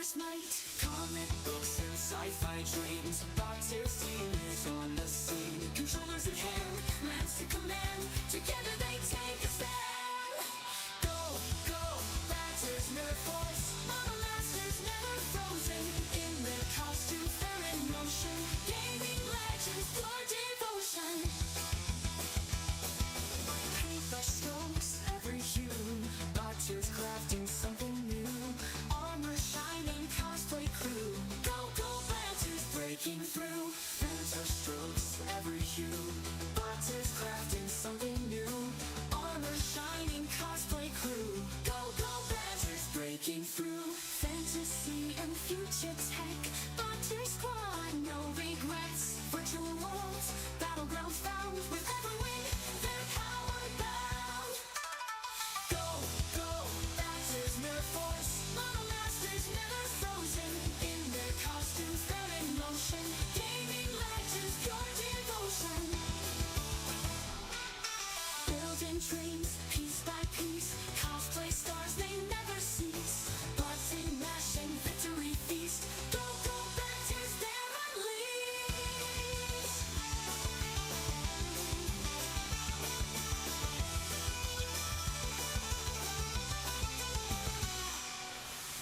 Force might. Comic books and sci-fi dreams. Boxers, teammates on the scene. Controllers at hand, lands to command. Together they take a stand. Go, go, Baxter's Nerd Force. Model masters never frozen. In their costumes they're in motion. Gaming legends, pure devotion. Paintbrush strokes, every hue. Boxers crafting something new. Armor shining, cosplay crew. Go, go, Baxter's breaking through. Phantom strokes, every hue. Boxers crafting something new. Armor shining, cosplay crew. Go, go, Baxter's breaking through. Fantasy and future tech. Boxer squad, no regrets. Virtual worlds, battlegrounds found. With every wing, they're powered bound. Go, go, Baxter's Nerd Force. Model masters never frozen. In their costumes, they're in motion. Gaming legends, pure devotion. Building dreams, piece by piece. Cosplay stars, they never cease. Buzzing, mashing, victory feast. Go, go, Baxter's, they're unleashed.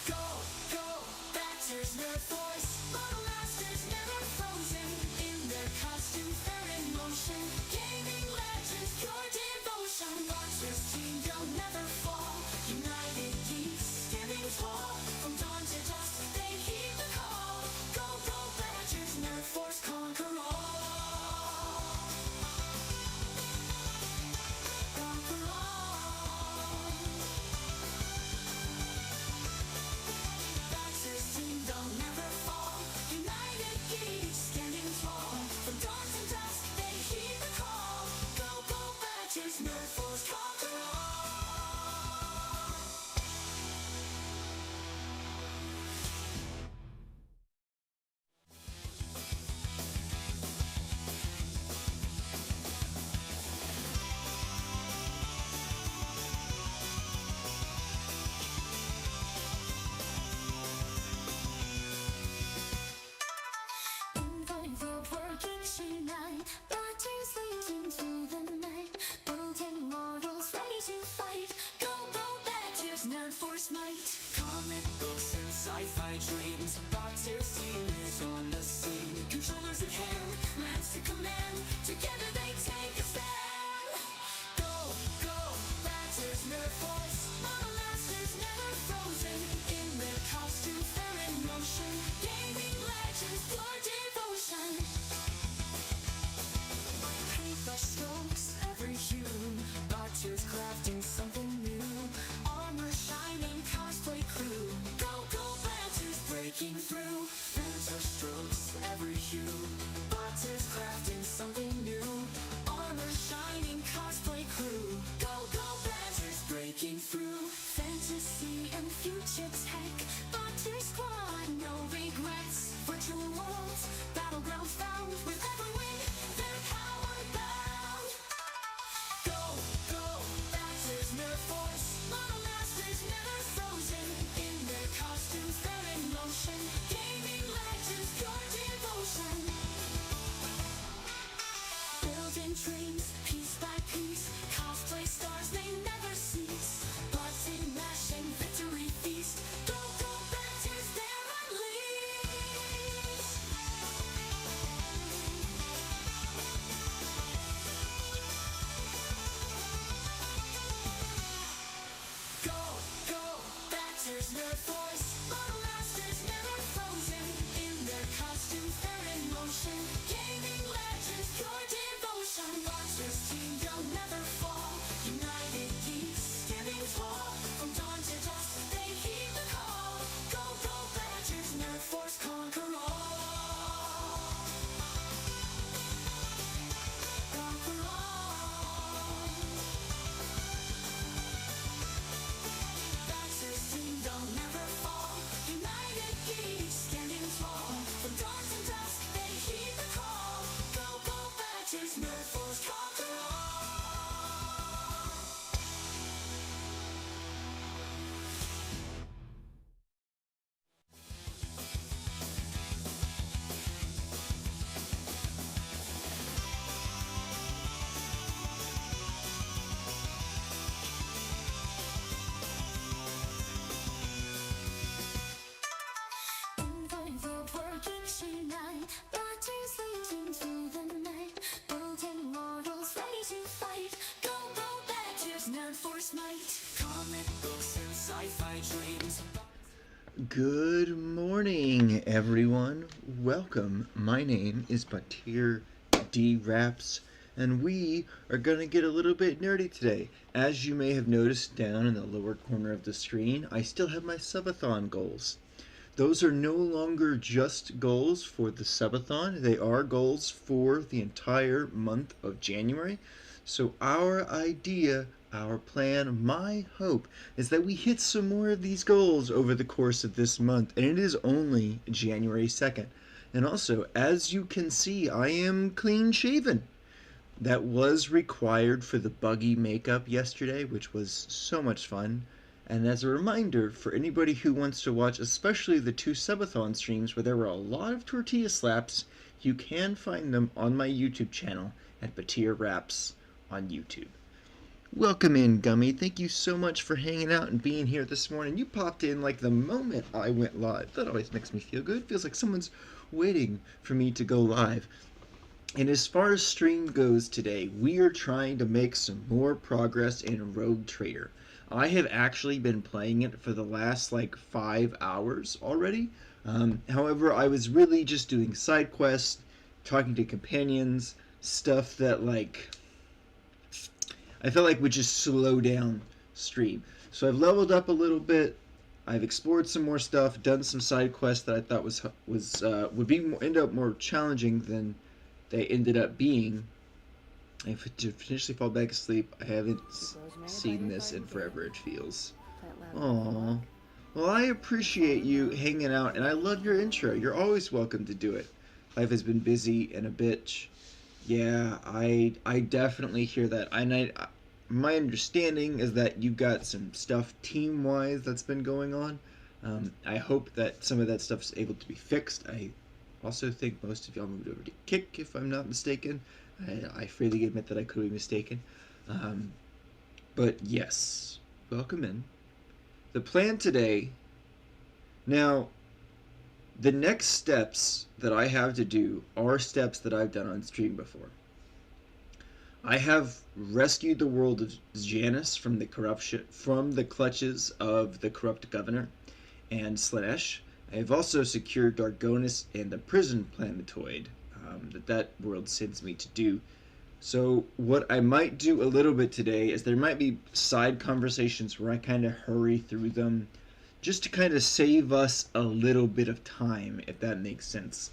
Go, go, Baxter's Nerd Force. Model masters never frozen. In their costumes, they're in motion. Gaming legends, pure devotion. Baxter's team, they'll never fall. United geeks, standing tall. From dawn to dusk, they heed the call. Go, go, Baxter's Nerd Force, conquer all. Conquer all. Baxter's team, they'll never fall. United geeks, standing tall. From dawn to dusk, they heed the call. Go, go, Baxter's Nerd Force, conquer all. Invite the working unite. Baxter's leading to the night. Building models ready to fight. Go, go, Baxter's Nerd Force might. Comic books and sci-fi dreams. Baxter's team is on the scene. Controllers at hand, lands to command. Together they take a stand. Go, go, Baxter's Nerd Force. Model masters never frozen. In their costumes they're in motion. Gaming legends, pure devotion. Paintbrush strokes, every hue. Boxers crafting something new. Armor shining, cosplay crew. Go, go, Baxter's breaking through. Phantom strokes, every hue. Boxers crafting something new. Armor shining, cosplay crew. Go, go, Baxter's breaking through. Fantasy and future tech. Boxer squad, no regrets. Virtual worlds, battlegrounds found. With every wing, they're powered bound. Go, go, Baxter's Nerd Force. Model masters never frozen. In their costumes, they're in motion. Gaming legends, pure devotion. Building dreams, piece by piece. Cosplay stars, they never cease. Buzzing, mashing, victory feast. Go, go, Baxter's, they're unleashed. Go, go, Baxter's Nerd Force. Model masters never frozen. In their costumes, they're in motion. Gaming legends, pure devotion. Baxter's team, they'll never fall. Go, go, Badgers, none force might. Comic books and sci-fi dreams. Good morning, everyone. Welcome. My name is Batir D. Raps, and we are going to get a little bit nerdy today. As you may have noticed down in the lower corner of the screen, I still have my subathon goals. Those are no longer just goals for the subathon, they are goals for the entire month of January. So our idea, our plan, my hope is that we hit some more of these goals over the course of this month, and it is only January 2nd. And also, as you can see, I am clean shaven. That was required for the buggy makeup yesterday, which was so much fun. And as a reminder, for anybody who wants to watch, especially the two subathon streams where there were a lot of tortilla slaps, you can find them on my YouTube channel at Batir Raps on YouTube. Welcome in, Gummy. Thank you so much for hanging out and being here this morning. You popped in like the moment I went live. That always makes me feel good. Feels like someone's waiting for me to go live. And as far as stream goes today, we are trying to make some more progress in Rogue Trader. I have actually been playing it for the last like 5 hours already. However, I was really just doing side quests, talking to companions, stuff that like I felt like would just slow down stream. So I've leveled up a little bit. I've explored some more stuff, done some side quests that I thought would end up more challenging than they ended up being. I potentially fall back asleep. I haven't seen this in forever, it feels. Aww. Well, I appreciate you hanging out, and I love your intro. You're always welcome to do it. Life has been busy and a bitch. Yeah, I definitely hear that. My understanding is that you've got some stuff team-wise that's been going on. I hope that some of that stuff is able to be fixed. I also think most of y'all moved over to Kick, if I'm not mistaken. I freely admit that I could be mistaken. But yes, welcome in. The plan today... Now, the next steps that I have to do are steps that I've done on stream before. I have rescued the world of Janus from the clutches of the corrupt governor and Slaanesh. I have also secured Dargonis and the prison planetoid that world sends me to do. So what I might do a little bit today is there might be side conversations where I kind of hurry through them just to kind of save us a little bit of time, if that makes sense.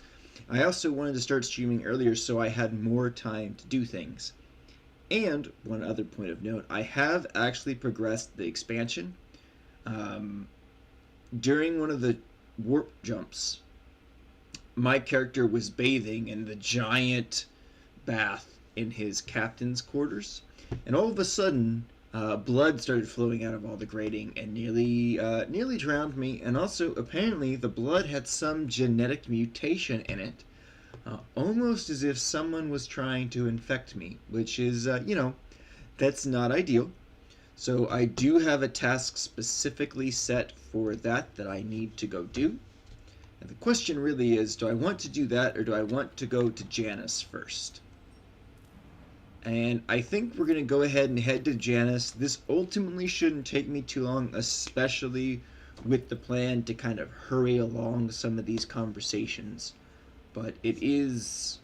I also wanted to start streaming earlier so I had more time to do things. And one other point of note, I have actually progressed the expansion. During one of the warp jumps, my character was bathing in the giant bath in his captain's quarters, and all of a sudden blood started flowing out of all the grating and nearly drowned me. And also apparently the blood had some genetic mutation in it, almost as if someone was trying to infect me, which is that's not ideal. So I do have a task specifically set for that I need to go do. And the question really is, do I want to do that or do I want to go to Janus first? And I think we're going to go ahead and head to Janus. This ultimately shouldn't take me too long, especially with the plan to kind of hurry along some of these conversations. But it's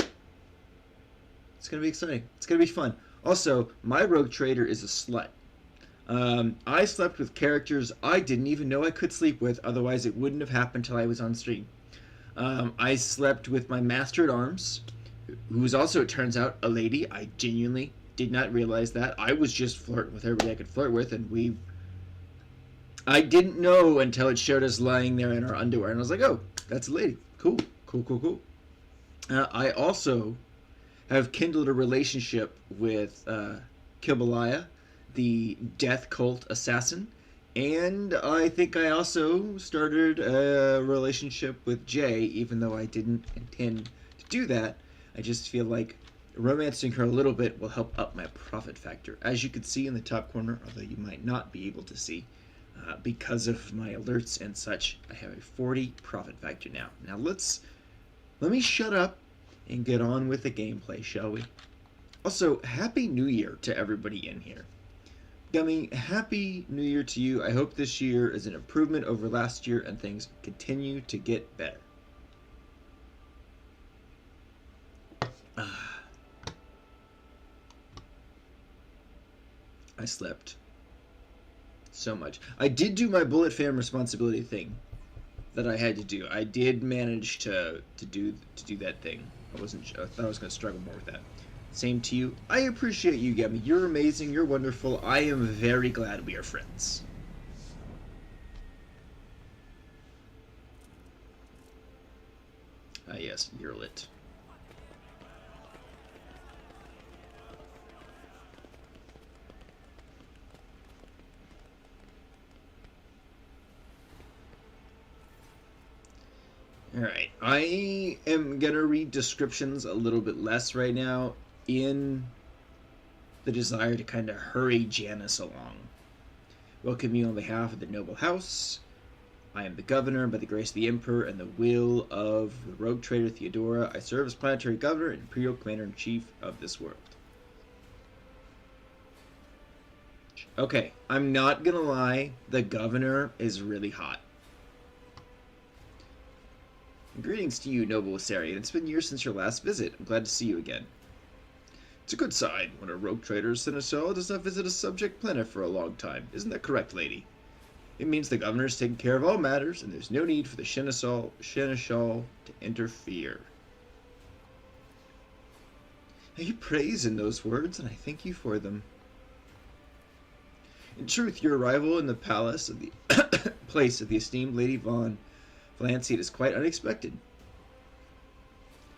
going to be exciting. It's going to be fun. Also, my rogue trader is a slut. I slept with characters I didn't even know I could sleep with, otherwise it wouldn't have happened till I was on stream. I slept with my master at arms, who's also, it turns out, a lady. I genuinely did not realize that. I was just flirting with everybody I could flirt with, and I didn't know until it showed us lying there in our underwear, and I was like, oh, that's a lady. Cool. I also have kindled a relationship with Kibalaya, the death cult assassin, and I think I also started a relationship with Jay, even though I didn't intend to do that. I just feel like romancing her a little bit will help up my profit factor. As you can see in the top corner, although you might not be able to see, because of my alerts and such, I have a 40 profit factor now. Now let me shut up and get on with the gameplay, shall we? Also, Happy New Year to everybody in here. Gummy, Happy New Year to you. I hope this year is an improvement over last year and things continue to get better. I slept so much. I did do my bullet fam responsibility thing that I had to do. I did manage to do that thing. I thought I was going to struggle more with that. Same to you. I appreciate you, Gabby. You're amazing. You're wonderful. I am very glad we are friends. Ah, yes, you're lit. Alright, I am gonna read descriptions a little bit less right now in the desire to kind of hurry Janice along. Welcome you on behalf of the noble house. I am the governor by the grace of the emperor and the will of the rogue trader Theodora. I serve as planetary governor and imperial commander-in-chief of this world. Okay, I'm not gonna lie, the governor is really hot. Greetings to you, noble Asarian. It's been years since your last visit. I'm glad to see you again. It's a good sign when a rogue trader seneschal does not visit a subject planet for a long time. Isn't that correct, lady? It means the governor is taking care of all matters, and there's no need for the seneschal to interfere. Now, you praise in those words, and I thank you for them. In truth, your arrival in the palace of the place of the esteemed Lady Von Valanciate is quite unexpected.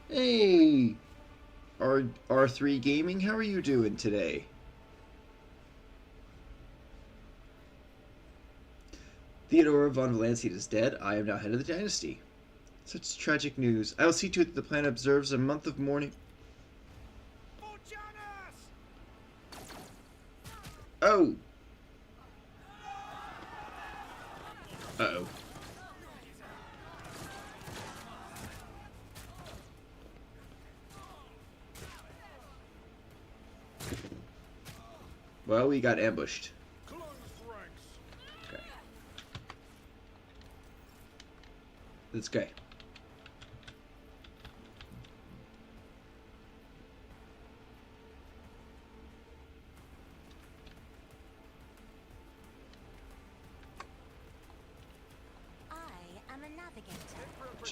Hey, R3 Gaming, how are you doing today? Theodora von Valanciate is dead. I am now head of the dynasty. Such tragic news. I will see to it that the planet observes a month of mourning. Oh. Uh-oh. Well, we got ambushed. Okay. Let's go.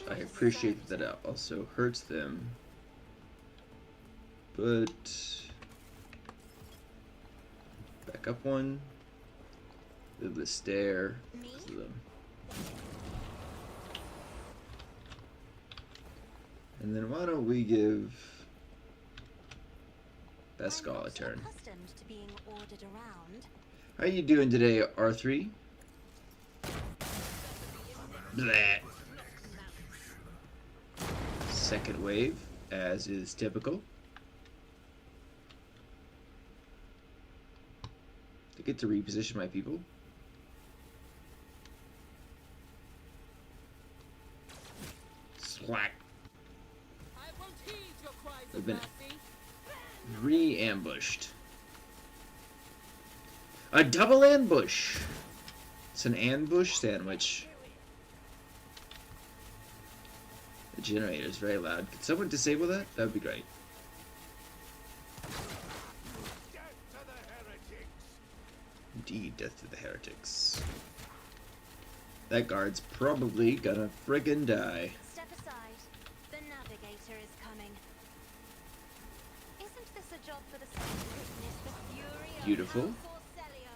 I appreciate that it also hurts them. But back up one. The stair. And then why don't we give Beskal a turn? How you doing today, R3? Bleh. Second wave, as is typical. I get to reposition my people. Slack. I've been re-ambushed. A double ambush! It's an ambush sandwich. The generator is very loud. Could someone disable that? That would be great. Indeed, death to the heretics. That guard's probably gonna friggin' die. Step aside. The navigator is coming. Isn't this a job for the sun to witness the fury of Beautiful. House Orcelio?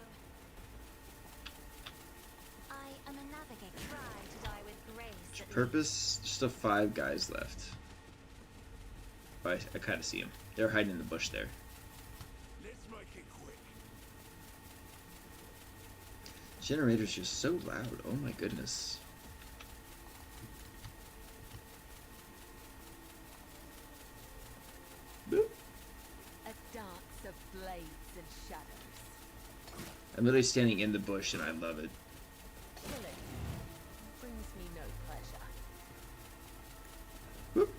I am a navigator. Try to die with grace. Purpose, just have 5 guys left. Oh, I kind of see them. They're hiding in the bush there. Let's make it quick. Generator's just so loud. Oh my goodness. Boop. A dance of blades and shadows. I'm literally standing in the bush and I love it. Killing brings me no pleasure. Whoop.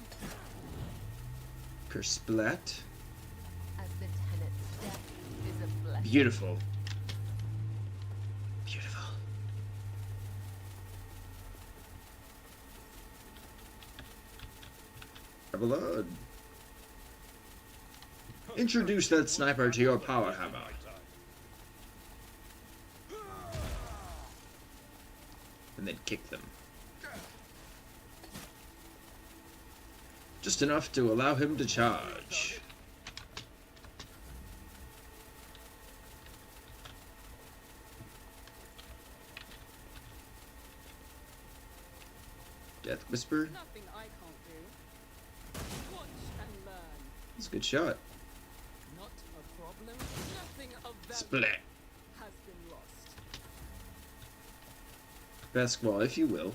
Kersplat. As Beautiful. Beautiful. Blood. Introduce that sniper to your power hammer. And then kick them. Just enough to allow him to charge. Death Whisper. Nothing I can't do. Watch and learn. That's a good shot. Not a problem. Nothing of value Splat. has been lost. Basketball, if you will.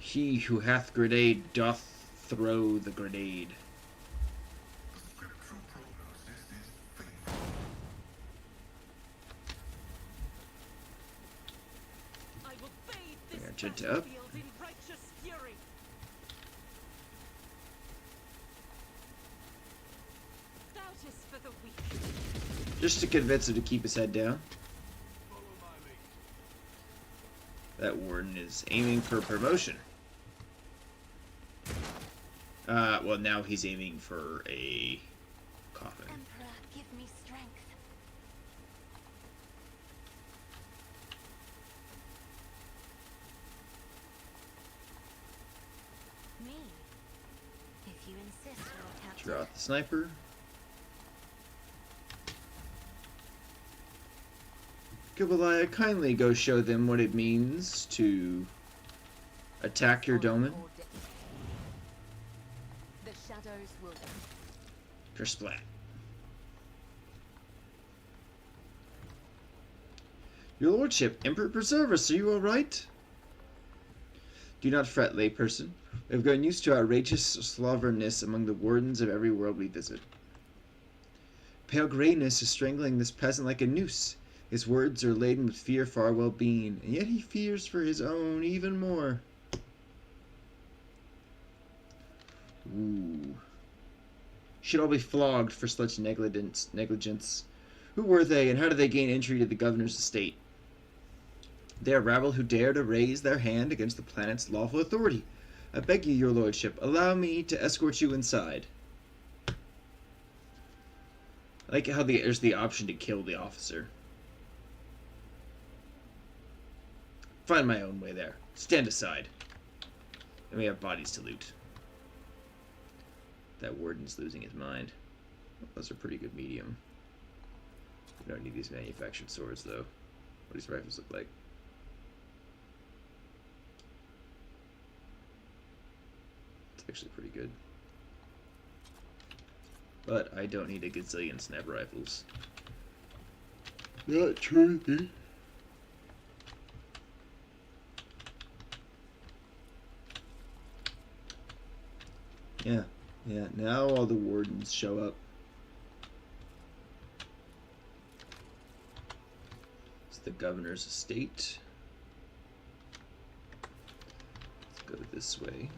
He who hath grenade doth throw the grenade. I will bathe this Yeah, Jinta up. battlefield in righteous fury. Stout is for the weak. Just to convince him to keep his head down. Follow my lead. That warden is aiming for promotion. Well, now he's aiming for a coffin. Emperor, give me strength. Me? If you insist, Lord Captain. Draw out the sniper. Gilbaliah, kindly go show them what it means to attack your domain. Or death. The shadows will Kersplat. Your lordship, Emperor preserve us, are you alright? Do not fret, layperson. We have grown used to outrageous slovenliness among the wardens of every world we visit. Pale grayness is strangling this peasant like a noose. His words are laden with fear for our well-being, and yet he fears for his own even more. Ooh. Should all be flogged for such negligence. Who were they, and how did they gain entry to the governor's estate? They are rabble who dare to raise their hand against the planet's lawful authority. I beg you, your lordship, allow me to escort you inside. I like how there's the option to kill the officer. Find my own way there. Stand aside. And we have bodies to loot. That warden's losing his mind. Those are pretty good medium. We don't need these manufactured swords, though. What do these rifles look like? It's actually pretty good. But I don't need a gazillion sniper rifles. Not true. Yeah, now all the wardens show up. It's the governor's estate. Let's go this way.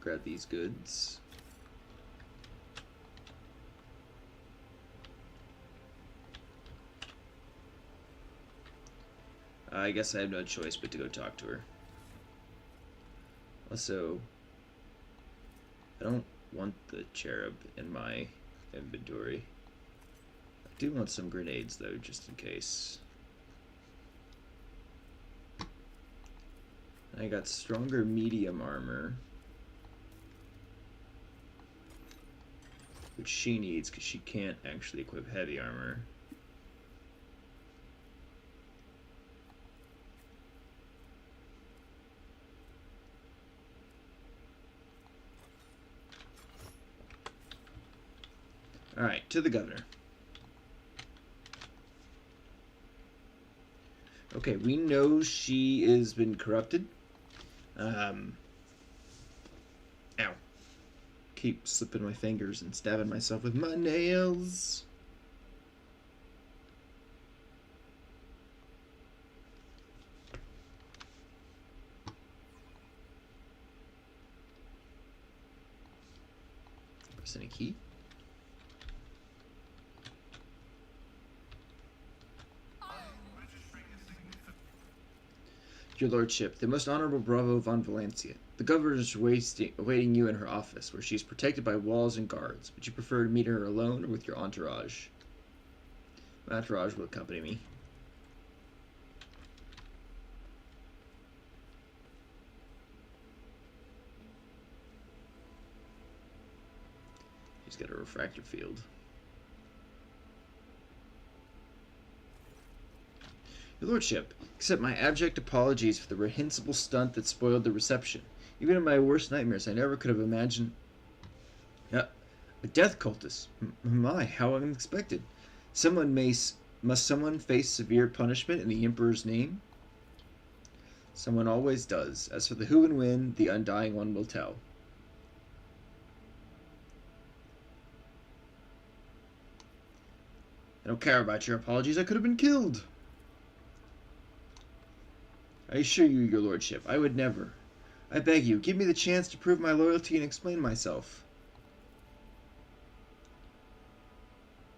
Grab these goods. I guess I have no choice but to go talk to her. Also, I don't want the cherub in my inventory. I do want some grenades, though, just in case. I got stronger medium armor, which she needs because she can't actually equip heavy armor. Alright, to the governor. Okay, we know she has been corrupted. Ow. Keep slipping my fingers and stabbing myself with my nails. 5% a key. Your Lordship, the Most Honorable Bravo von Valencia. The Governor is awaiting you in her office, where she is protected by walls and guards. Would you prefer to meet her alone or with your entourage? My entourage will accompany me. She's got a refractor field. Your Lordship, accept my abject apologies for the reprehensible stunt that spoiled the reception. Even in my worst nightmares, I never could have imagined... A death cultist. My, how unexpected. Must someone face severe punishment in the Emperor's name? Someone always does. As for the who and when, the undying one will tell. I don't care about your apologies. I could have been killed. I assure you, your lordship, I would never. I beg you, give me the chance to prove my loyalty and explain myself.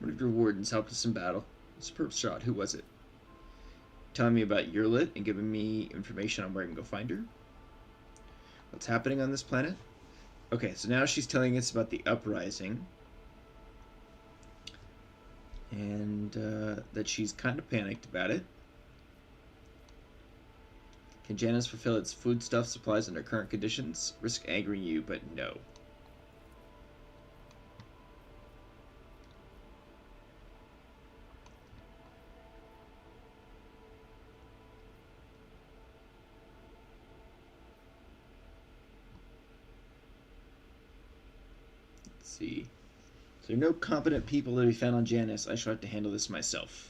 One of your wardens helped us in battle. A superb shot. Who was it? Telling me about Yurlit and giving me information on where I can go find her. What's happening on this planet? Okay, so now she's telling us about the uprising. And that she's kind of panicked about it. Can Janus fulfill its foodstuff supplies under current conditions? Risk angering you, but no. Let's see. So there are no competent people to be found on Janus. I shall have to handle this myself.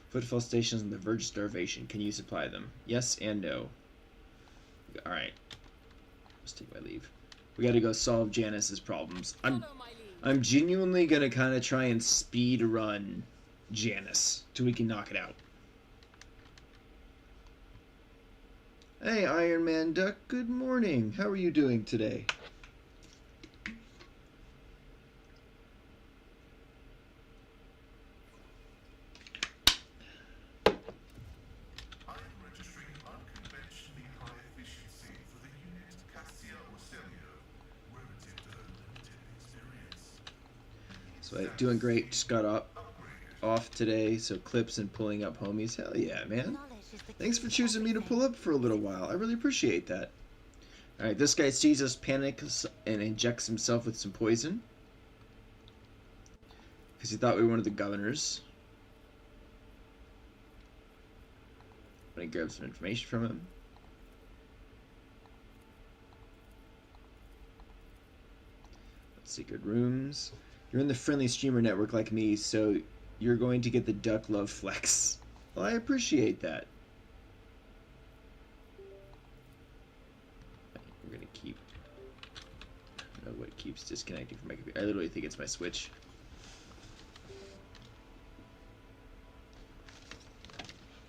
Footfall stations on the verge of starvation. Can you supply them? Yes and no. Alright. Let's take my leave. We gotta go solve Janus's problems. I'm genuinely gonna kinda try and speed run Janus till we can knock it out. Hey, Iron Man Duck, good morning. How are you doing today? So doing great, just got off today, so clips and pulling up homies. Hell yeah, man. Thanks for choosing me to pull up for a little while. I really appreciate that. Alright, this guy sees us, panics, and injects himself with some poison. Because he thought we were one of the governors. I'm gonna grab some information from him. Secret rooms. You're in the friendly streamer network like me, so you're going to get the duck love flex. Well, I appreciate that. We're gonna keep... I don't know what keeps disconnecting from my computer. I literally think it's my Switch.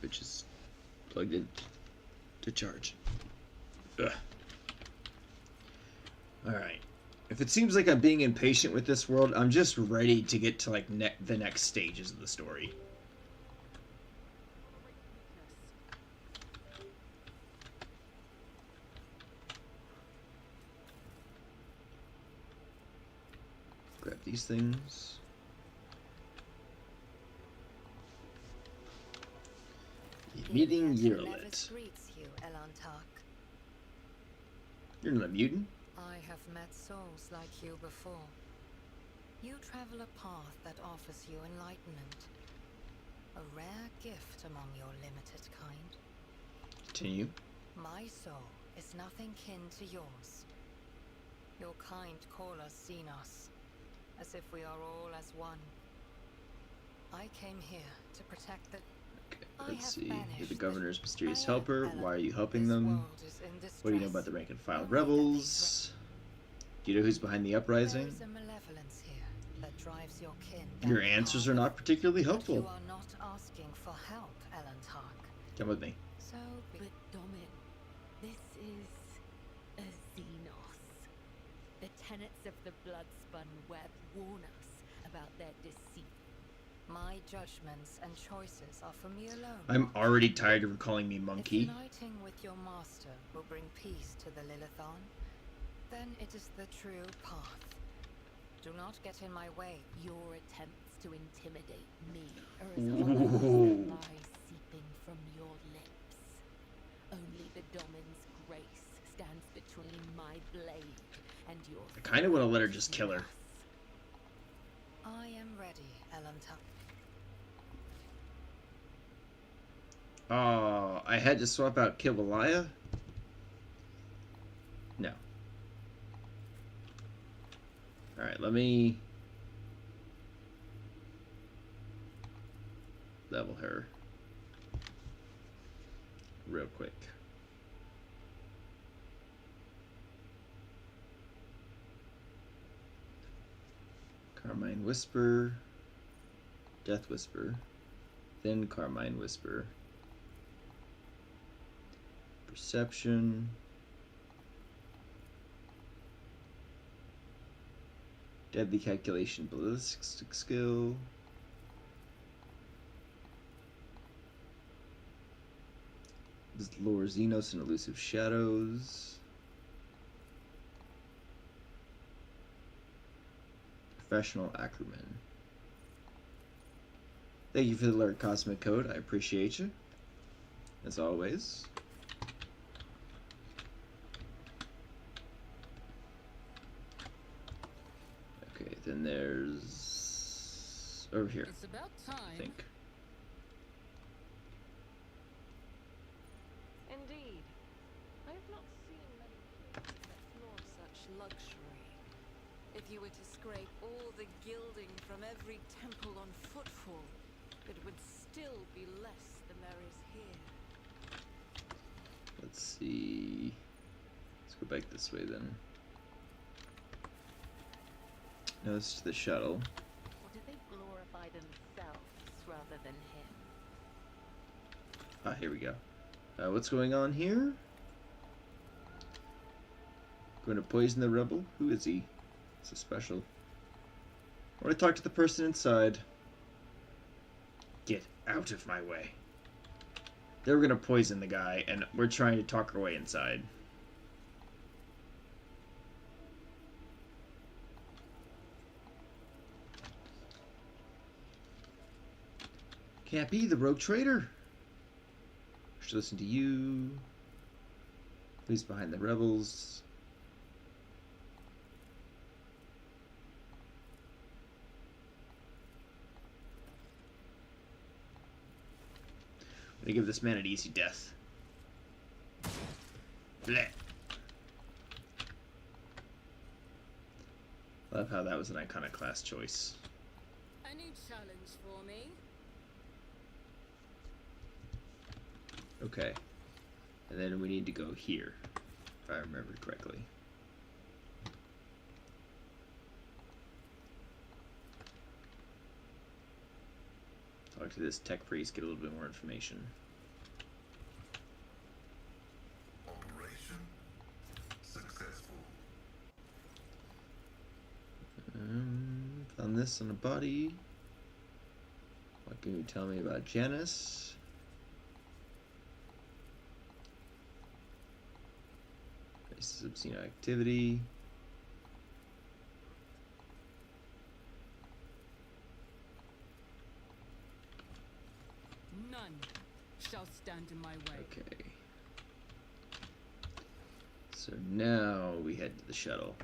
Which is plugged in to charge. Ugh. Alright. If it seems like I'm being impatient with this world, I'm just ready to get to like the next stages of the story. Grab these things. Meeting Yurlit. You're not a mutant? I have met souls like you before. You travel a path that offers you enlightenment. A rare gift among your limited kind. Continue. My soul is nothing kin to yours. Your kind call us Xenos, as if we are all as one. I came here to protect the... Okay, let's see. You're the governor's mysterious helper. Why are you helping them? What do you know about the rank and file rebels? Do you know who's behind the uprising? There is a malevolence here. that drives your kin. Your down the answers path. are not particularly But helpful. you are not asking for help, Ellen Tark. Come with me. So be But Domin, this is a Xenos. The tenets of the Bloodspun web warn us about their deceit. my judgments and choices are for me alone. I'm already tired of calling me If monkey. uniting with your master will bring peace to the Lilithon, then it is the true path. Do not get in my way. Your attempts to intimidate me are as hollow as the Ooh. lies seeping from your lips. Only the Domin's grace stands between my blade and your. I kind of want to let her just kill her. I am ready, Ellen Tark. Oh, I had to swap out Kivalaya? No. Alright, let me level her real quick. Carmine Whisper, Death Whisper, then Carmine Whisper. Perception. Deadly Calculation, Ballistic Skill. Lore Xenos and Elusive Shadows. Professional Ackerman. Thank you for the alert, Cosmic Code. I appreciate you. As always. Okay, then there's over here, It's about I time. think. Indeed. I have not seen many places that flaunt such luxury. If you were to scrape all the gilding from every temple on footfall, it would still be less than there is here. Let's see. Let's go back this way then. No, this is the shuttle. Or do they glorify themselves rather than him? Ah, here we go. What's going on here? Going to poison the rebel? Who is he? It's a special. I want to talk to the person inside. Get out of my way. They were going to poison the guy, and we're trying to talk our way inside. Can't be the rogue trader. Should listen to you. Who's behind the rebels? I'm gonna give this man an easy death. Blech. Love how that was an iconoclast choice. A new challenge for me. Okay. And then we need to go here, if I remember correctly. Talk to this tech priest, get a little bit more information. Operation successful. Found this on a body. What can you tell me about Janice? Traces of Xeno activity. None shall stand in my way. Okay. So now we head to the shuttle.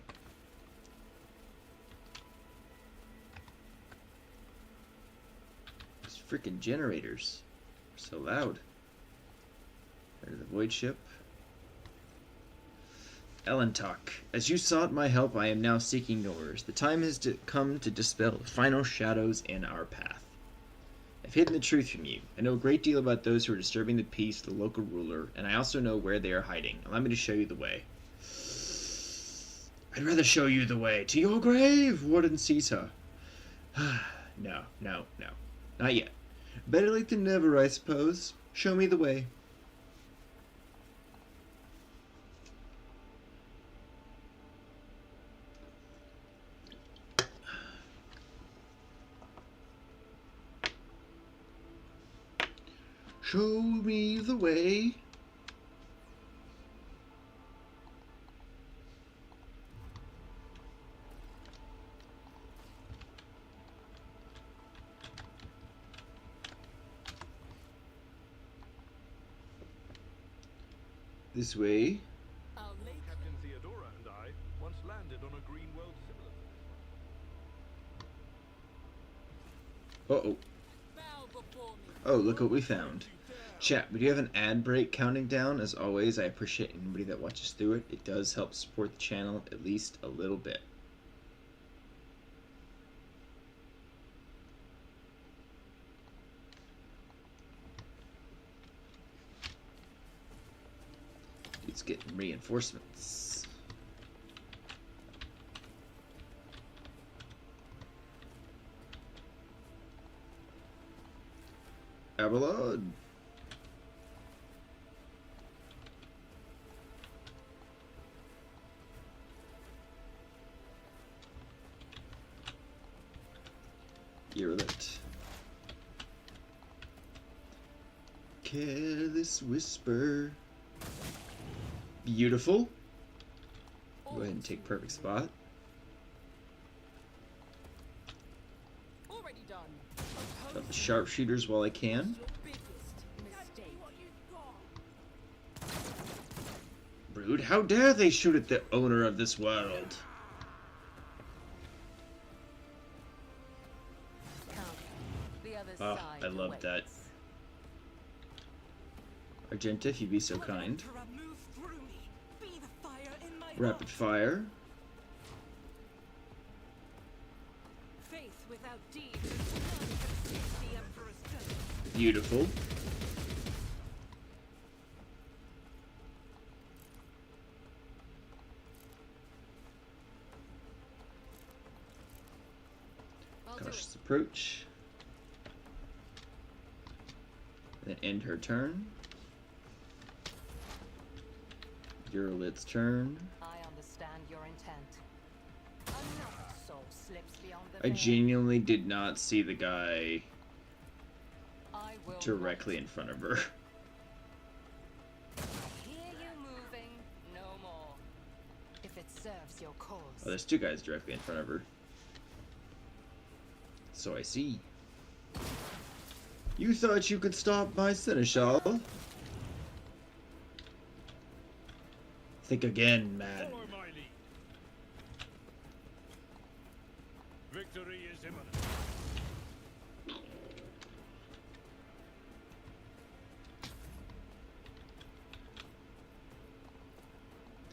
These freaking generators are so loud. Head to the void ship. Ellentalk, as you sought my help, I am now seeking yours. The time has come to dispel the final shadows in our path. I've hidden the truth from you. I know a great deal about those who are disturbing the peace of the local ruler, and I also know where they are hiding. Allow me to show you the way. I'd rather show you the way. To your grave, Warden Caesar. No, no, no. Not yet. Better late than never, I suppose. Show me the way. Show me the way. This way. Our lake Captain Theodora and I once landed on a green world similar to this. Uh-oh. bow before me. Oh, look what we found. Chat, we do have an ad break counting down. As always, I appreciate anybody that watches through it. It does help support the channel at least a little bit. Dude's getting reinforcements. Avalon. Irrelevant. Careless whisper. Beautiful. Go ahead and take perfect spot. Already done. Got the sharpshooters while I can. Your biggest mistake. Rude, how dare they shoot at the owner of this world? Come. The other Ah, side I love awaits. that. Argenta, if you'd be so kind. Move through me. Be the fire in my Rapid fire. faith without deeds is none can save the Emperor's ghost. Beautiful. I'll do Cautious it. approach. Then end her turn. Uralit's turn. I understand your intent. Another soul slips beyond the I veil. genuinely did not see the guy I will directly in front of her. not hear you moving no more. If it serves your cause. Oh, there's two guys directly in front of her. So I see. You thought you could stop my seneschal? Think again, man. Follow my lead. Victory is imminent.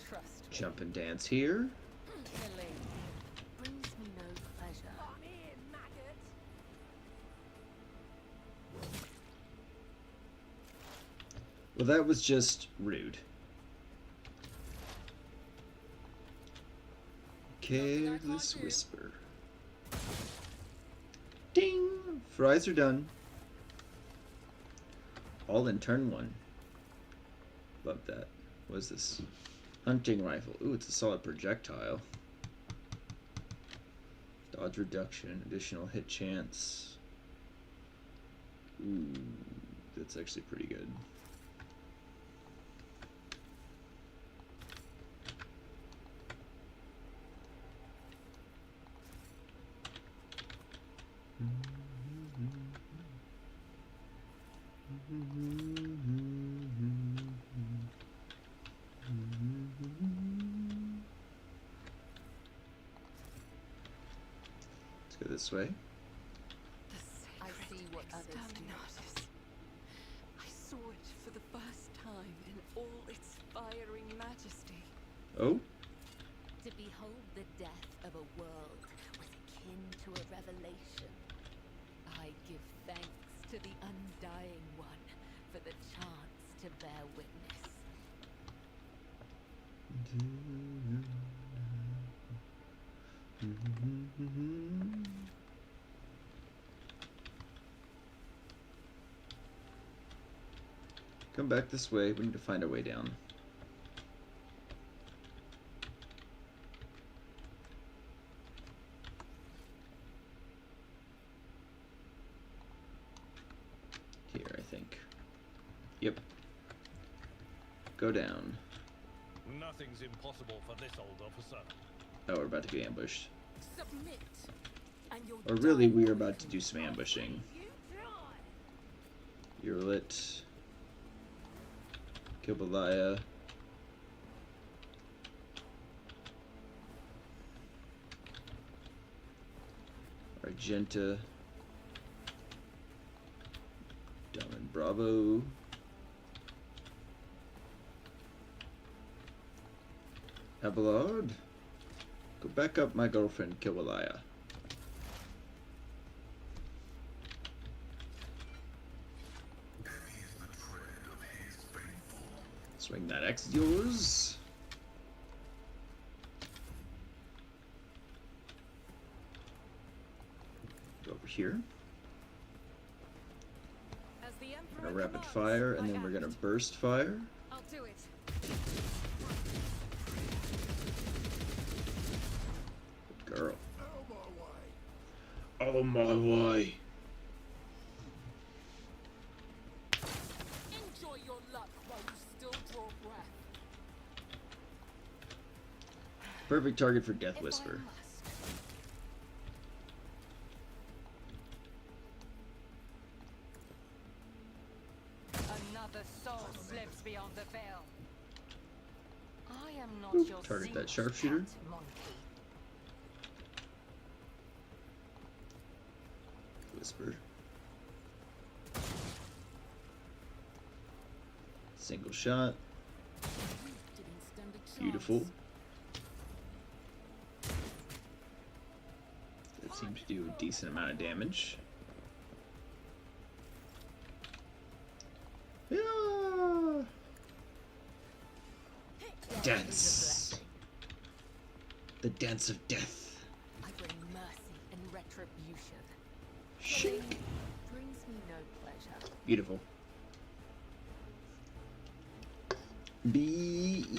Trust me. Jump and dance here. Killing brings me no pleasure. Come here, maggot. Well, that was just rude. Careless whisper. Ding! Fries are done. All in turn one. Love that. What is this? Hunting rifle. Ooh, it's a solid projectile. Dodge reduction, additional hit chance. Ooh, that's actually pretty good. Let's go this way. I see what others do. I saw it for the first time in all its fiery majesty. Oh, To behold the death of a world was akin to a revelation. I give thanks to the Undying One for the chance to bear witness. come back this way. We need to find a way down. Here, I think. Yep. Go down. Nothing's impossible for this old officer. Oh, we're about to get ambushed. Submit, and you'll Or really, we are about to do some ambushing. You're lit. Kibalaya. Argenta. Diamond Bravo. Abelard. Go back up, my girlfriend, Kibalaya. He's the tread of his faithful. Swing that X of yours. Go over here. As the We're Emperor gonna rapid commands, fire, and I then we're gonna act. burst fire. I'll do it. Good girl. Oh my way. enjoy your luck while you still draw breath. Perfect target for Death If I Whisper. must. Another soul slips beyond the veil. I am not Boop. your Target that Xenos sharpshooter. cat, monkey. Whisper. Single shot. You didn't stand a chance. Beautiful. That seemed to do a decent amount of damage. Yeah. Dance. The dance of death. I bring mercy and retribution. Shake. Brings me no pleasure. Beautiful. Beautiful.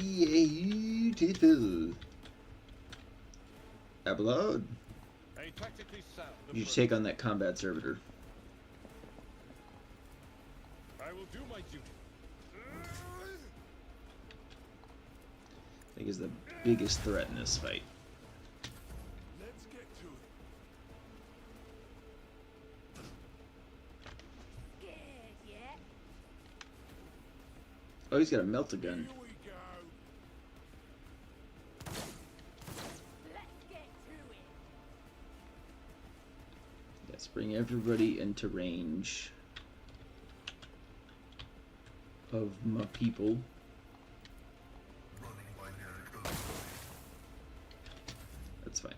Abelard. A tactically sound You approach. take on that combat servitor. I will do my duty. I think is the biggest threat in this fight. Let's get to it. Scared yet? Oh, he's got a melt-a-gun. Here we go. Let's get to it. Let's bring everybody into range of my people. Running by Derek Oakley. That's fine.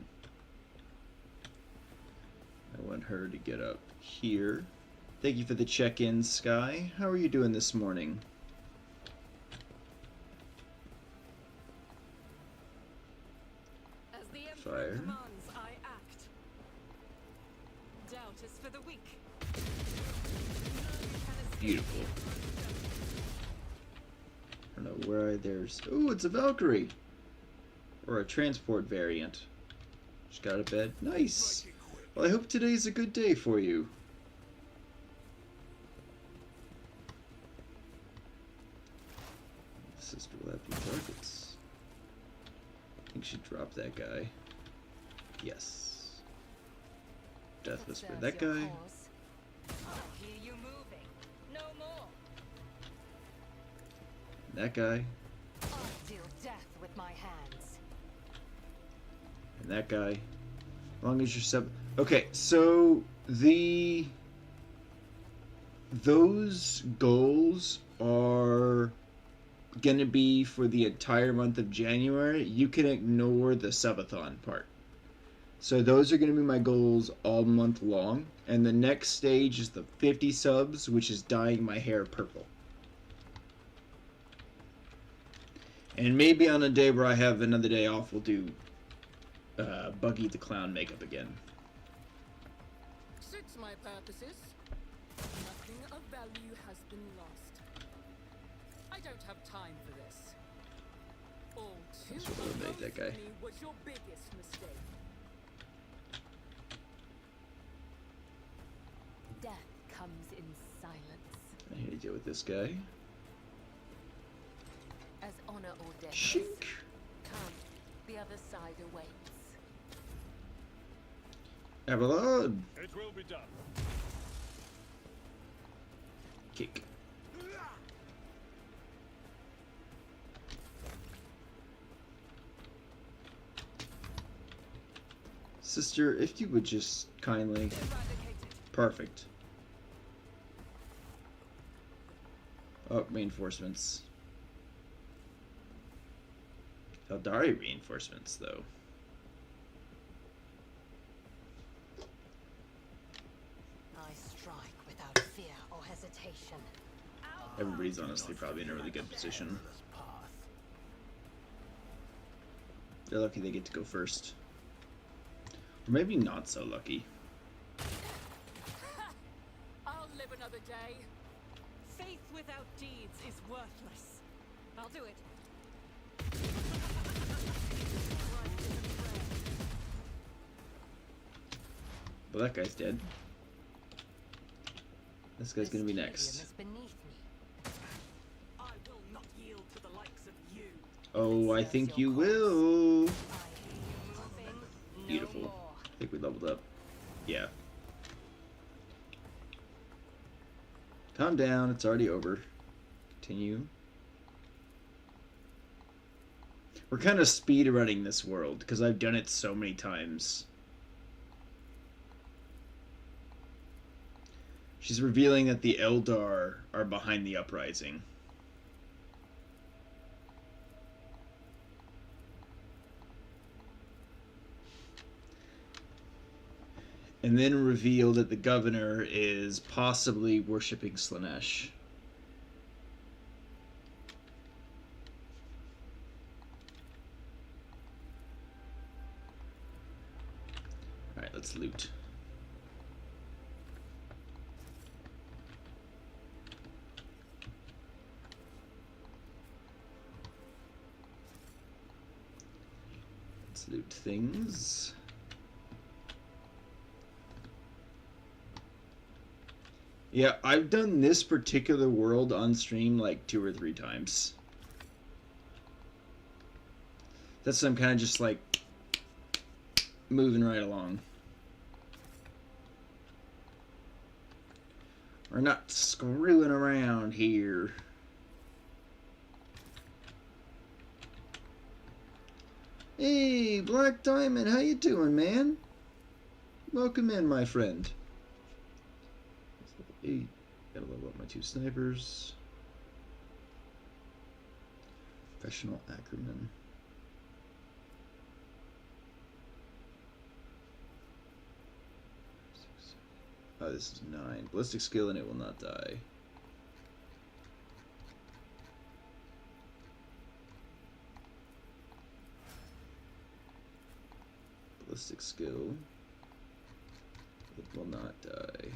I want her to get up here. Thank you for the check-in, Sky. How are you doing this morning? As the Emperor Fire. commands, I act. Doubt is for the weak. Beautiful. I don't know where there's... Ooh, it's a Valkyrie! Or a transport variant. Just got out of bed. Nice! Well, I hope today's a good day for you. Sister will have few targets. I think she dropped that guy. Yes. Death Whisper that Serves your guy. cause. I hear you moving. No more. That guy. I deal death with my hands. And that guy. As long as you're sub. Okay, so those goals are gonna be for the entire month of January. You can ignore the subathon part. So those are gonna be my goals all month long. And the next stage is the 50 subs, which is dyeing my hair purple. And maybe on a day where I have another day off, we'll do Buggy the Clown makeup again. Suits my purposes. Nothing of value has been lost. I don't have time for this. All too Let's eliminate that guy. me was your biggest mistake. Death comes in silence. I need to deal with this guy. As honor ordains. Shink. Come, the other side awaits. Avalon. It will be done. Kick. Sister, if you would just kindly. Perfect. Oh, reinforcements. Eldari reinforcements, though. I strike without fear or hesitation. Everybody's honestly probably in a really good position. They're lucky they get to go first. Or maybe not so lucky. I'll live another day. Faith without deeds is worthless. I'll do it. Well, that guy's dead. This guy's gonna be This next. helium is beneath me. I will not yield to the likes of you. Oh, I Serves think your you cause. will. I hear you moving. No Beautiful. more. I think we leveled up. Yeah. Calm down, it's already over. Continue. We're kind of speed running this world because I've done it so many times. She's revealing that the Eldar are behind the uprising. And then reveal that the governor is possibly worshipping Slaanesh. Alright, let's loot. Let's loot things. Yeah, I've done this particular world on stream like 2 or 3 times. That's why I'm kind of just like moving right along. We're not screwing around here. Hey, Black Diamond, how you doing, man? Welcome in, my friend. 8. Gotta level up my 2 snipers. Professional Ackerman. Oh, this is 9. Ballistic skill and it will not die. Ballistic skill. It will not die.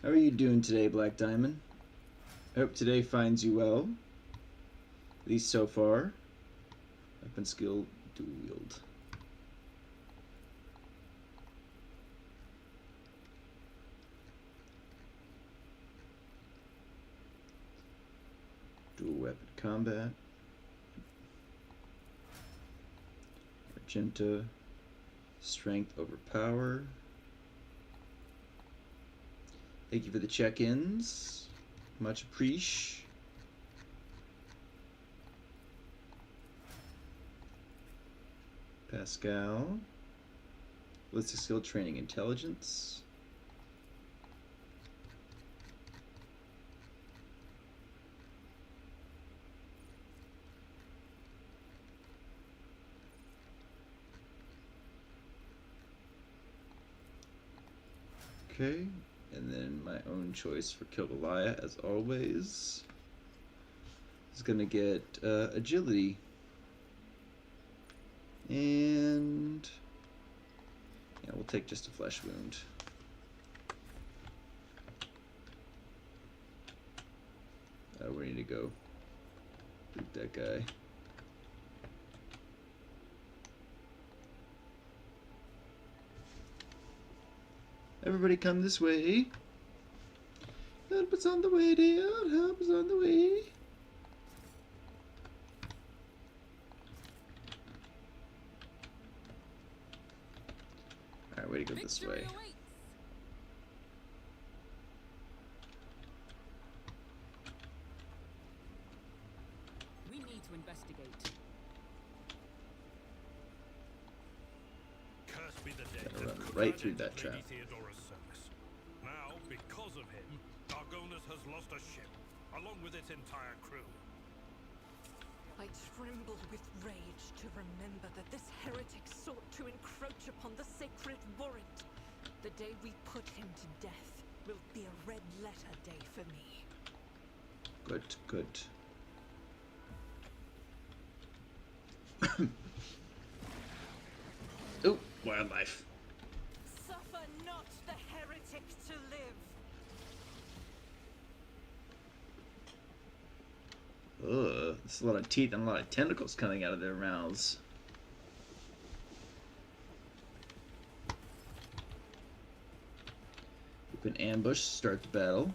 How are you doing today, Black Diamond? I hope today finds you well. At least so far. Weapon skill, dual wield. Dual weapon combat. Magenta. Strength over power. Thank you for the check-ins. Much appreciate. Pascal. Ballistic skill training intelligence. Okay, and then my own choice for Kill Goliath, as always, is gonna get agility. And yeah, we'll take just a flesh wound. we need to go. Loot that guy. Everybody come this way. Help us on the way down. Help us on the way. Alright, way to go this way. We need to investigate. Cursed be the day Gotta that run could right have through ended that trap. Lady Theodora's service. Now, because of him, Argonas has lost a ship, along with its entire crew. I tremble with rage to remember that this heretic sought to encroach upon the sacred warrant. The day we put him to death will be a red letter day for me. Good, good. Oh, wildlife. Suffer not the heretic to live. Ugh, there's a lot of teeth and a lot of tentacles coming out of their mouths. Keep an ambush, start the battle.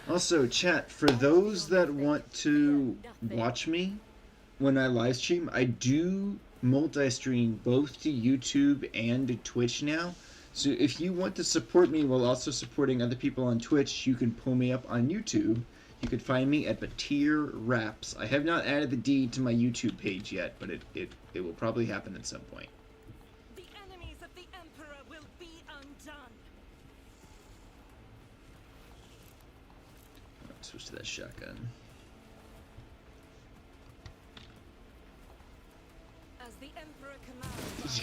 Also, chat, for those that want to watch me when I live stream, I do multi-stream both to YouTube and to Twitch now. So if you want to support me while also supporting other people on Twitch, you can pull me up on YouTube. You can find me at Batir Raps. I have not added the D to my YouTube page yet, but it will probably happen at some point. The enemies of the Emperor will be undone. Switch to that shotgun. As the Emperor commands.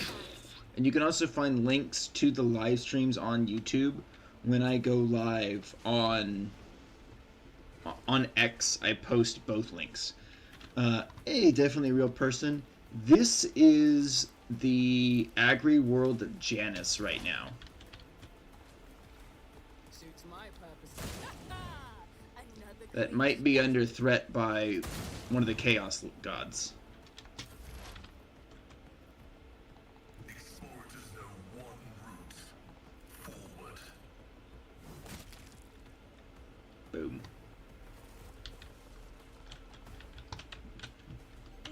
And you can also find links to the live streams on YouTube when I go live on X. I post both links. Hey, definitely a real person. This is the Agri world of Janus right now. Suits my purposes. That might be under threat by one of the Chaos gods. Explorers know one route. Forward. Boom.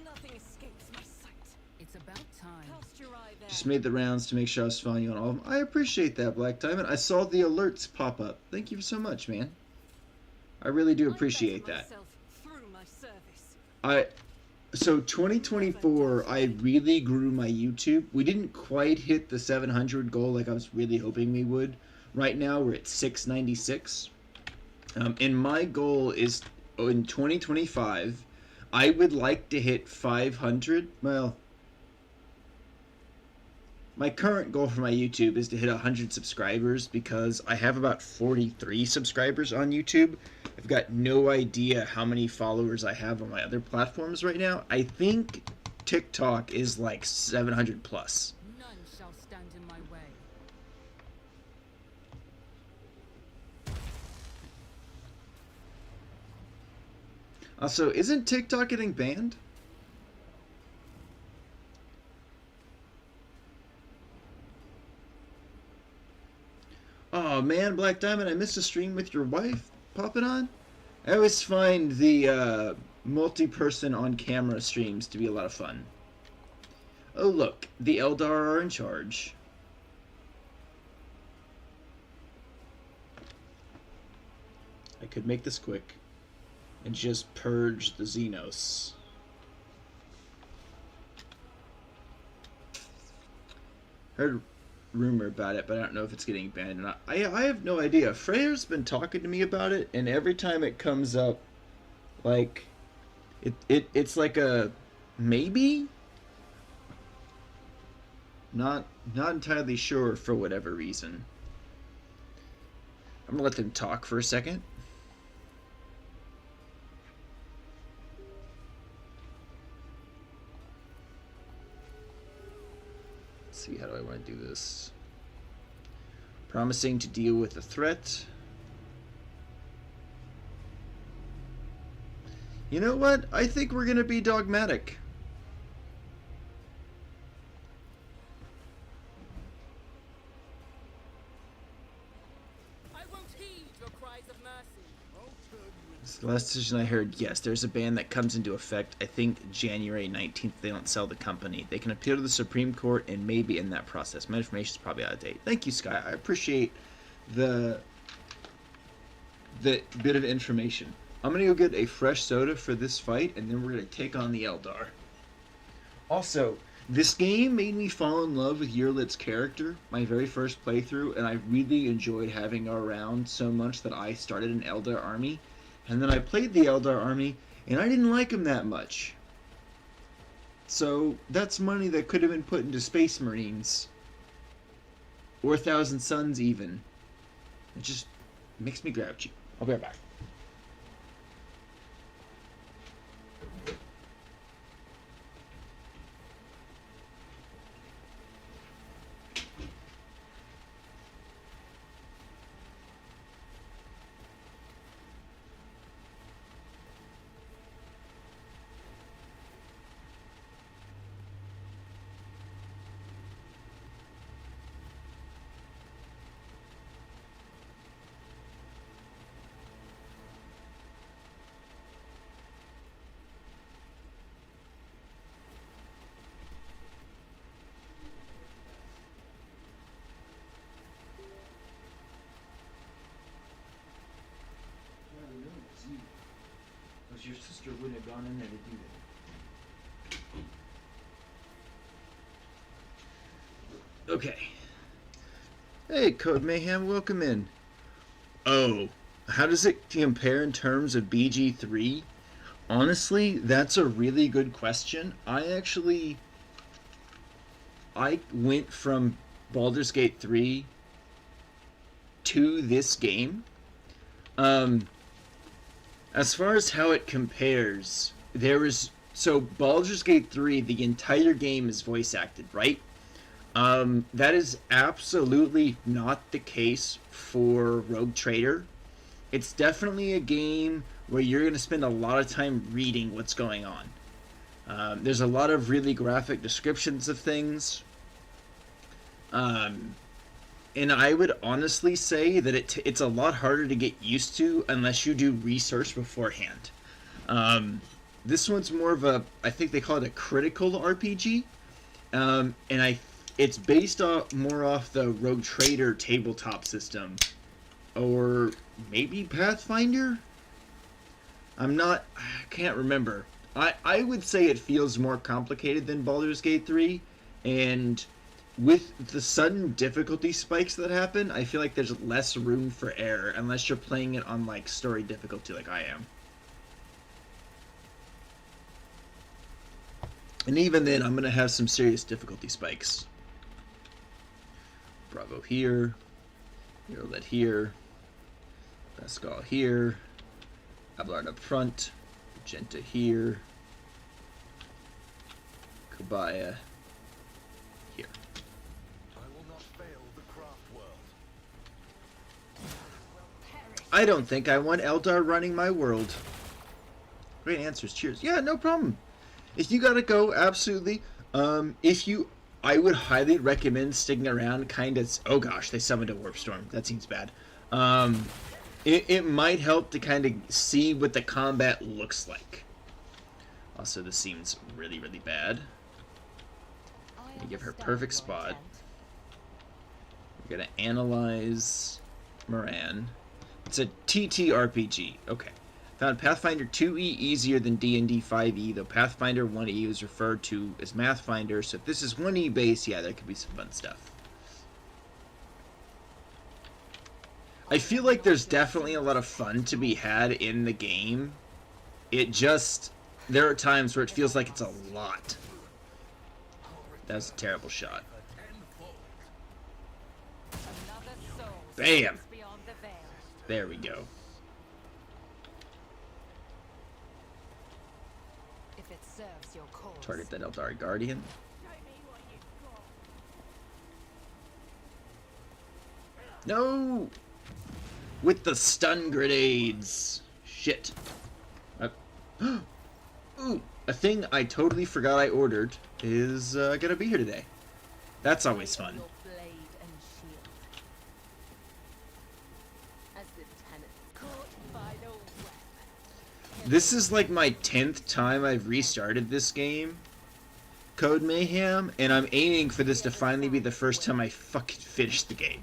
Nothing escapes my sight. It's about time. Cast your eye there. Just made the rounds to make sure I was following you on all of them. I appreciate that, Black Diamond. I saw the alerts pop up. Thank you so much, man. I really do appreciate I better that. myself through my service. So 2024, I really grew my YouTube. We didn't quite hit the 700 goal like I was really hoping we would. Right now, we're at 696. And my goal is, in 2025, I would like to hit 500. Well, my current goal for my YouTube is to hit 100 subscribers because I have about 43 subscribers on YouTube. I've got no idea how many followers I have on my other platforms right now. I think TikTok is like 700 plus. None shall stand in my way. Also, isn't TikTok getting banned? Oh man, Black Diamond, I missed a stream with your wife popping on. I always find the multi-person on-camera streams to be a lot of fun. Oh look, the Eldar are in charge. I could make this quick and just purge the Xenos. Heard rumor about it, but I don't know if it's getting banned or not. I have no idea. Freya's been talking to me about it, and every time it comes up, like, it's like a maybe. Not entirely sure for whatever reason. I'm gonna let them talk for a second. Let's see, how do I want to do this? Promising to deal with the threat. You know what? I think we're gonna be dogmatic. I won't heed your cries of mercy. It's the last decision I heard. Yes, there's a ban that comes into effect, I think, January 19th. They don't sell the company. They can appeal to the Supreme Court and maybe in that process. My information is probably out of date. Thank you, Sky. I appreciate the bit of information. I'm going to go get a fresh soda for this fight, and then we're going to take on the Eldar. Also, this game made me fall in love with Yurlit's character, my very first playthrough, and I really enjoyed having her around so much that I started an Eldar army. And then I played the Eldar army, and I didn't like him that much. So, that's money that could have been put into Space Marines. Or Thousand Suns, even. It just makes me grouchy. I'll be right back. Your sister wouldn't have gone in there to do that. Okay. Hey, Code Mayhem, welcome in. Oh, how does it compare in terms of BG3? Honestly, that's a really good question. I went from Baldur's Gate 3 to this game. As far as how it compares, so Baldur's Gate 3, the entire game is voice acted, right? That is absolutely not the case for Rogue Trader. It's definitely a game where you're going to spend a lot of time reading what's going on. There's a lot of really graphic descriptions of things. And I would honestly say that it's a lot harder to get used to unless you do research beforehand. This one's more of I think they call it a critical RPG. And it's based more off the Rogue Trader tabletop system. Or maybe Pathfinder? I can't remember. I would say it feels more complicated than Baldur's Gate 3, and with the sudden difficulty spikes that happen, I feel like there's less room for error unless you're playing it on like story difficulty like I am. And even then, I'm going to have some serious difficulty spikes. Bravo here. Yurlit here. Pascal here. Abelard up front. Magenta here. Kabaya here. I don't think I want Eldar running my world. Great answers. Cheers. Yeah, no problem. If you gotta go, absolutely. I would highly recommend sticking around. Oh gosh, they summoned a warp storm. That seems bad. It might help to kind of see what the combat looks like. Also, this seems really, really bad. I'm gonna give her perfect spot. We're gonna analyze Moran. It's a TTRPG. Okay. Found Pathfinder 2e easier than D&D 5e, though Pathfinder 1e was referred to as Mathfinder, so if this is 1e base, yeah, there could be some fun stuff. I feel like there's definitely a lot of fun to be had in the game. There are times where it feels like it's a lot. That was a terrible shot. Bam! There we go. If it serves your cause. Target that Eldari Guardian. No! With the stun grenades. Shit. Ooh, a thing I totally forgot I ordered is gonna be here today. That's always fun. Your blade and shield. As Lieutenant caught by the web. This is like my 10th time I've restarted this game, Code Mayhem, and I'm aiming for this to finally be the first time I fucking finish the game.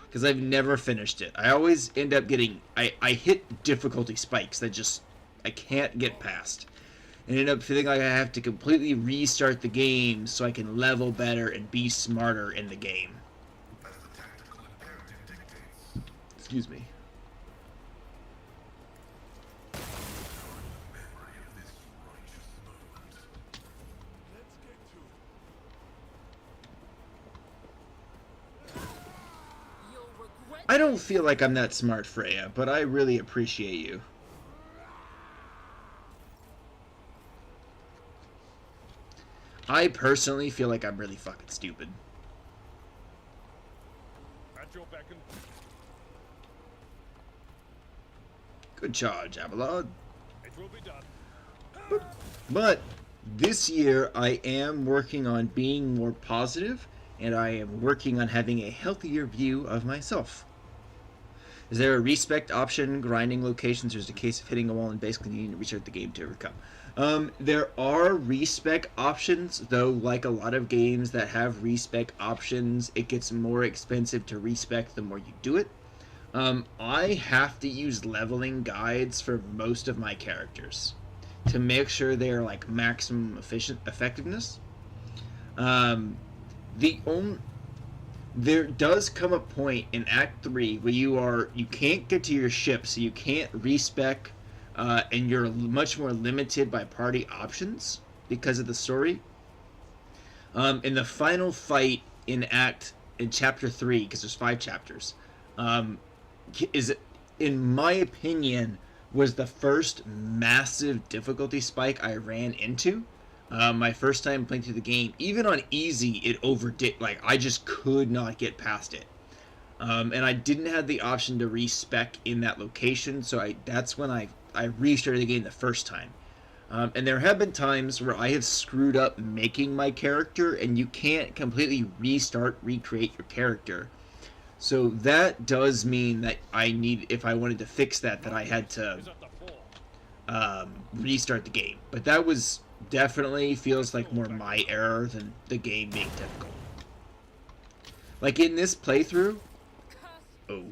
Because I've never finished it. I always end up getting... I hit difficulty spikes that just... I can't get past. And end up feeling like I have to completely restart the game so I can level better and be smarter in the game. As the tactical imperative dictates. Excuse me. Memory of this righteous moment. Let's get to it. You'll regret I don't feel like I'm that smart, Freya, but I really appreciate you. I personally feel like I'm really fucking stupid. At your beck and Good charge, Abelard. it will be done. But this year I am working on being more positive, and I am working on having a healthier view of myself. Is there a respect option, grinding locations, or is it a case of hitting a wall and basically needing to restart the game to overcome? There are respec options, though like a lot of games that have respec options, it gets more expensive to respec the more you do it. I have to use leveling guides for most of my characters to make sure they're like maximum effectiveness. There does come a point in Act 3 where you can't get to your ship, so you can't respec, and you're much more limited by party options because of the story. In the final fight in Chapter 3, because there's 5 chapters, is, in my opinion, was the first massive difficulty spike I ran into. My first time playing through the game, even on easy, it overdid. Like, I just could not get past it. And I didn't have the option to respec in that location, so that's when I restarted the game the first time. And there have been times where I have screwed up making my character, and you can't completely recreate your character. So that does mean that if I wanted to fix that, I had to Is at the fore. restart the game. But that was definitely feels like more my error than the game being difficult. Like in this playthrough, I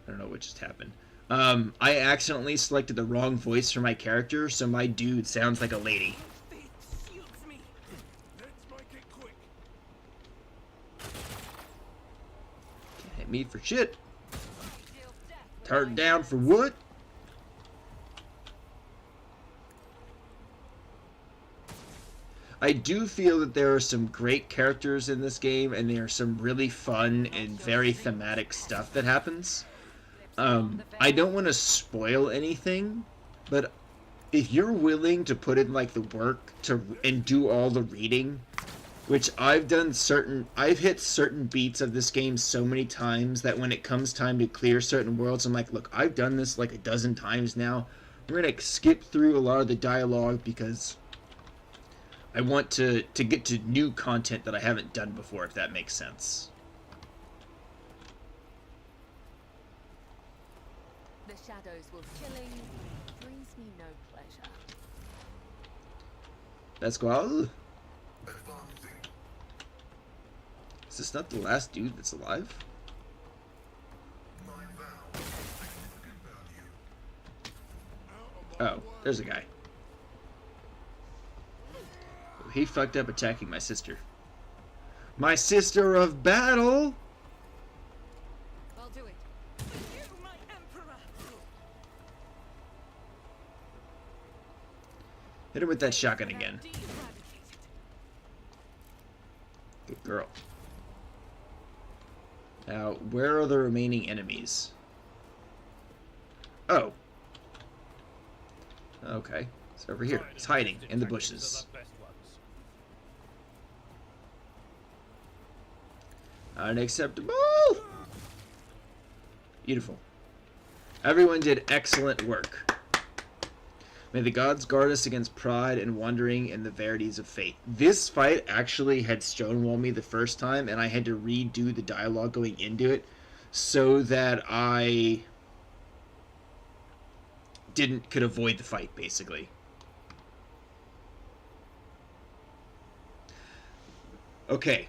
don't know what just happened. I accidentally selected the wrong voice for my character, so my dude sounds like a lady. Let's make it quick. Can't hit me for shit. Turned down for what? I do feel that there are some great characters in this game, and there are some really fun and very thematic stuff that happens. I don't want to spoil anything, but if you're willing to put in like the work and do all the reading, which I've hit certain beats of this game so many times that when it comes time to clear certain worlds, I'm like, look, I've done this like a dozen times now. We're gonna skip through a lot of the dialogue because I want to get to new content that I haven't done before, if that makes sense. the shadows will killing brings me no pleasure. Let's go out. Advancing. Is this not the last dude that's alive? My vow of significant value. Oh, there's a guy. He fucked up attacking my sister. My sister of battle! I'll do it. You, my emperor! Hit him with that shotgun again. Eradicated. Good girl. Now, where are the remaining enemies? Oh. Okay. It's over here. It's hiding in the bushes. Unacceptable! Beautiful. Everyone did excellent work. May the gods guard us against pride and wandering in the verities of fate. This fight actually had stonewalled me the first time, and I had to redo the dialogue going into it so that I could avoid the fight, basically. Okay.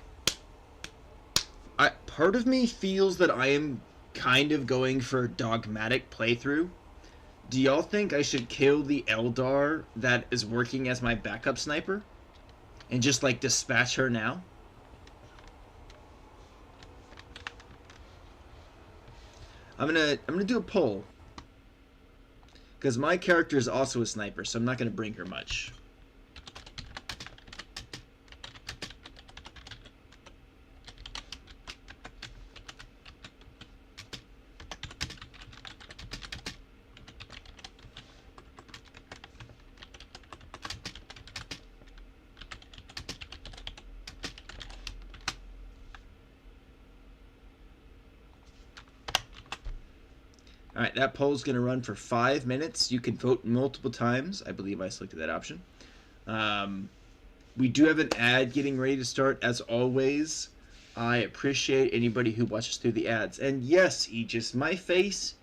Part of me feels that I am kind of going for a dogmatic playthrough. Do y'all think I should kill the Eldar that is working as my backup sniper? And just, like, dispatch her now? I'm gonna do a poll. Because my character is also a sniper, so I'm not gonna bring her much. Alright, that poll's going to run for 5 minutes. You can vote multiple times. I believe I selected that option. We do have an ad getting ready to start, as always. I appreciate anybody who watches through the ads. And yes, Aegis, my face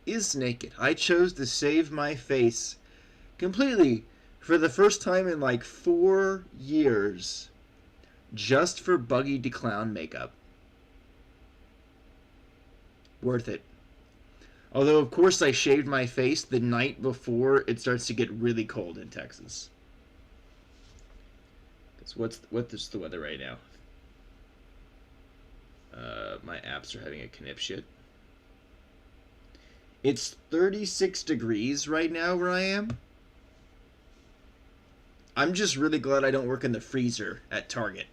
is naked. I chose to save my face completely for the first time in like 4 years just for Buggy the Clown makeup. Worth it. Although, of course, I shaved my face the night before it starts to get really cold in Texas. What's the weather right now? My apps are having a conniption. It's 36 degrees right now where I am. I'm just really glad I don't work in the freezer at Target.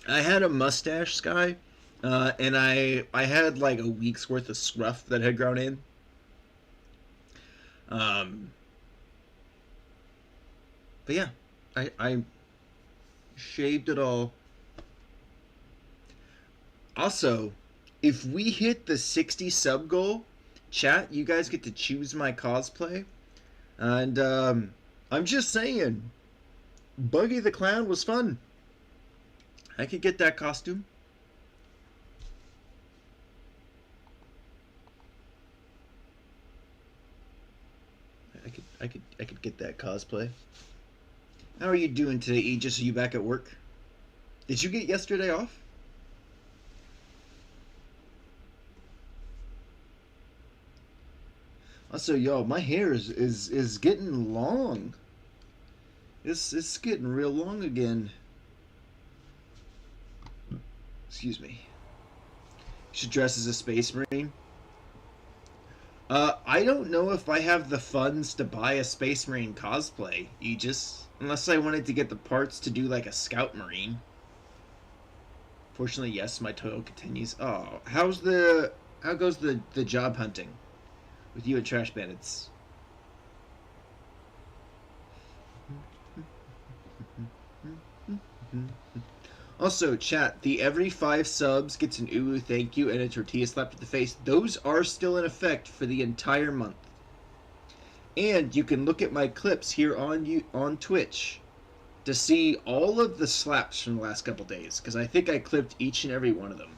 I had a mustache, Sky, and I had like a week's worth of scruff that had grown in. But yeah, I shaved it all. Also, if we hit the 60 sub goal, chat, you guys get to choose my cosplay. And I'm just saying, Buggy the Clown was fun. I could get that costume. I could get that cosplay. How are you doing today, Aegis? Are you back at work? Did you get yesterday off? Also, y'all, my hair is getting long. It's getting real long again. Excuse me. Should dress as a space marine. I don't know if I have the funds to buy a space marine cosplay, Aegis. Unless I wanted to get the parts to do like a scout marine. Fortunately, yes, my toil continues. Oh, how goes the job hunting with you and Trash Bandits? Also, chat, the every 5 subs gets an ooh thank you and a tortilla slap to the face. Those are still in effect for the entire month. And you can look at my clips here on Twitch to see all of the slaps from the last couple days, because I think I clipped each and every one of them.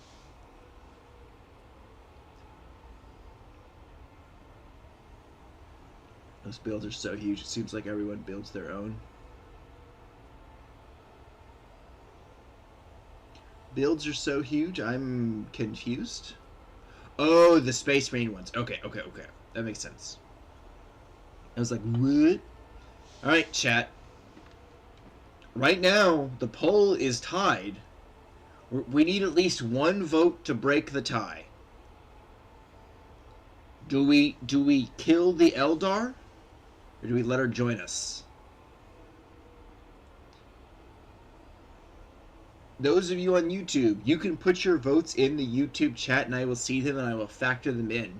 Those builds are so huge, it seems like everyone builds their own. Builds are so huge, I'm confused. Oh, the Space Marine ones. Okay. That makes sense. I was like, what? Alright, chat. Right now, the poll is tied. We need at least 1 vote to break the tie. Do we kill the Eldar? Or do we let her join us? Those of you on YouTube, you can put your votes in the YouTube chat and I will see them and I will factor them in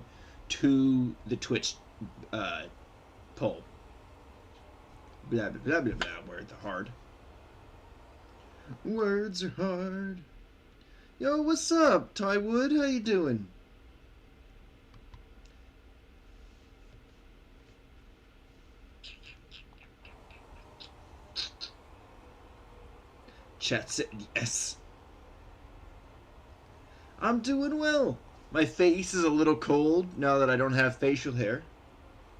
to the Twitch poll. Blah, blah, blah, blah, blah, word the hard. Words are hard. Yo, what's up, Ty Wood? How you doing? Chat said yes. I'm doing well. My face is a little cold now that I don't have facial hair.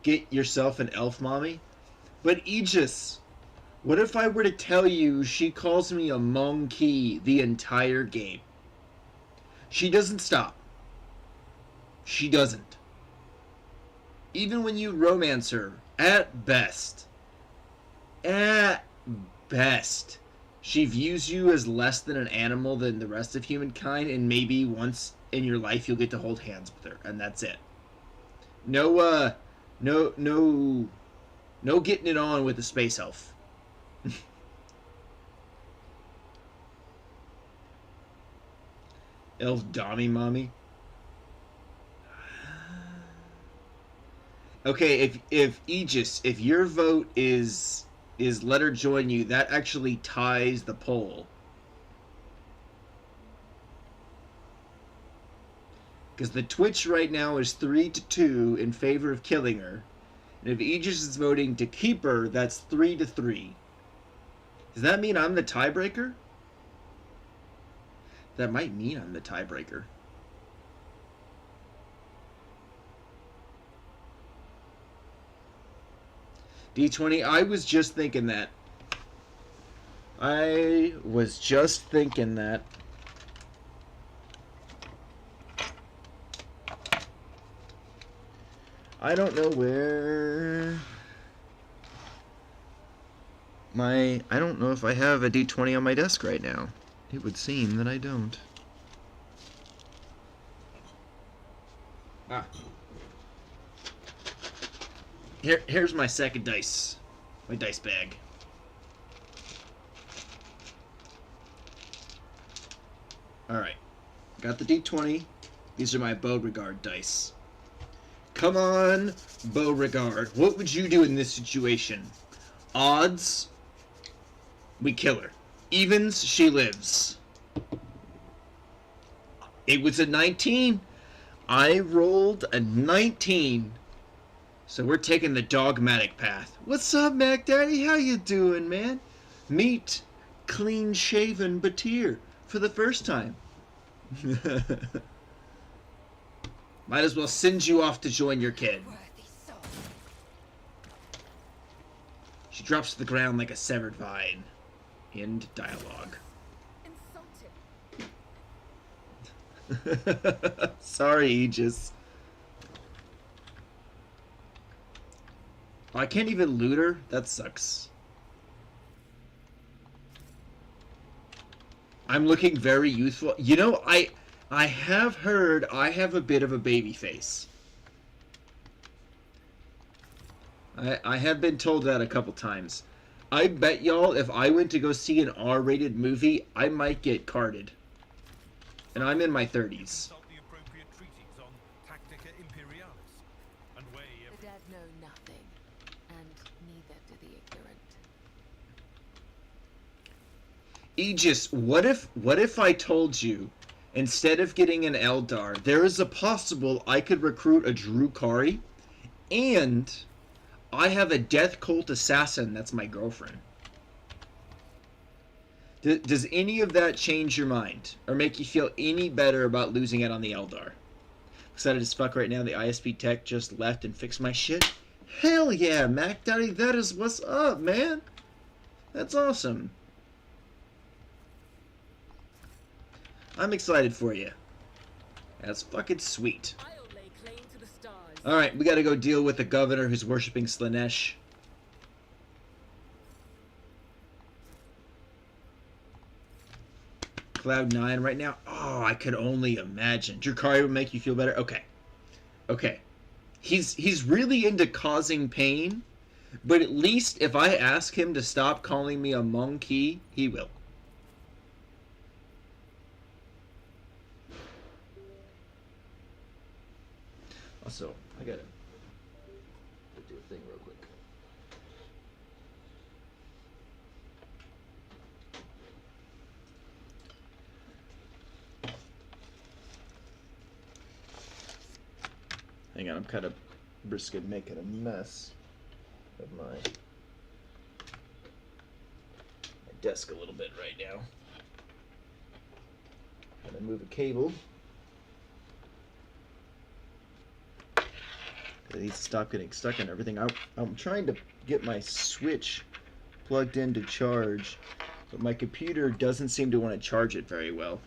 Get yourself an elf, mommy. But Aegis, what if I were to tell you she calls me a monkey the entire game? She doesn't stop. She doesn't. Even when you romance her, at best, she views you as less than an animal than the rest of humankind, and maybe once in your life you'll get to hold hands with her, and that's it. No getting it on with a space elf. Elf Dommy Mommy. Okay, if Aegis, if your vote is let her join you, that actually ties the poll. Because the Twitch right now is 3-2 in favor of killing her. And if Aegis is voting to keep her, that's 3-3. Does that mean I'm the tiebreaker? That might mean I'm the tiebreaker. D20, I was just thinking that. I was just thinking that. I don't know where I don't know if I have a D20 on my desk right now. It would seem that I don't. Here's my second dice. My dice bag. Alright. Got the D20. These are my Beauregard dice. Come on, Beauregard. What would you do in this situation? Odds, we kill her. Evens, she lives. It was a 19. I rolled a 19. So we're taking the dogmatic path. What's up, Mac Daddy? How you doing, man? Meet clean-shaven Batir for the first time. Might as well send you off to join your kid. She drops to the ground like a severed vine. End dialogue. Sorry, Aegis. Oh, I can't even loot her? That sucks. I'm looking very youthful. You know, I have heard I have a bit of a baby face. I have been told that a couple times. I bet y'all if I went to go see an R-rated movie, I might get carded. And I'm in my 30s. Consult the appropriate treatise on Tactica Imperialis, and weigh The dead know nothing, and neither do the ignorant. Aegis, what if I told you, instead of getting an Eldar, there is a possible I could recruit a Drukhari, and I have a Death Cult assassin that's my girlfriend. Does any of that change your mind? Or make you feel any better about losing out on the Eldar? Excited as fuck right now, the ISP tech just left and fixed my shit. Hell yeah, Mac Daddy, that is what's up, man. That's awesome. I'm excited for you. That's fucking sweet. I'll lay claim to the stars. Alright, we gotta go deal with the governor who's worshipping Slaanesh. Cloud 9 right now. Oh, I could only imagine. Drukhari would make you feel better. Okay. Okay. He's really into causing pain, but at least if I ask him to stop calling me a monkey, he will. Also, I gotta do a thing real quick. Hang on, I'm kind of brisket making a mess of my desk a little bit right now. Gonna move a cable. It needs to stop getting stuck in everything. I'm trying to get my switch plugged in to charge, but my computer doesn't seem to want to charge it very well.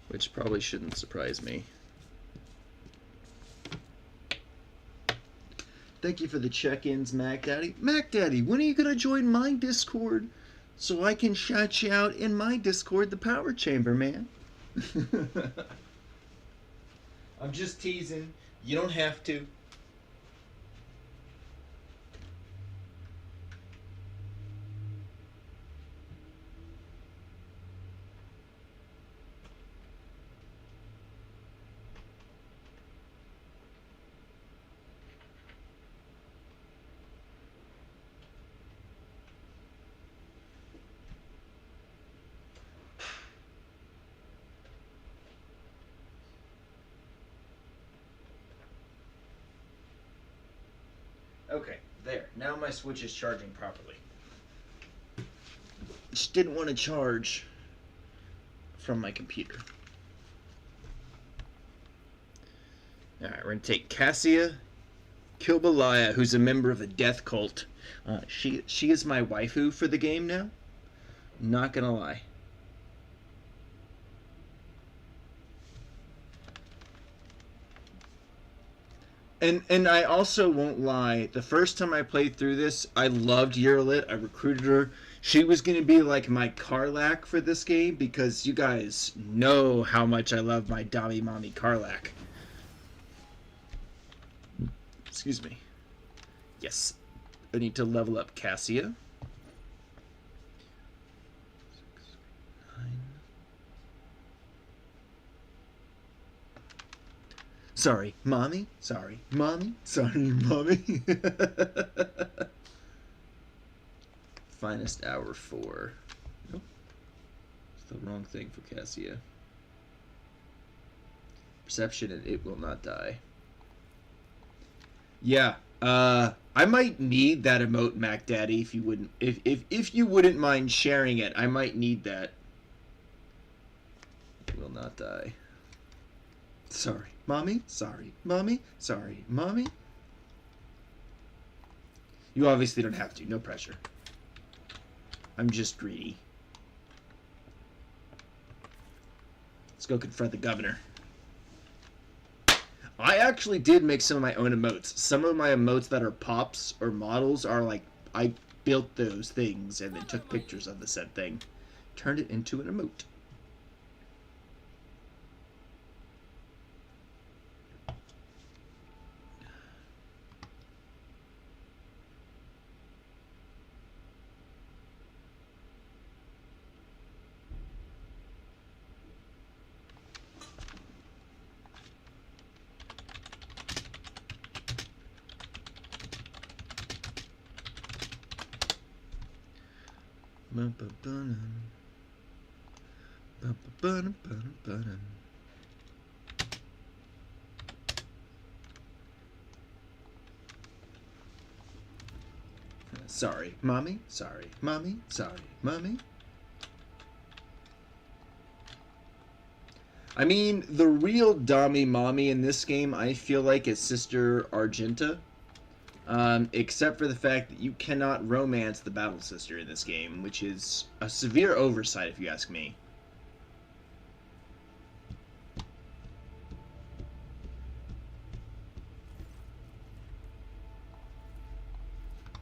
Which probably shouldn't surprise me. Thank you for the check-ins, Mac Daddy. Mac Daddy, when are you going to join my Discord so I can shout you out in my Discord, the Power Chamber, man? I'm just teasing. You don't have to. Okay, there. Now my switch is charging properly. Just didn't want to charge from my computer. Alright, we're going to take Cassia Kilbalaya, who's a member of the Death Cult. She is my waifu for the game now. Not gonna lie. And I also won't lie, the first time I played through this, I loved Yerlit. I recruited her. She was going to be like my Karlach for this game, because you guys know how much I love my Dami Mommy Karlach. Excuse me. Yes. I need to level up Cassia. 6, 9. Sorry, Mommy. Sorry, Mommy. Sorry, Mommy. Finest hour 4. Nope. It's the wrong thing for Cassia. Perception and it will not die. Yeah, I might need that emote, Mac Daddy, if you wouldn't if you wouldn't mind sharing it. I might need that. It will not die. Sorry, Mommy. Sorry, Mommy. Sorry, Mommy. You obviously don't have to. No pressure. I'm just greedy. Let's go confront the governor. I actually did make some of my own emotes. Some of my emotes that are pops or models are like, I built those things and then took pictures of the said thing. Turned it into an emote. Sorry, Mommy. Sorry, Mommy. Sorry, Mommy. I mean, the real Dami Mommy in this game, I feel like, is Sister Argenta. Except for the fact that you cannot romance the Battle Sister in this game, which is a severe oversight, if you ask me.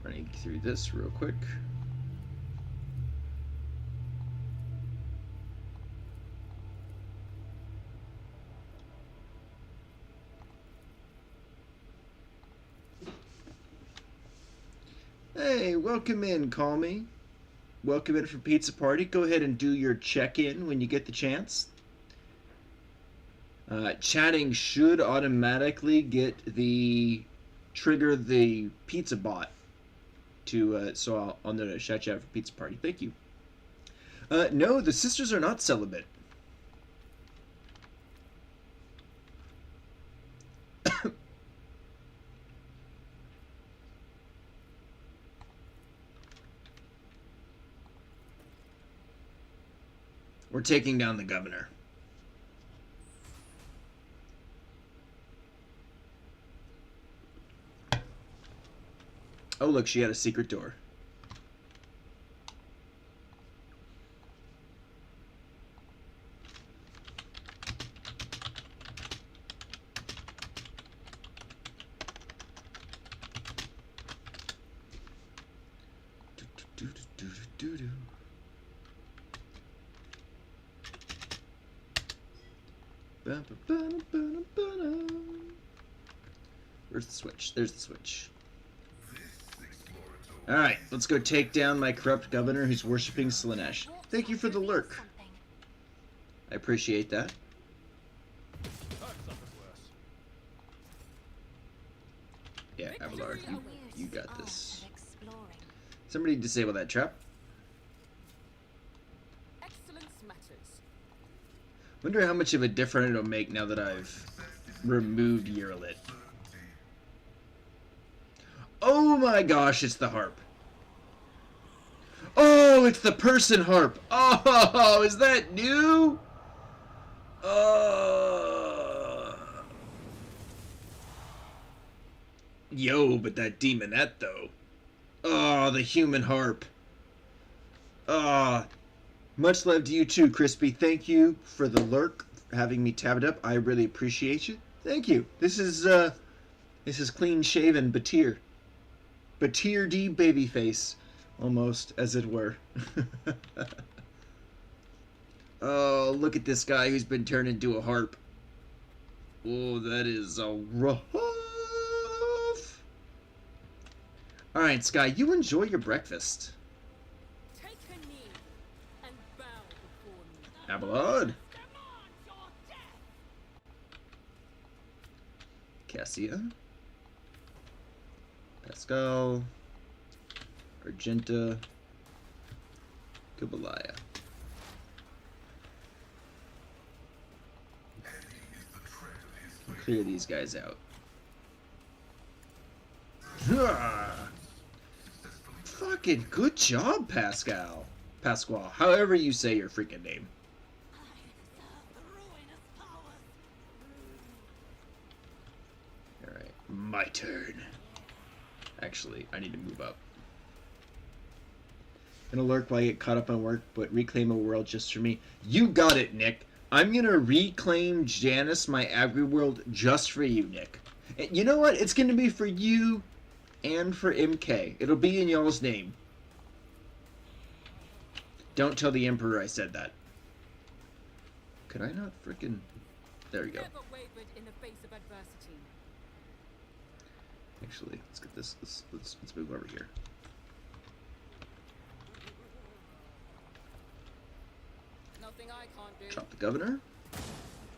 Running through this real quick. Hey, welcome in, Call Me. Welcome in for Pizza Party. Go ahead and do your check-in when you get the chance. Chatting should automatically trigger the pizza bot so I'll know to shout you out for pizza party. Thank you. No, the sisters are not celibate. We're taking down the governor. Oh, look, she had a secret door. Do-do-do-do-do-do. Ba-ba-ba-da-ba-da-ba-da. Where's the switch? There's the switch. Alright, let's go take down my corrupt governor who's worshipping Slaanesh. Thank you for the lurk. Something. I appreciate that. Yeah, Abelard, you got this. Art of exploring. Somebody disable that trap. Excellence matters. Wonder how much of a difference it'll make now that I've removed Yurlit. Oh my gosh, it's the harp. Oh, it's the person harp. Oh, is that new? Yo, but that demonette though. Oh, the human harp. Much love to you too, Crispy. Thank you for the lurk, for having me tabbed up. I really appreciate you. Thank you. This is clean shaven Batir. Batir D babyface, almost, as it were. Oh, look at this guy who's been turned into a harp. Oh, that is a rough. Alright, Sky, you enjoy your breakfast. Take a knee and bow before me. Abelard. Cassia. Pascal. Argenta. Kubalaya. Clear these guys out. Fucking good job, Pascal. Pasquale, however you say your freaking name. Alright, my turn. Actually, I need to move up. Gonna lurk while I get caught up on work, but reclaim a world just for me. You got it, Nick. I'm gonna reclaim Janice, my agri-world, just for you, Nick. And you know what? It's gonna be for you and for MK. It'll be in y'all's name. Don't tell the Emperor I said that. Could I not frickin'... There we go. Never wavered in the face of adversity. Actually, let's get this. Let's move over here. Nothing I can't do. Drop the governor.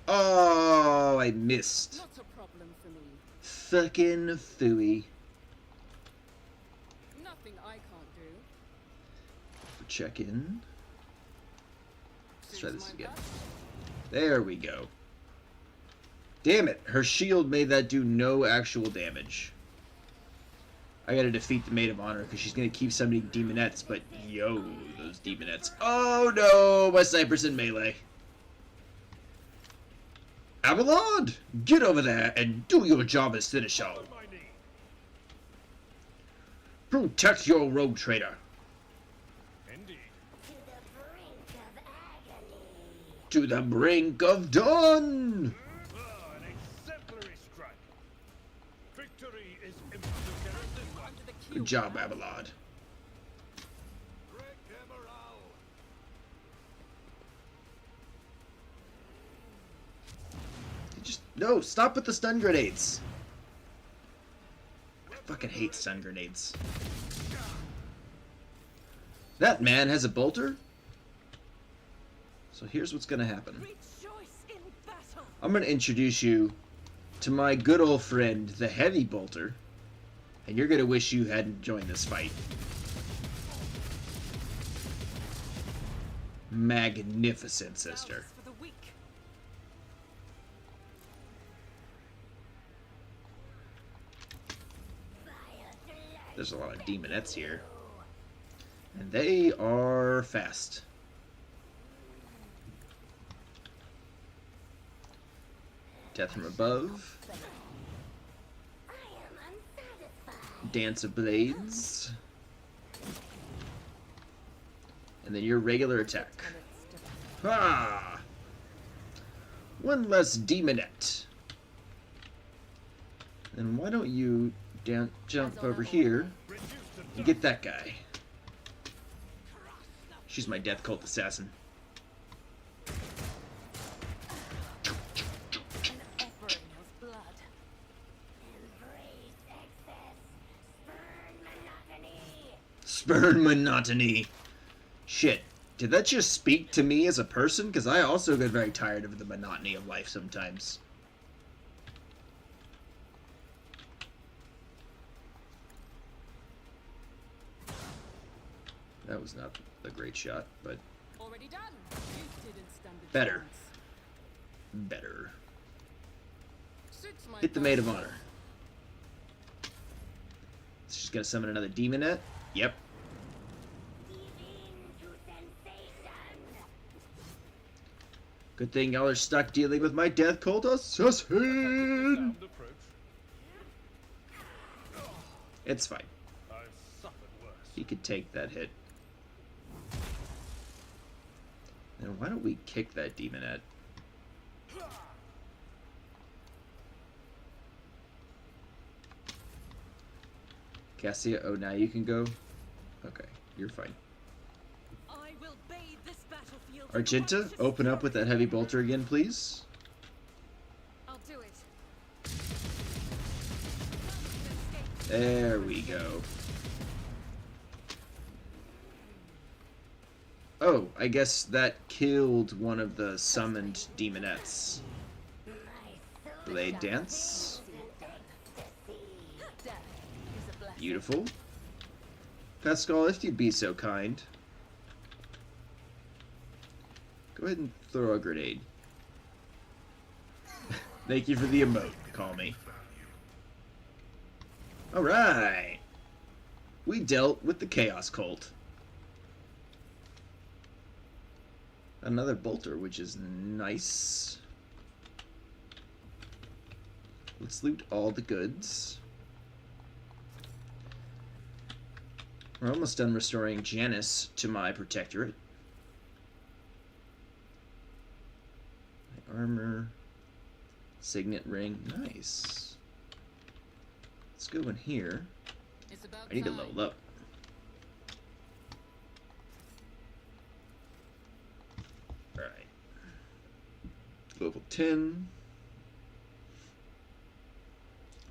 Oh, I missed. Not a problem for me. Fucking phooey. Nothing I can't do. Check in. Let's try this Suits my again. purpose. There we go. Damn it, her shield made that do no actual damage. I gotta defeat the Maid of Honor because she's gonna keep summoning demonettes, but yo, those demonettes. Oh no, my sniper's in melee. Abelard, get over there and do your job as Seneschal. Protect your rogue trader. Indeed. To the brink of dawn. An exemplary strike. Victory is imminent. Under the keel. Good job, Abelard. Break their morale. Just no, stop with the stun grenades. I fucking hate stun grenades. That man has a bolter. So here's what's gonna happen. Rejoice in battle. I'm gonna introduce you to my good old friend, the heavy bolter. And you're gonna wish you hadn't joined this fight. Magnificent, sister. Malice for the weak. There's a lot of demonettes here. And they are fast. Death from above. Dance of blades. And then your regular attack. Ha! One less demonette. And why don't you jump over here and get that guy? She's my death cult assassin. An offering of blood. Spurn monotony. Shit. Did that just speak to me as a person? Because I also get very tired of the monotony of life sometimes. That was not a great shot, but Already done. You didn't stand a better. chance. Better. Suits my Hit the maid of purpose. honor. She's gonna summon another demonette. Yep. Good thing y'all are stuck dealing with my death cult assassin. Approach. It's fine. I've suffered worse. He could take that hit. Then why don't we kick that demonette? Cassia, oh, now you can go? Okay, you're fine. I will bathe this battlefield. Argenta, with open up with that heavy bolter again, please. I'll do it. There we go. Oh, I guess that killed one of the summoned demonettes. Blade dance. Death is a blessing. Beautiful. Pascal, if you'd be so kind. Go ahead and throw a grenade. Thank you for the emote, call me. Alright. We dealt with the Chaos Cult. Another bolter, which is nice. Let's loot all the goods. We're almost done restoring Janice to my protectorate. My armor. Signet ring. Nice. Let's go in here. It's about I need to time. level up. Alright. Level 10.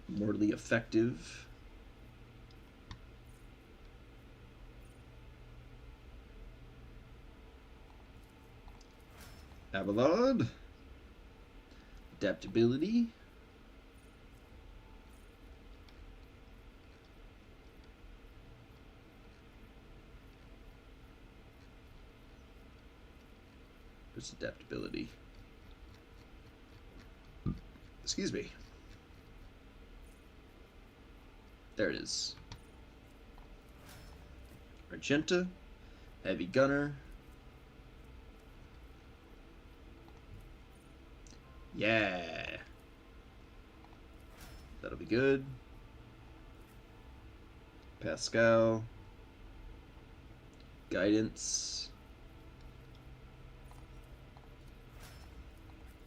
Mortally effective. Abelard. Adaptability. There's adaptability. Excuse me. There it is. Argenta. Heavy gunner. Yeah. That'll be good. Pascal. Guidance.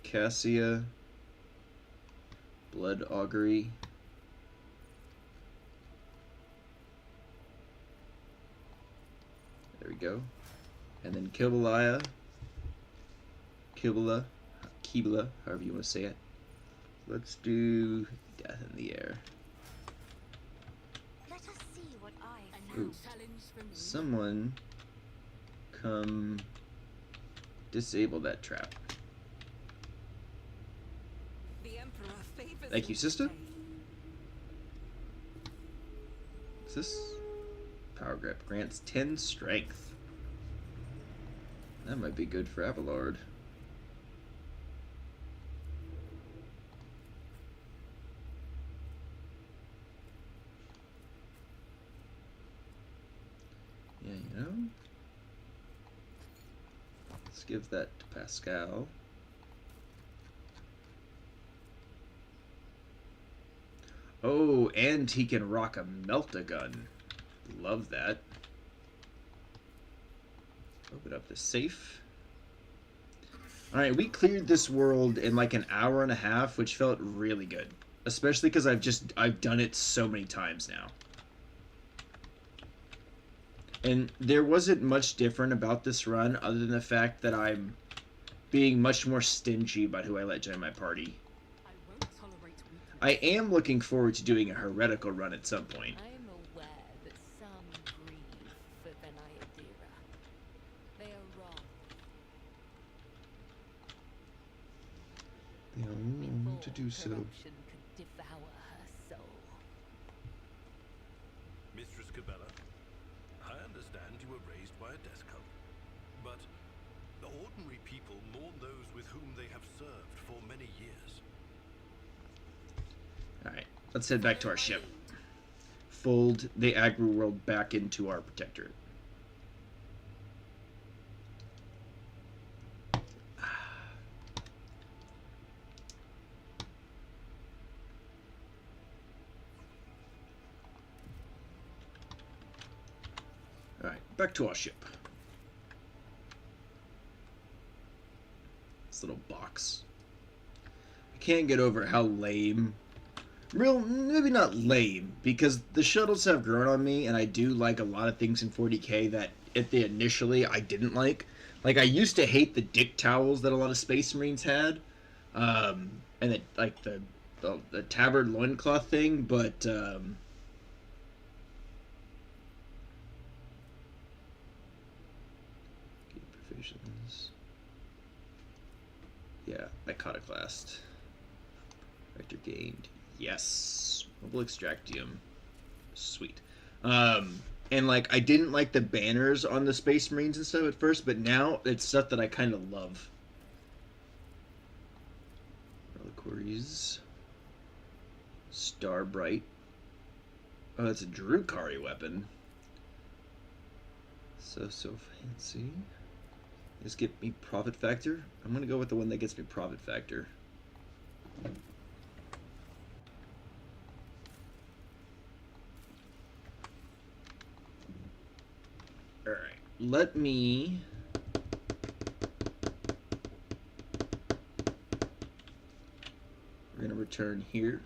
Cassia. Blood augury. There we go. And then Kibaliah. Kibala. Kibala, however you want to say it. Let's do Death in the Air. Let us see what I Ooh. Challenge from me. Someone come disable that trap. The Emperor favors Thank you, me sister. today. What's this? Power Grip grants 10 strength. That might be good for Avalord. Yeah, you know. Let's give that to Pascal. Oh, and he can rock a melt-a-gun. Love that. Open up the safe. Alright, we cleared this world in like an hour and a half, which felt really good. Especially because I've done it so many times now. And there wasn't much different about this run other than the fact that I'm being much more stingy about who I let join my party. I won't tolerate weakness. I am looking forward to doing a heretical run at some point. I am aware that some grieve for Benayadira. They are wrong. They are wrong to do so. Corruption could devour her soul. Mistress Cabela, I understand you were raised by a death cult, but the ordinary people mourn those with whom they have served for many years. Alright, let's head back to our ship. Fold the Agri world back into our protectorate. Alright, back to our ship. This little box. I can't get over how lame. Maybe not lame, because the shuttles have grown on me, and I do like a lot of things in 40k that initially I didn't like. Like, I used to hate the dick towels that a lot of Space Marines had, and the tabard loincloth thing, but provisions. Yeah, Iconoclast. Vector gained. Yes. Mobile Extractium. Sweet. And like, I didn't like the banners on the Space Marines and stuff at first, but now it's stuff that I kind of love. Reliquaries. Starbright. Oh, that's a Drukari weapon. So fancy. Just get me Profit Factor. I'm gonna go with the one that gets me Profit Factor. Alright, let me... We're gonna return here.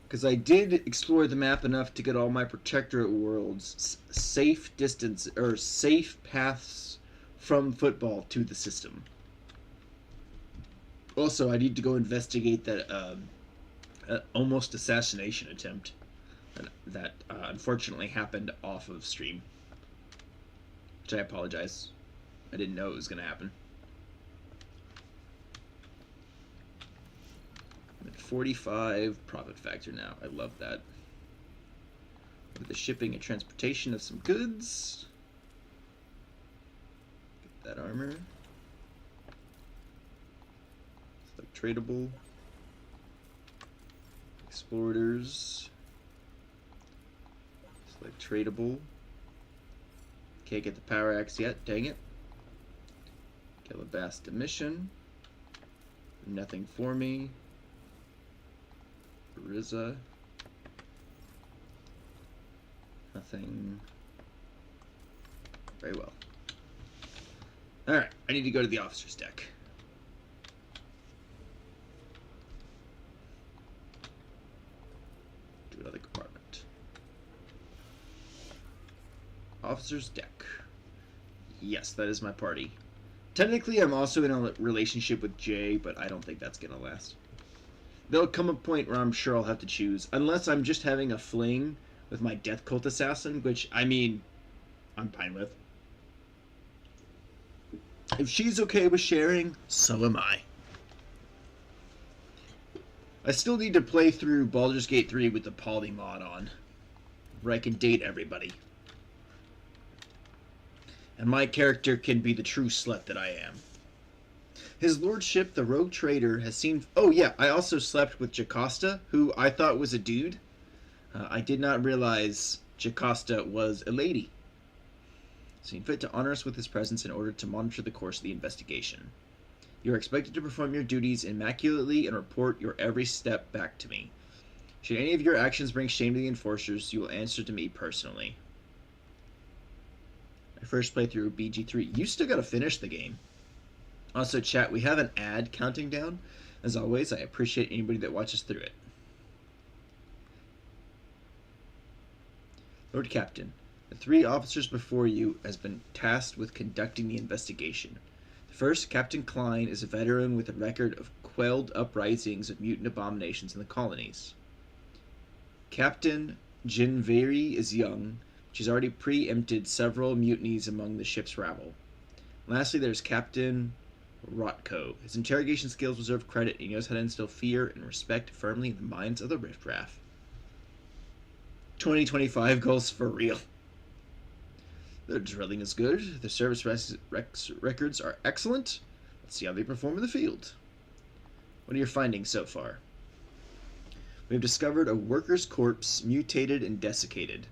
Because I did explore the map enough to get all my Protectorate worlds safe distance, or safe paths from football to the system. Also, I need to go investigate that almost assassination attempt that unfortunately happened off of stream. Which I apologize. I didn't know it was going to happen. I'm at 45 profit factor now. I love that. With the shipping and transportation of some goods. Get that armor. Select tradable. Explorers. Select tradable. Can't get the power axe yet, dang it. Calabasta mission. Nothing for me. Riza. Nothing. Very well. Alright, I need to go to the officer's deck. To another compartment. Officer's deck. Yes, that is my party. Technically, I'm also in a relationship with Jay, but I don't think that's gonna last. There'll come a point where I'm sure I'll have to choose, unless I'm just having a fling with my Death Cult assassin, which, I mean, I'm fine with. If she's okay with sharing, so am I. I still need to play through Baldur's Gate 3 with the poly mod on. where I can date everybody. And my character can be the true slut that I am. His lordship, the rogue trader, has seen... Oh yeah, I also slept with Jocasta, who I thought was a dude. I did not realize Jocasta was a lady. Seen fit to honor us with his presence in order to monitor the course of the investigation. You are expected to perform your duties immaculately and report your every step back to me. Should any of your actions bring shame to the enforcers, you will answer to me personally. My first playthrough of BG3. You still gotta finish the game. Also, chat, we have an ad counting down. As always, I appreciate anybody that watches through it. Lord Captain, the 3 officers before you has been tasked with conducting the investigation. The first, Captain Klein, is a veteran with a record of quelled uprisings of mutant abominations in the colonies. Captain Jinveri is young. She's already preempted several mutinies among the ship's rabble. Lastly, there's Captain Rotko. His interrogation skills deserve credit, and he knows how to instill fear and respect firmly in the minds of the riffraff. 2025 goals for real. Their drilling is good. Their service records are excellent. Let's see how they perform in the field. What are your findings so far? We have discovered a worker's corpse, mutated and desiccated.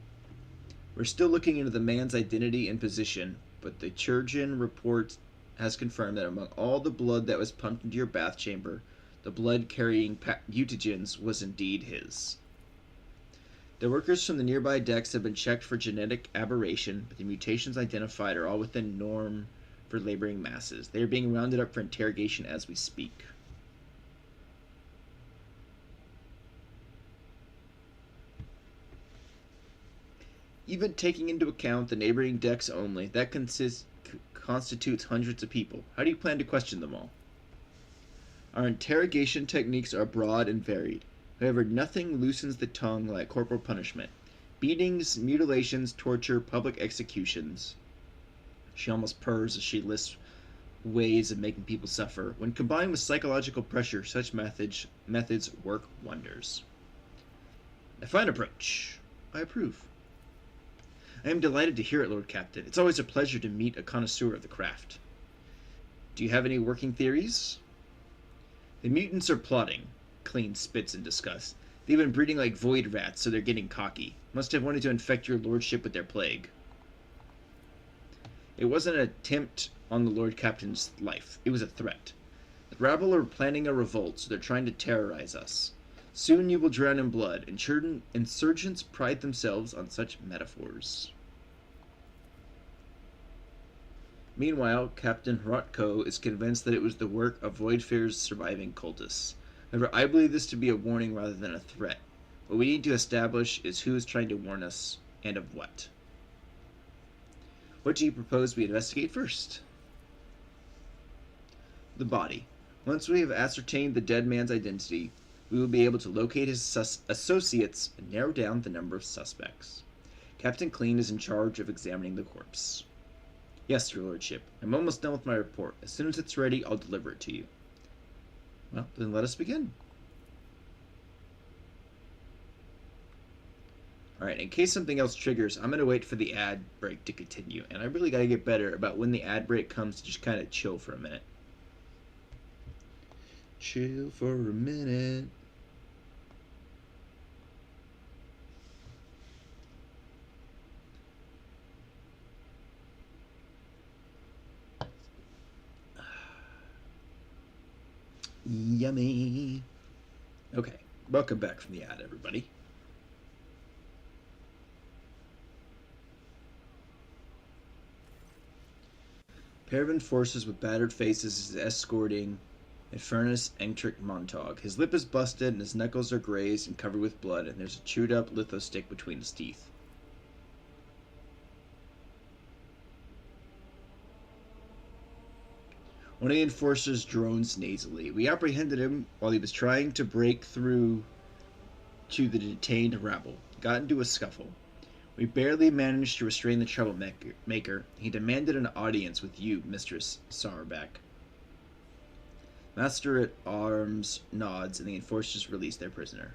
We're still looking into the man's identity and position, but the Churgian report has confirmed that among all the blood that was pumped into your bath chamber, the blood-carrying mutagens was indeed his. The workers from the nearby decks have been checked for genetic aberration, but the mutations identified are all within norm for laboring masses. They are being rounded up for interrogation as we speak. Even taking into account the neighboring decks only, that constitutes hundreds of people. How do you plan to question them all? Our interrogation techniques are broad and varied. However, nothing loosens the tongue like corporal punishment. Beatings, mutilations, torture, public executions. She almost purrs as she lists ways of making people suffer. When combined with psychological pressure, such methods work wonders. A fine approach. I approve. I am delighted to hear it, Lord Captain. It's always a pleasure to meet a connoisseur of the craft. Do you have any working theories? The mutants are plotting. Clean spits in disgust. They've been breeding like void rats, so they're getting cocky. Must have wanted to infect your lordship with their plague. It wasn't an attempt on the Lord Captain's life. It was a threat. The rabble are planning a revolt, so they're trying to terrorize us. Soon you will drown in blood. Insurgents pride themselves on such metaphors. Meanwhile, Captain Rotko is convinced that it was the work of Voidfare's surviving cultists. However, I believe this to be a warning rather than a threat. What we need to establish is who is trying to warn us, and of what. What do you propose we investigate first? The body. Once we have ascertained the dead man's identity, we will be able to locate his associates and narrow down the number of suspects. Captain Clean is in charge of examining the corpse. Yes, your lordship. I'm almost done with my report. As soon as it's ready, I'll deliver it to you. Well, then let us begin. Alright, in case something else triggers, I'm going to wait for the ad break to continue. And I really got to get better about when the ad break comes to just kind of chill for a minute. Chill for a minute. Yummy. Okay, welcome back from the ad, everybody. Pair of enforcers with battered faces is escorting Infernus Engtric Montag. His lip is busted and his knuckles are grazed and covered with blood, and there's a chewed up litho stick between his teeth. One of the enforcers drones nasally. We apprehended him while he was trying to break through to the detained rabble. Got into a scuffle. We barely managed to restrain the troublemaker. He demanded an audience with you, Mistress Sauerback. Master at Arms nods, and the enforcers release their prisoner.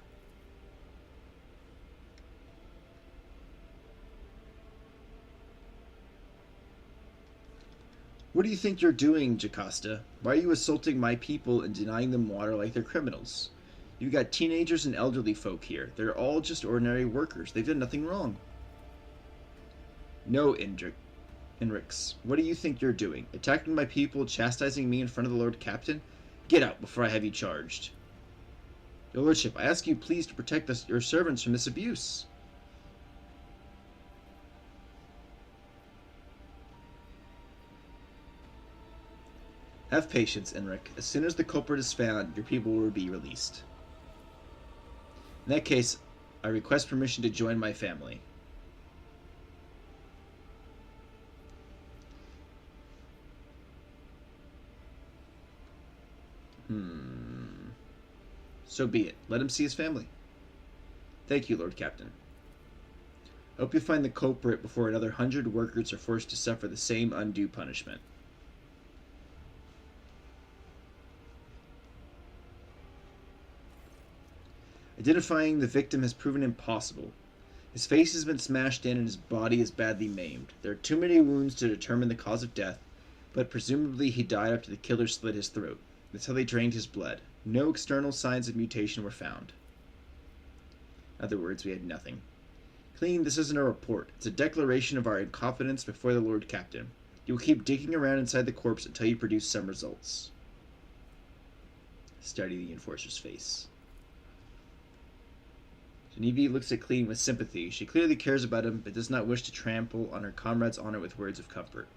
What do you think you're doing, Jocasta? Why are you assaulting my people and denying them water like they're criminals? You've got teenagers and elderly folk here. They're all just ordinary workers. They've done nothing wrong. No, Inrix. What do you think you're doing? Attacking my people, chastising me in front of the Lord Captain? Get out before I have you charged. Your Lordship, I ask you please to protect your servants from this abuse. Have patience, Enric. As soon as the culprit is found, your people will be released. In that case, I request permission to join my family. So be it. Let him see his family. Thank you, Lord Captain. I hope you find the culprit before another 100 workers are forced to suffer the same undue punishment. Identifying the victim has proven impossible. His face has been smashed in and his body is badly maimed. There are too many wounds to determine the cause of death, but presumably he died after the killer slit his throat. That's how they drained his blood. No external signs of mutation were found. In other words, we had nothing. Clean, this isn't a report. It's a declaration of our incompetence before the Lord Captain. You will keep digging around inside the corpse until you produce some results. Study the Enforcer's face. Genevieve looks at Clean with sympathy. She clearly cares about him, but does not wish to trample on her comrade's honor with words of comfort.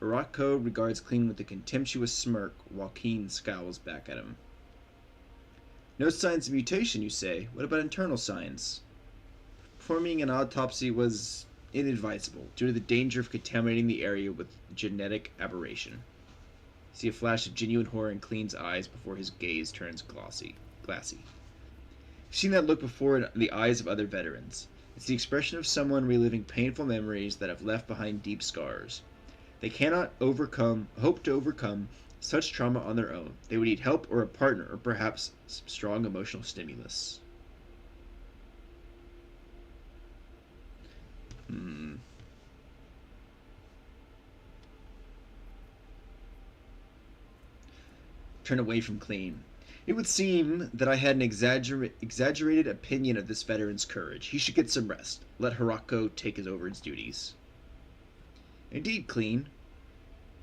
Orozco regards Clean with a contemptuous smirk, while Keen scowls back at him. No signs of mutation, you say? What about internal signs? Performing an autopsy was inadvisable, due to the danger of contaminating the area with genetic aberration. See a flash of genuine horror in Clean's eyes before his gaze turns glassy. I've seen that look before in the eyes of other veterans. It's the expression of someone reliving painful memories that have left behind deep scars. They cannot hope to overcome such trauma on their own. They would need help or a partner, or perhaps some strong emotional stimulus. Turn away from Clean. It would seem that I had an exaggerated opinion of this veteran's courage. He should get some rest. Let Hirako take over his duties. Indeed, Clean.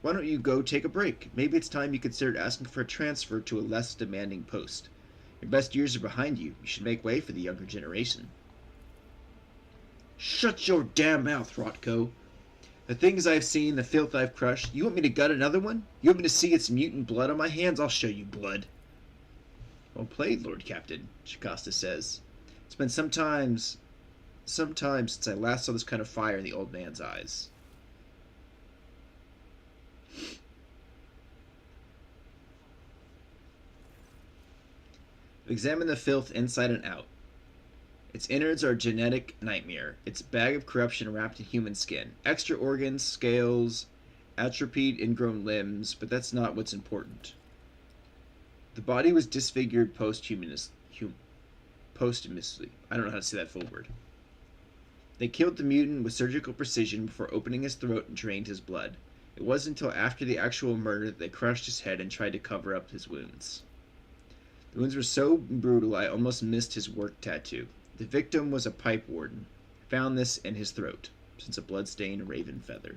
Why don't you go take a break? Maybe it's time you considered asking for a transfer to a less demanding post. Your best years are behind you. You should make way for the younger generation. Shut your damn mouth, Rotko. The things I've seen, the filth I've crushed. You want me to gut another one? You want me to see its mutant blood on my hands? I'll show you blood. Well played, Lord Captain, Jocasta says. It's been some time since I last saw this kind of fire in the old man's eyes. Examine the filth inside and out. Its innards are a genetic nightmare. Its bag of corruption wrapped in human skin. Extra organs, scales, atrophied ingrown limbs, but that's not what's important. The body was disfigured posthumously. I don't know how to say that full word. They killed the mutant with surgical precision before opening his throat and drained his blood. It wasn't until after the actual murder that they crushed his head and tried to cover up his wounds. The wounds were so brutal I almost missed his work tattoo. The victim was a pipe warden. Found this in his throat, since a blood-stained raven feather.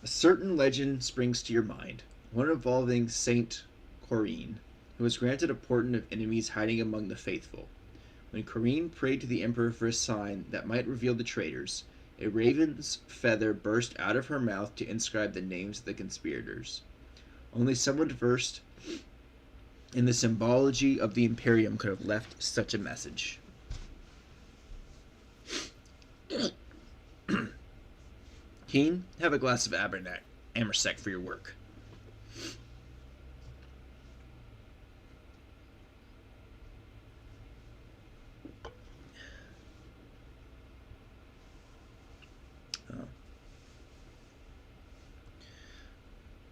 A certain legend springs to your mind, one involving Saint Corrine, who was granted a portent of enemies hiding among the faithful. When Corrine prayed to the Emperor for a sign that might reveal the traitors, a raven's feather burst out of her mouth to inscribe the names of the conspirators. Only someone versed in the symbology of the Imperium could have left such a message. Keen, have a glass of Amersec for your work.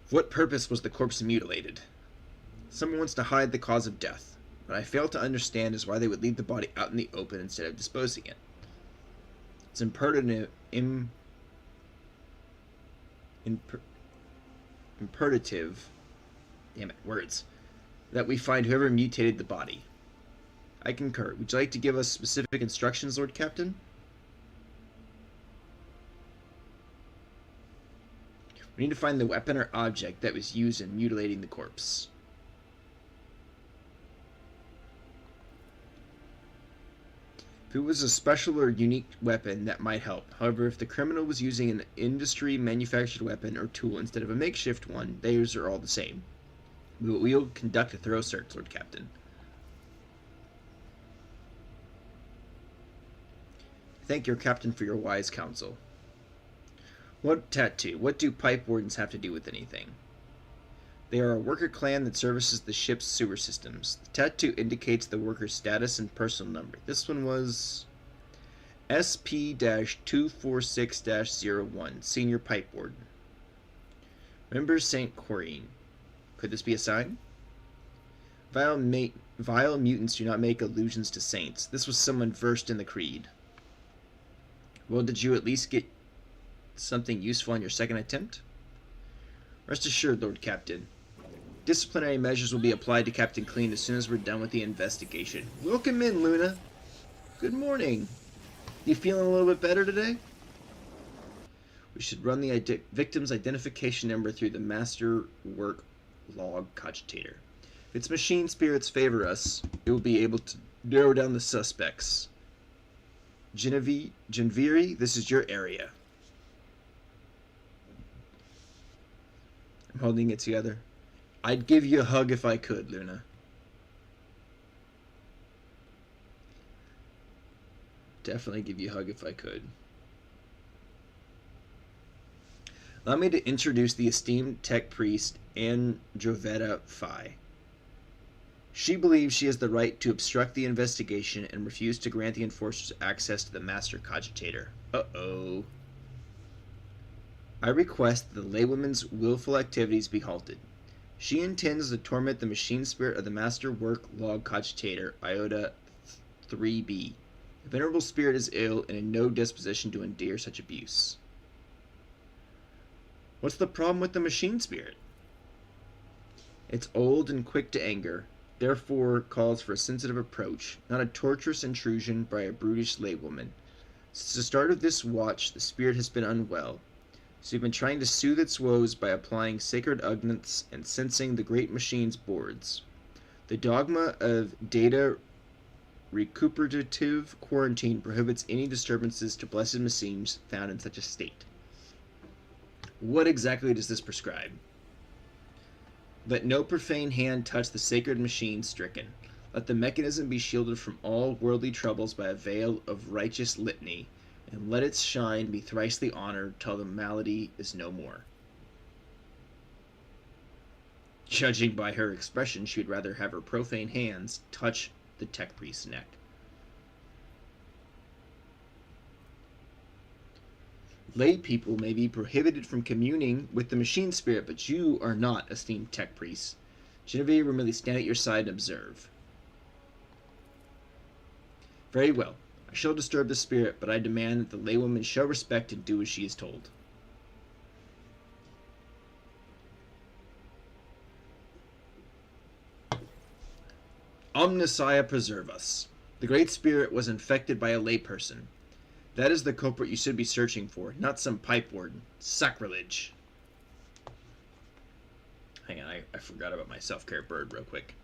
For what purpose was the corpse mutilated? Someone wants to hide the cause of death. What I fail to understand is why they would leave the body out in the open instead of disposing it. It's imperative, damn it, words, that we find whoever mutated the body. I concur. Would you like to give us specific instructions, Lord Captain? We need to find the weapon or object that was used in mutilating the corpse. If it was a special or unique weapon, that might help. However, if the criminal was using an industry-manufactured weapon or tool instead of a makeshift one, theirs are all the same. We will conduct a thorough search, Lord Captain. Thank your captain for your wise counsel. What tattoo? What do pipe wardens have to do with anything? They are a worker clan that services the ship's sewer systems. The tattoo indicates the worker's status and personal number. This one was SP-246-01, Senior Pipe Warden. Remember St. Corine. Could this be a sign? Vile mutants do not make allusions to saints. This was someone versed in the creed. Well, did you at least get something useful on your second attempt? Rest assured, Lord Captain. Disciplinary measures will be applied to Captain Clean as soon as we're done with the investigation. Welcome in, Luna. Good morning. You feeling a little bit better today? We should run the victim's identification number through the master work log cogitator. If its machine spirits favor us, it will be able to narrow down the suspects. Genviri, this is your area. I'm holding it together. I'd give you a hug if I could, Luna. Definitely give you a hug if I could. Allow me to introduce the esteemed tech priest, Androvetta Phi. She believes she has the right to obstruct the investigation and refuse to grant the enforcers access to the master cogitator. Uh-oh. I request that the laywoman's willful activities be halted. She intends to torment the machine spirit of the master work log cogitator, Iota 3B. The venerable spirit is ill and in no disposition to endure such abuse. What's the problem with the machine spirit? It's old and quick to anger, therefore calls for a sensitive approach, not a torturous intrusion by a brutish laywoman. Since the start of this watch, the spirit has been unwell, so we've been trying to soothe its woes by applying sacred unguents and sensing the great machine's boards. The dogma of data recuperative quarantine prohibits any disturbances to blessed machines found in such a state. What exactly does this prescribe? Let no profane hand touch the sacred machine stricken. Let the mechanism be shielded from all worldly troubles by a veil of righteous litany, and let its shine be thricely honored till the malady is no more. Judging by her expression, she would rather have her profane hands touch the tech priest's neck. Lay people may be prohibited from communing with the machine spirit, but you are not, esteemed tech priest. Genevieve will merely stand at your side and observe. Very well. I shall disturb the spirit, but I demand that the laywoman shall respect and do as she is told. Omnissiah preserve us. The Great Spirit was infected by a layperson. That is the culprit you should be searching for, not some pipe warden. Sacrilege. Hang on, I forgot about my self-care bird real quick.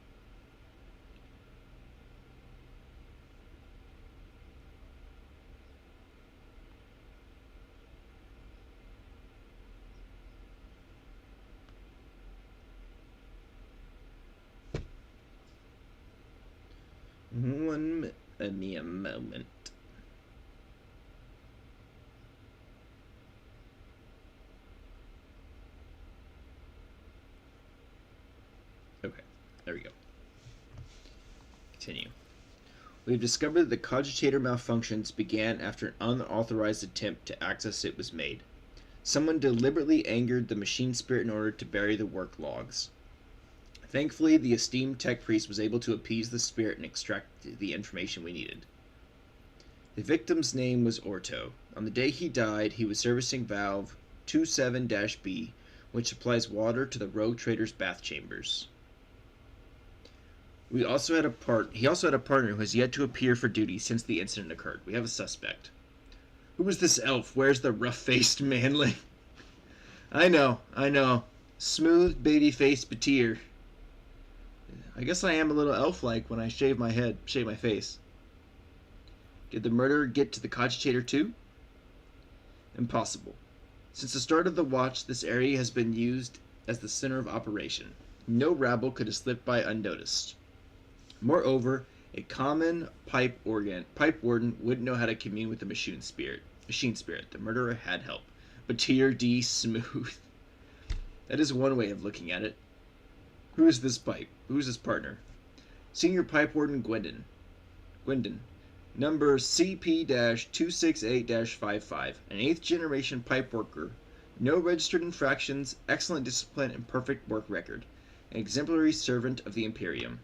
Me a moment. Okay, there we go. Continue. We've discovered that the cogitator malfunctions began after an unauthorized attempt to access it was made. Someone deliberately angered the machine spirit in order to bury the work logs. Thankfully, the esteemed tech priest was able to appease the spirit and extract the information we needed. The victim's name was Orto. On the day he died, he was servicing valve 27-B, which supplies water to the rogue trader's bath chambers. He also had a partner who has yet to appear for duty since the incident occurred. We have a suspect. Who is this elf? Where's the rough-faced manling? I know. Smooth, baby-faced Batir. I guess I am a little elf-like when I shave my face. Did the murderer get to the cogitator too? Impossible. Since the start of the watch, this area has been used as the center of operation. No rabble could have slipped by unnoticed. Moreover, a common pipe warden wouldn't know how to commune with the machine spirit. The murderer had help. Batir D. Smooth. That is one way of looking at it. Who is this pipe? Who is this partner? Senior Pipe Warden Gwendon. Number CP-268-55. An 8th generation pipe worker. No registered infractions, excellent discipline, and perfect work record. An exemplary servant of the Imperium.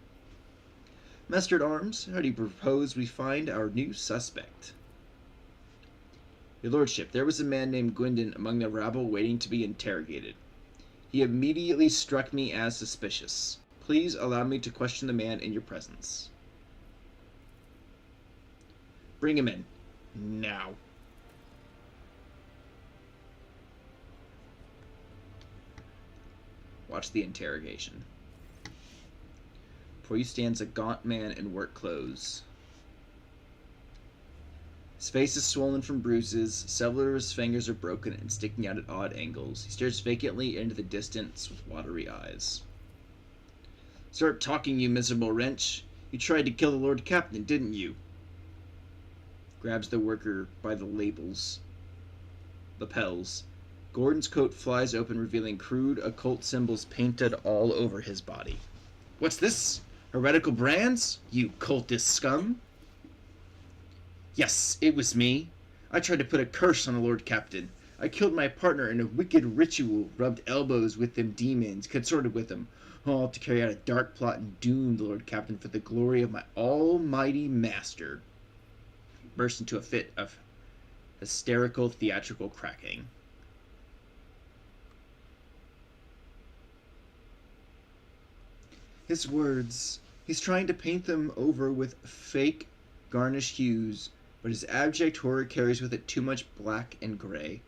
Master at Arms, how do you propose we find our new suspect? Your Lordship, there was a man named Gwendon among the rabble waiting to be interrogated. He immediately struck me as suspicious. Please allow me to question the man in your presence. Bring him in. Now. Watch the interrogation. Before you stands a gaunt man in work clothes. His face is swollen from bruises, several of his fingers are broken and sticking out at odd angles. He stares vacantly into the distance with watery eyes. Start talking, you miserable wretch. You tried to kill the Lord Captain, didn't you? Grabs the worker by the lapels. Gordon's coat flies open, revealing crude occult symbols painted all over his body. What's this? Heretical brands? You cultist scum? Yes, it was me. I tried to put a curse on the Lord Captain. I killed my partner in a wicked ritual, rubbed elbows with them demons, consorted with them, all to carry out a dark plot and doom the Lord Captain for the glory of my almighty master. Burst into a fit of hysterical theatrical cracking. His words, he's trying to paint them over with fake garnish hues, but his abject horror carries with it too much black and gray.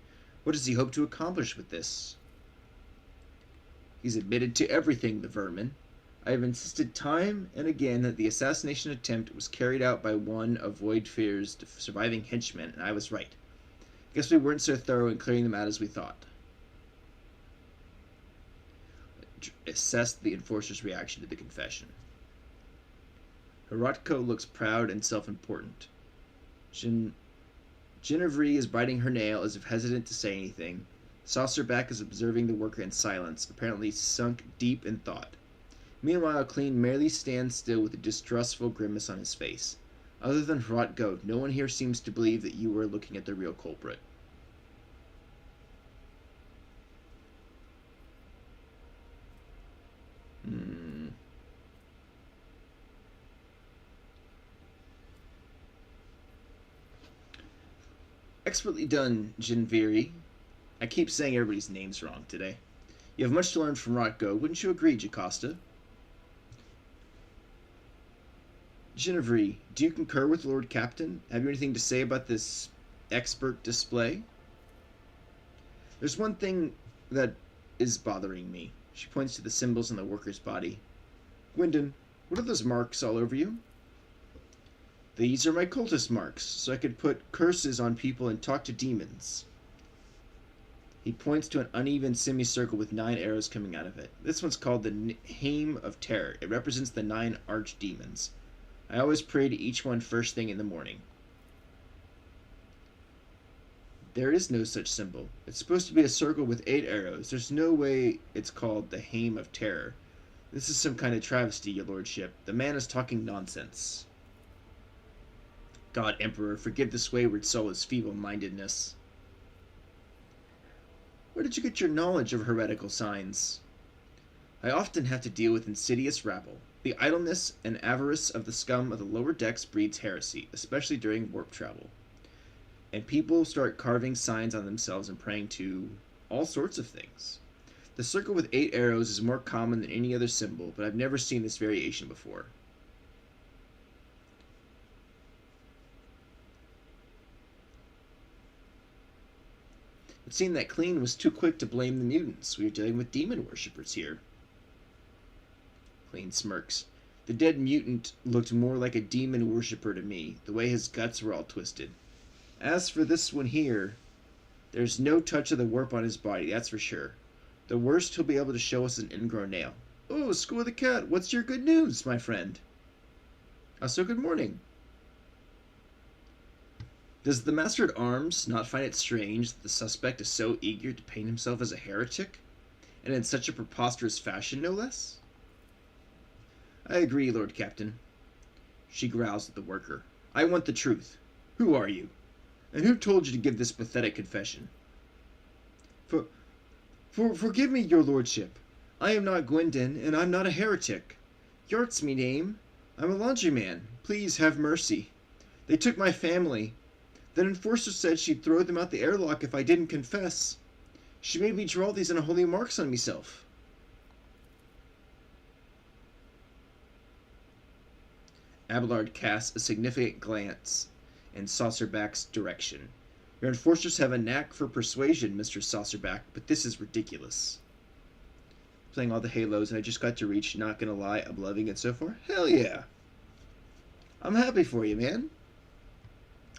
What does he hope to accomplish with this? He's admitted to everything, the vermin. I have insisted time and again that the assassination attempt was carried out by one of Void Fear's surviving henchmen, and I was right. Guess we weren't so thorough in clearing them out as we thought. Assess the enforcer's reaction to the confession. Hirotko looks proud and self-important. Genevieve is biting her nail as if hesitant to say anything. Saucerback is observing the worker in silence, apparently sunk deep in thought. Meanwhile, Clean merely stands still with a distrustful grimace on his face. Other than Hirotko, no one here seems to believe that you were looking at the real culprit. Expertly done, Jinviri. I keep saying everybody's names wrong today. You have much to learn from Rotko, wouldn't you agree, Jocasta? Genevieve, do you concur with Lord Captain? Have you anything to say about this expert display? There's one thing that is bothering me. She points to the symbols on the worker's body. Gwendon, what are those marks all over you? These are my cultist marks, so I could put curses on people and talk to demons. He points to an uneven semicircle with 9 arrows coming out of it. This one's called the Hame of Terror. It represents the 9 archdemons. I always pray to each one first thing in the morning. There is no such symbol. It's supposed to be a circle with 8 arrows. There's no way it's called the Hame of Terror. This is some kind of travesty, your lordship. The man is talking nonsense. God, Emperor, forgive this wayward soul's feeble-mindedness. Where did you get your knowledge of heretical signs? I often have to deal with insidious rabble. The idleness and avarice of the scum of the lower decks breeds heresy, especially during warp travel. And people start carving signs on themselves and praying to all sorts of things. The circle with 8 arrows is more common than any other symbol, but I've never seen this variation before. It seemed that Clean was too quick to blame the mutants. We are dealing with demon worshippers here. Clean smirks. The dead mutant looked more like a demon worshipper to me, the way his guts were all twisted. As for this one here, there's no touch of the warp on his body, that's for sure. The worst he'll be able to show us is an ingrown nail. Oh, School of the Cat, what's your good news, my friend? So good morning. Does the Master at Arms not find it strange that the suspect is so eager to paint himself as a heretic? And in such a preposterous fashion, no less? I agree, Lord Captain. She growls at the worker. I want the truth. Who are you? And who told you to give this pathetic confession? Forgive me, your lordship. I am not Gwendon, and I'm not a heretic. Yart's me name. I'm a laundryman. Please have mercy. They took my family. Then Enforcer said she'd throw them out the airlock if I didn't confess. She made me draw these unholy marks on meself. Abelard casts a significant glance in Saucerback's direction. Your enforcers have a knack for persuasion, Mr. Saucerback, but this is ridiculous. Playing all the Halos, and I just got to reach, not gonna lie, I'm loving it so far. Hell yeah. I'm happy for you, man.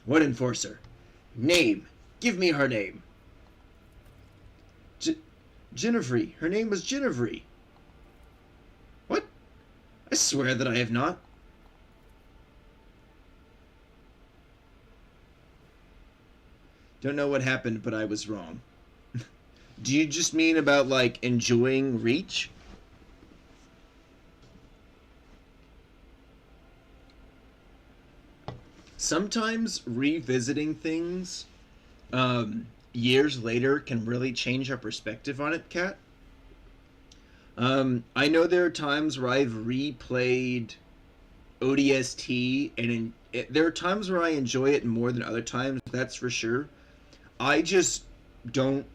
What enforcer? Name. Give me her name. Ginevry. Her name was Ginevry. What? I swear that I have not. Don't know what happened, but I was wrong. Do you just mean about, like, enjoying Reach? Sometimes revisiting things years later can really change our perspective on it, Kat. I know there are times where I've replayed ODST, and there are times where I enjoy it more than other times, that's for sure. I just don't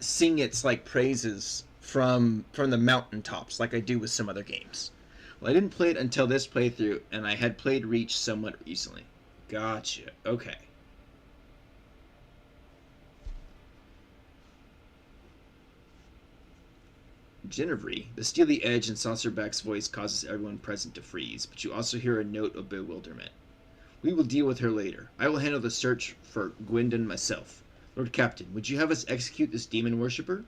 sing its like praises from the mountaintops like I do with some other games. Well, I didn't play it until this playthrough, and I had played Reach somewhat recently. Gotcha. Okay. Ginevry. The steely edge in Saucerback's voice causes everyone present to freeze, but you also hear a note of bewilderment. We will deal with her later. I will handle the search for Gwendon myself. Lord Captain, would you have us execute this demon worshipper?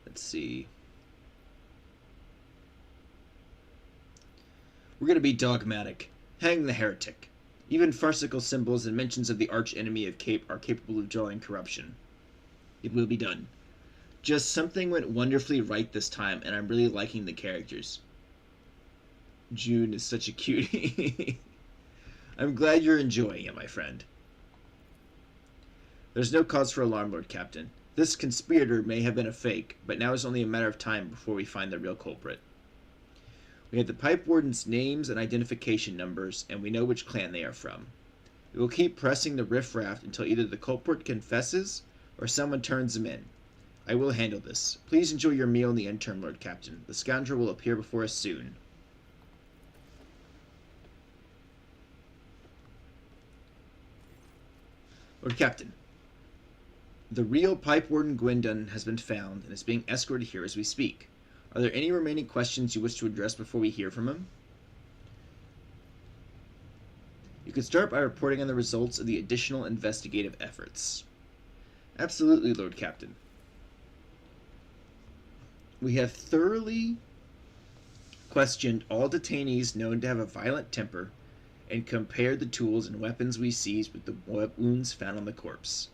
Let's see. We're going to be dogmatic. Hang the heretic. Even farcical symbols and mentions of the arch-enemy of Cape are capable of drawing corruption. It will be done. Just something went wonderfully right this time, and I'm really liking the characters. June is such a cutie. I'm glad you're enjoying it, my friend. There's no cause for alarm, Lord Captain. This conspirator may have been a fake, but now is only a matter of time before we find the real culprit. We have the Pipe Warden's names and identification numbers, and we know which clan they are from. We will keep pressing the riffraff until either the culprit confesses or someone turns him in. I will handle this. Please enjoy your meal in the interim, Lord Captain. The scoundrel will appear before us soon. Lord Captain, the real Pipe Warden Gwendon has been found and is being escorted here as we speak. Are there any remaining questions you wish to address before we hear from him? You could start by reporting on the results of the additional investigative efforts. Absolutely, Lord Captain. We have thoroughly questioned all detainees known to have a violent temper and compared the tools and weapons we seized with the wounds found on the corpse,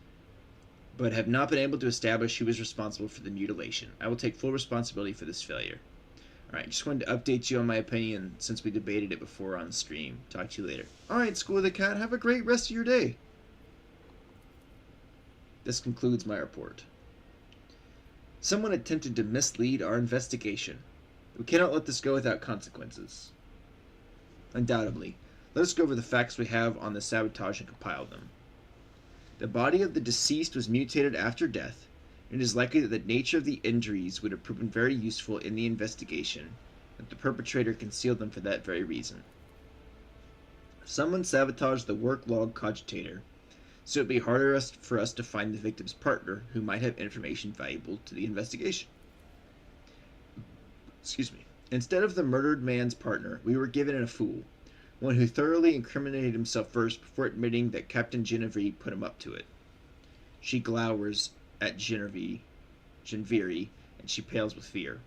but have not been able to establish who was responsible for the mutilation. I will take full responsibility for this failure. Alright, just wanted to update you on my opinion since we debated it before on stream. Talk to you later. Alright, School of the Cat, have a great rest of your day. This concludes my report. Someone attempted to mislead our investigation. We cannot let this go without consequences. Undoubtedly. Let us go over the facts we have on the sabotage and compile them. The body of the deceased was mutated after death, and it is likely that the nature of the injuries would have proven very useful in the investigation, that the perpetrator concealed them for that very reason. Someone sabotaged the work log cogitator, so it would be harder for us to find the victim's partner, who might have information valuable to the investigation. Excuse me. Instead of the murdered man's partner, we were given a fool, one who thoroughly incriminated himself first before admitting that Captain Genevieve put him up to it. She glowers at Genevieve, and she pales with fear.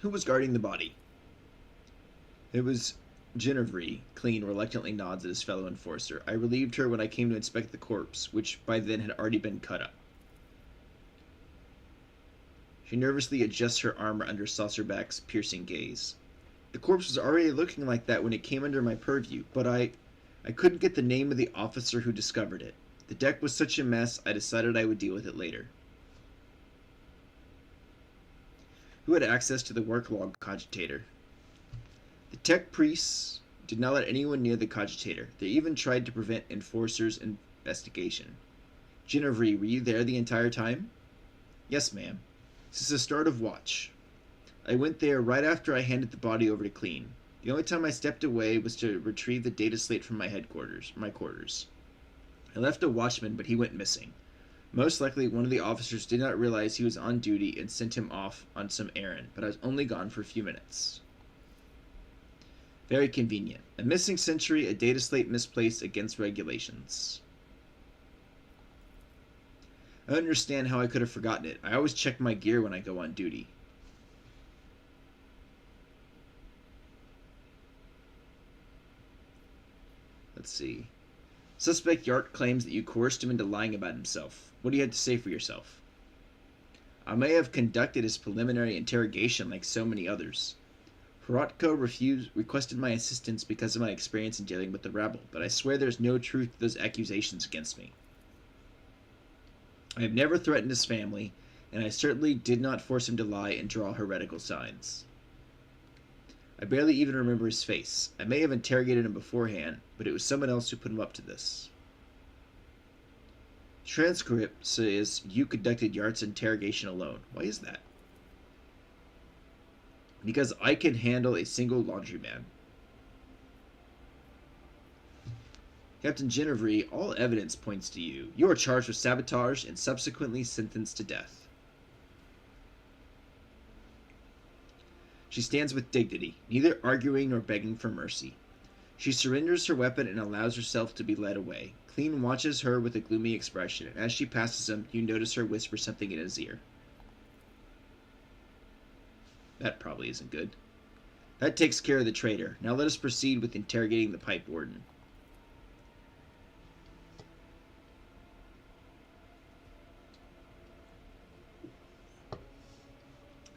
Who was guarding the body? It was Genevieve. Clean reluctantly nods at his fellow enforcer. I relieved her when I came to inspect the corpse, which by then had already been cut up. She nervously adjusts her armor under Saucerback's piercing gaze. The corpse was already looking like that when it came under my purview, but I couldn't get the name of the officer who discovered it. The deck was such a mess, I decided I would deal with it later. Who had access to the work log cogitator? The tech priests did not let anyone near the cogitator. They even tried to prevent enforcers' investigation. Genevieve, were you there the entire time? Yes, ma'am. Since the start of watch. I went there right after I handed the body over to Clean. The only time I stepped away was to retrieve the data slate from my quarters. I left a watchman, but he went missing. Most likely one of the officers did not realize he was on duty and sent him off on some errand, but I was only gone for a few minutes. Very convenient. A missing sentry, a data slate misplaced against regulations. I don't understand how I could have forgotten it. I always check my gear when I go on duty. Let's see. Suspect Yart claims that you coerced him into lying about himself. What do you have to say for yourself? I may have conducted his preliminary interrogation like so many others. Hrotko requested my assistance because of my experience in dealing with the rabble, but I swear there's no truth to those accusations against me. I have never threatened his family, and I certainly did not force him to lie and draw heretical signs. I barely even remember his face. I may have interrogated him beforehand, but it was someone else who put him up to this. Transcript says you conducted Yart's interrogation alone. Why is that? Because I can handle a single laundryman. Captain Genevieve, all evidence points to you. You are charged with sabotage and subsequently sentenced to death. She stands with dignity, neither arguing nor begging for mercy. She surrenders her weapon and allows herself to be led away. Clean watches her with a gloomy expression, and as she passes him, you notice her whisper something in his ear. That probably isn't good. That takes care of the traitor. Now let us proceed with interrogating the pipe warden.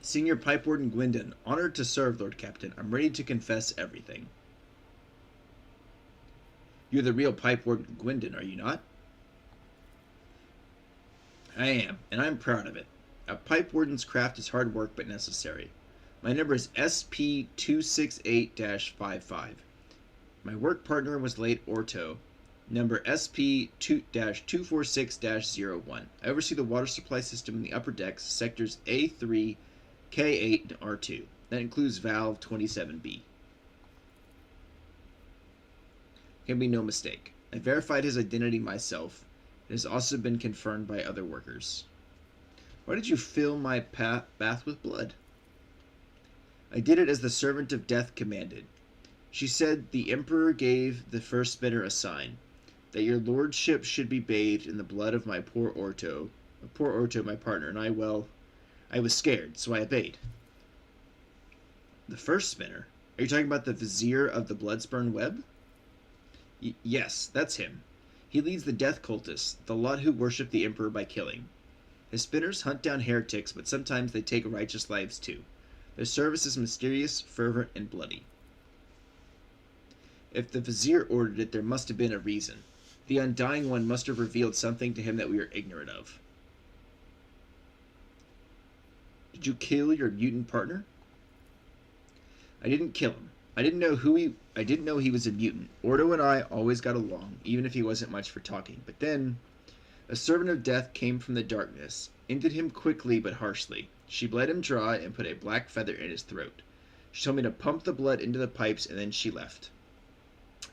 Senior Pipe Warden Gwendon, honored to serve, Lord Captain. I'm ready to confess everything. You're the real Pipe Warden Gwendon, are you not? I am, and I'm proud of it. A Pipe Warden's craft is hard work, but necessary. My number is SP268-55. My work partner was late Orto, number SP2-246-01. I oversee the water supply system in the upper decks, sectors A3, K8, and R2. That includes valve 27B. Can be no mistake. I verified his identity myself. It has also been confirmed by other workers. Why did you fill my bath with blood? I did it as the servant of death commanded. She said the Emperor gave the first spinner a sign, that your lordship should be bathed in the blood of my poor Orto, my partner, and I was scared, so I obeyed. The first spinner? Are you talking about the Vizier of the Bloodspurn Web? Yes, that's him. He leads the Death Cultists, the lot who worship the Emperor by killing. His spinners hunt down heretics, but sometimes they take righteous lives too. Their service is mysterious, fervent, and bloody. If the Vizier ordered it, there must have been a reason. The Undying One must have revealed something to him that we are ignorant of. Did you kill your mutant partner? I didn't kill him. I didn't know he was a mutant. Ordo and I always got along, even if he wasn't much for talking. But then a servant of death came from the darkness, ended him quickly but harshly. She bled him dry and put a black feather in his throat. She told me to pump the blood into the pipes, and then she left.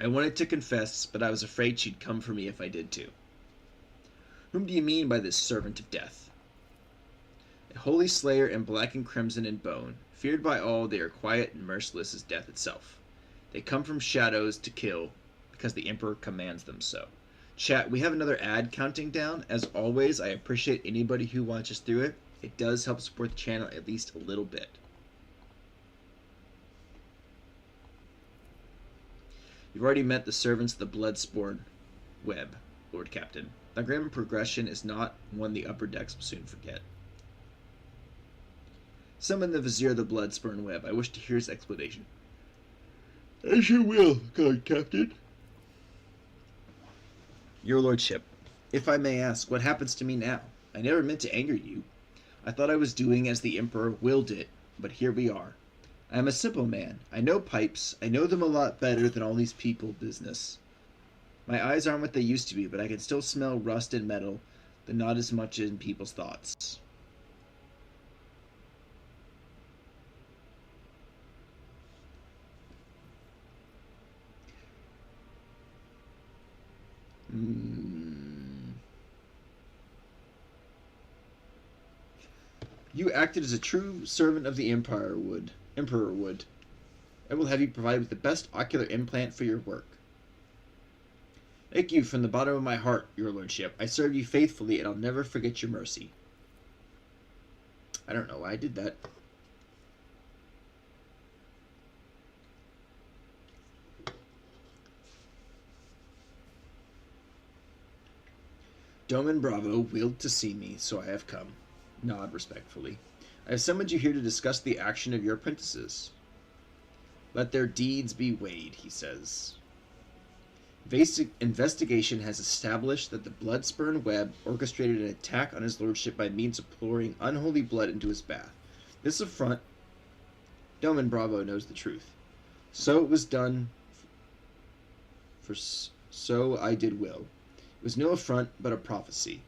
I wanted to confess, but I was afraid she'd come for me if I did too. Whom do you mean by this servant of death? A holy slayer in black and crimson and bone. Feared by all, they are quiet and merciless as death itself. They come from shadows to kill, because the Emperor commands them so. Chat, we have another ad counting down. As always, I appreciate anybody who watches through it. It does help support the channel at least a little bit. You've already met the servants of the Bloodsporn Web, Lord Captain. The grim progression is not one the upper decks will soon forget. Summon the Vizier of the Bloodsporn Web. I wish to hear his explanation. As you will, Lord Captain. Your Lordship, if I may ask, what happens to me now? I never meant to anger you. I thought I was doing as the Emperor willed it, but here we are. I am a simple man. I know pipes. I know them a lot better than all these people business. My eyes aren't what they used to be, but I can still smell rust and metal, though not as much in people's thoughts. You acted as a true servant of the Emperor would. I will have you provided with the best ocular implant for your work. Thank you from the bottom of my heart, your lordship. I served you faithfully, and I'll never forget your mercy. I don't know why I did that. Doman Bravo willed to see me, so I have come. Nod respectfully. I have summoned you here to discuss the action of your apprentices. Let their deeds be weighed, he says. Investigation has established that the Bloodsporn Web orchestrated an attack on his lordship by means of pouring unholy blood into his bath. This affront, Doman Bravo knows the truth. So it was done, for so I did will. It was no affront, but a prophecy.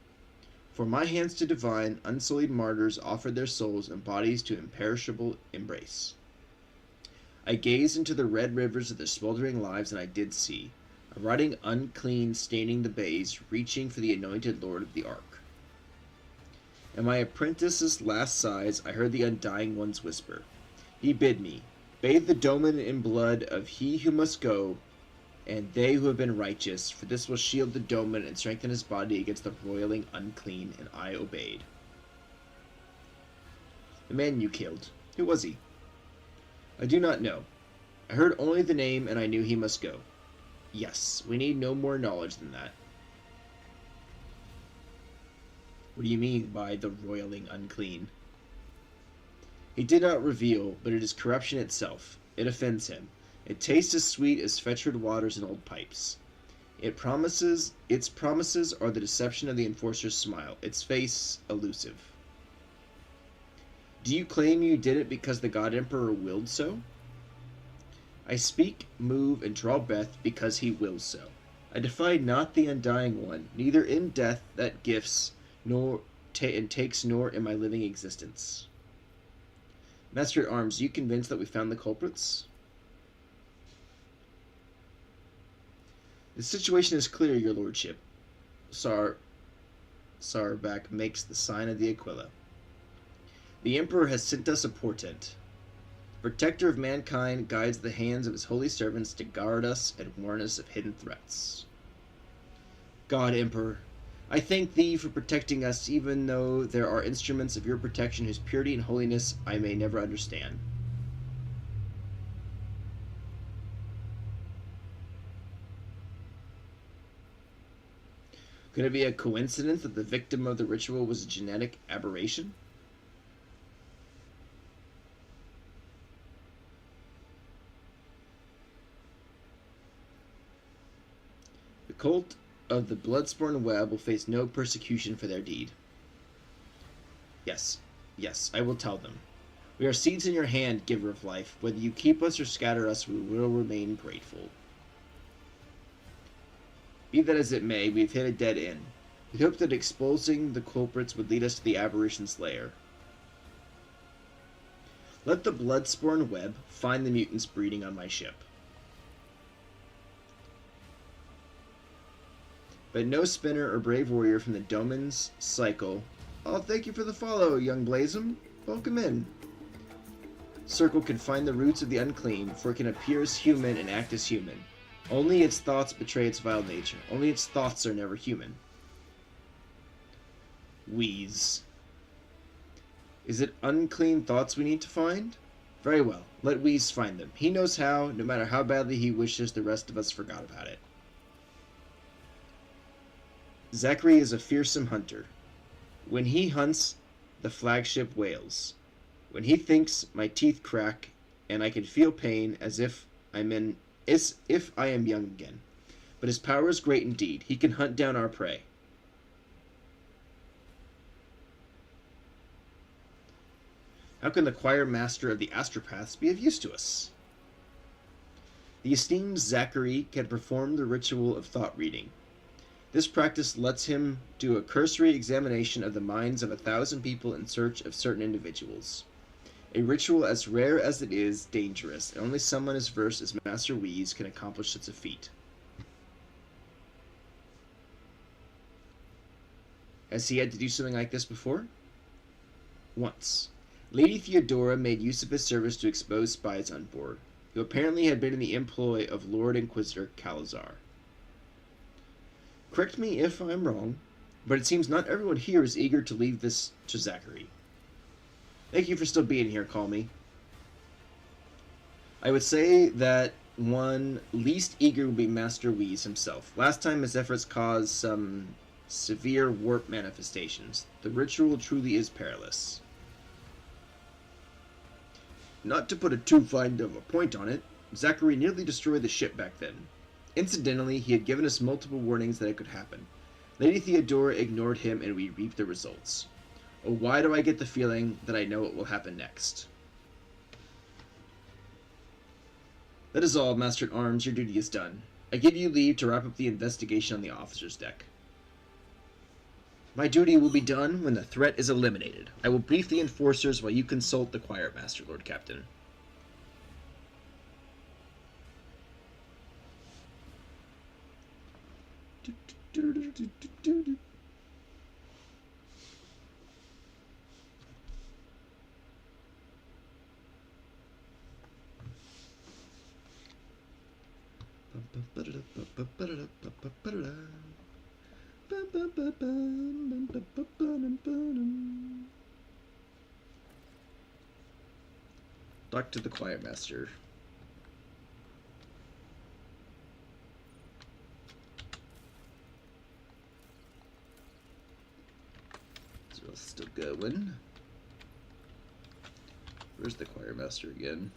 For my hands to divine, unsullied martyrs offered their souls and bodies to imperishable embrace. I gazed into the red rivers of their smoldering lives, and I did see a rotting unclean staining the bays, reaching for the anointed Lord of the Ark. In my apprentice's last sighs, I heard the Undying One's whisper. He bid me, bathe the Doman in blood of he who must go, and they who have been righteous, for this will shield the Doman and strengthen his body against the roiling unclean, and I obeyed. The man you killed, who was he? I do not know. I heard only the name, and I knew he must go. Yes, we need no more knowledge than that. What do you mean by the roiling unclean? He did not reveal, but it is corruption itself. It offends him. It tastes as sweet as fetid waters in old pipes. Its promises are the deception of the enforcer's smile, its face elusive. Do you claim you did it because the God Emperor willed so? I speak, move, and draw breath because he wills so. I defy not the Undying One, neither in death that gifts, nor takes, nor in my living existence. Master at Arms, are you convinced that we found the culprits? The situation is clear, your lordship. Sarbak makes the sign of the Aquila. The Emperor has sent us a portent. The protector of mankind guides the hands of his holy servants to guard us and warn us of hidden threats. God, Emperor, I thank thee for protecting us, even though there are instruments of your protection whose purity and holiness I may never understand. Could it be a coincidence that the victim of the ritual was a genetic aberration? The cult of the Bloodsporn Web will face no persecution for their deed. Yes, I will tell them. We are seeds in your hand, giver of life. Whether you keep us or scatter us, we will remain grateful. Be that as it may, we've hit a dead end. We hoped that exposing the culprits would lead us to the aberration's lair. Let the bloodsporn web find the mutants breeding on my ship. But no spinner or brave warrior from the Domin's cycle. Oh, thank you for the follow, young Blazem. Welcome in. Circle can find the roots of the unclean, for it can appear as human and act as human. Only its thoughts betray its vile nature. Only its thoughts are never human. Wheeze. Is it unclean thoughts we need to find? Very well, let Wheeze find them. He knows how, no matter how badly he wishes the rest of us forgot about it. Zachary is a fearsome hunter. When he hunts, the flagship wails. When he thinks, my teeth crack, and I can feel pain as if I am young again. But his power is great indeed. He can hunt down our prey. How can the choir master of the astropaths be of use to us? The esteemed Zachary can perform the ritual of thought reading. This practice lets him do a cursory examination of the minds of 1,000 people in search of certain individuals. A ritual as rare as it is dangerous, and only someone as versed as Master Wheeze can accomplish such a feat. Has he had to do something like this before? Once. Lady Theodora made use of his service to expose spies on board, who apparently had been in the employ of Lord Inquisitor Calazar. Correct me if I'm wrong, but it seems not everyone here is eager to leave this to Zachary. Thank you for still being here, Call Me. I would say that one least eager would be Master Wheeze himself. Last time his efforts caused some severe warp manifestations. The ritual truly is perilous. Not to put a too fine of a point on it, Zachary nearly destroyed the ship back then. Incidentally, he had given us multiple warnings that it could happen. Lady Theodora ignored him and we reaped the results. Oh, why do I get the feeling that I know what will happen next? That is all, Master-at-Arms. Your duty is done. I give you leave to wrap up the investigation on the officer's deck. My duty will be done when the threat is eliminated. I will brief the enforcers while you consult the choir master, Lord Captain. Talk to the choir master. Still going. Where's the choir master again?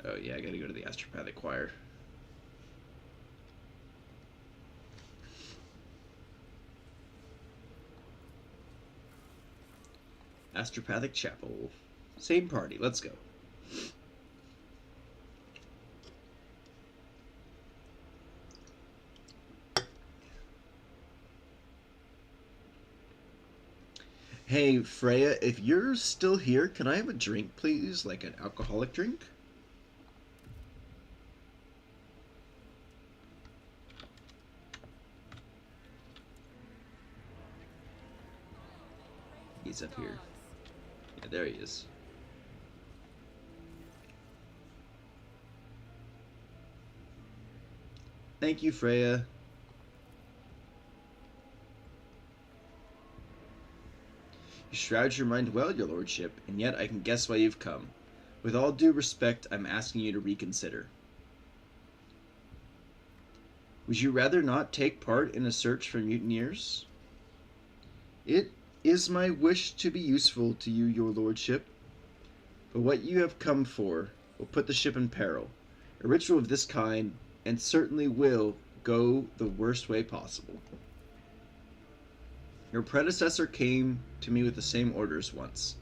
Oh yeah, I gotta go to the Astropathic Choir. Astropathic Chapel. Same party, let's go. Hey, Freya, if you're still here, can I have a drink, please? Like an alcoholic drink? He's up here. Yeah, there he is. Thank you, Freya. You shroud your mind well, your lordship, and yet I can guess why you've come. With all due respect, I'm asking you to reconsider. Would you rather not take part in a search for mutineers? It is my wish to be useful to you, your lordship. But what you have come for will put the ship in peril. A ritual of this kind, and certainly will, go the worst way possible. Your predecessor came to me with the same orders once.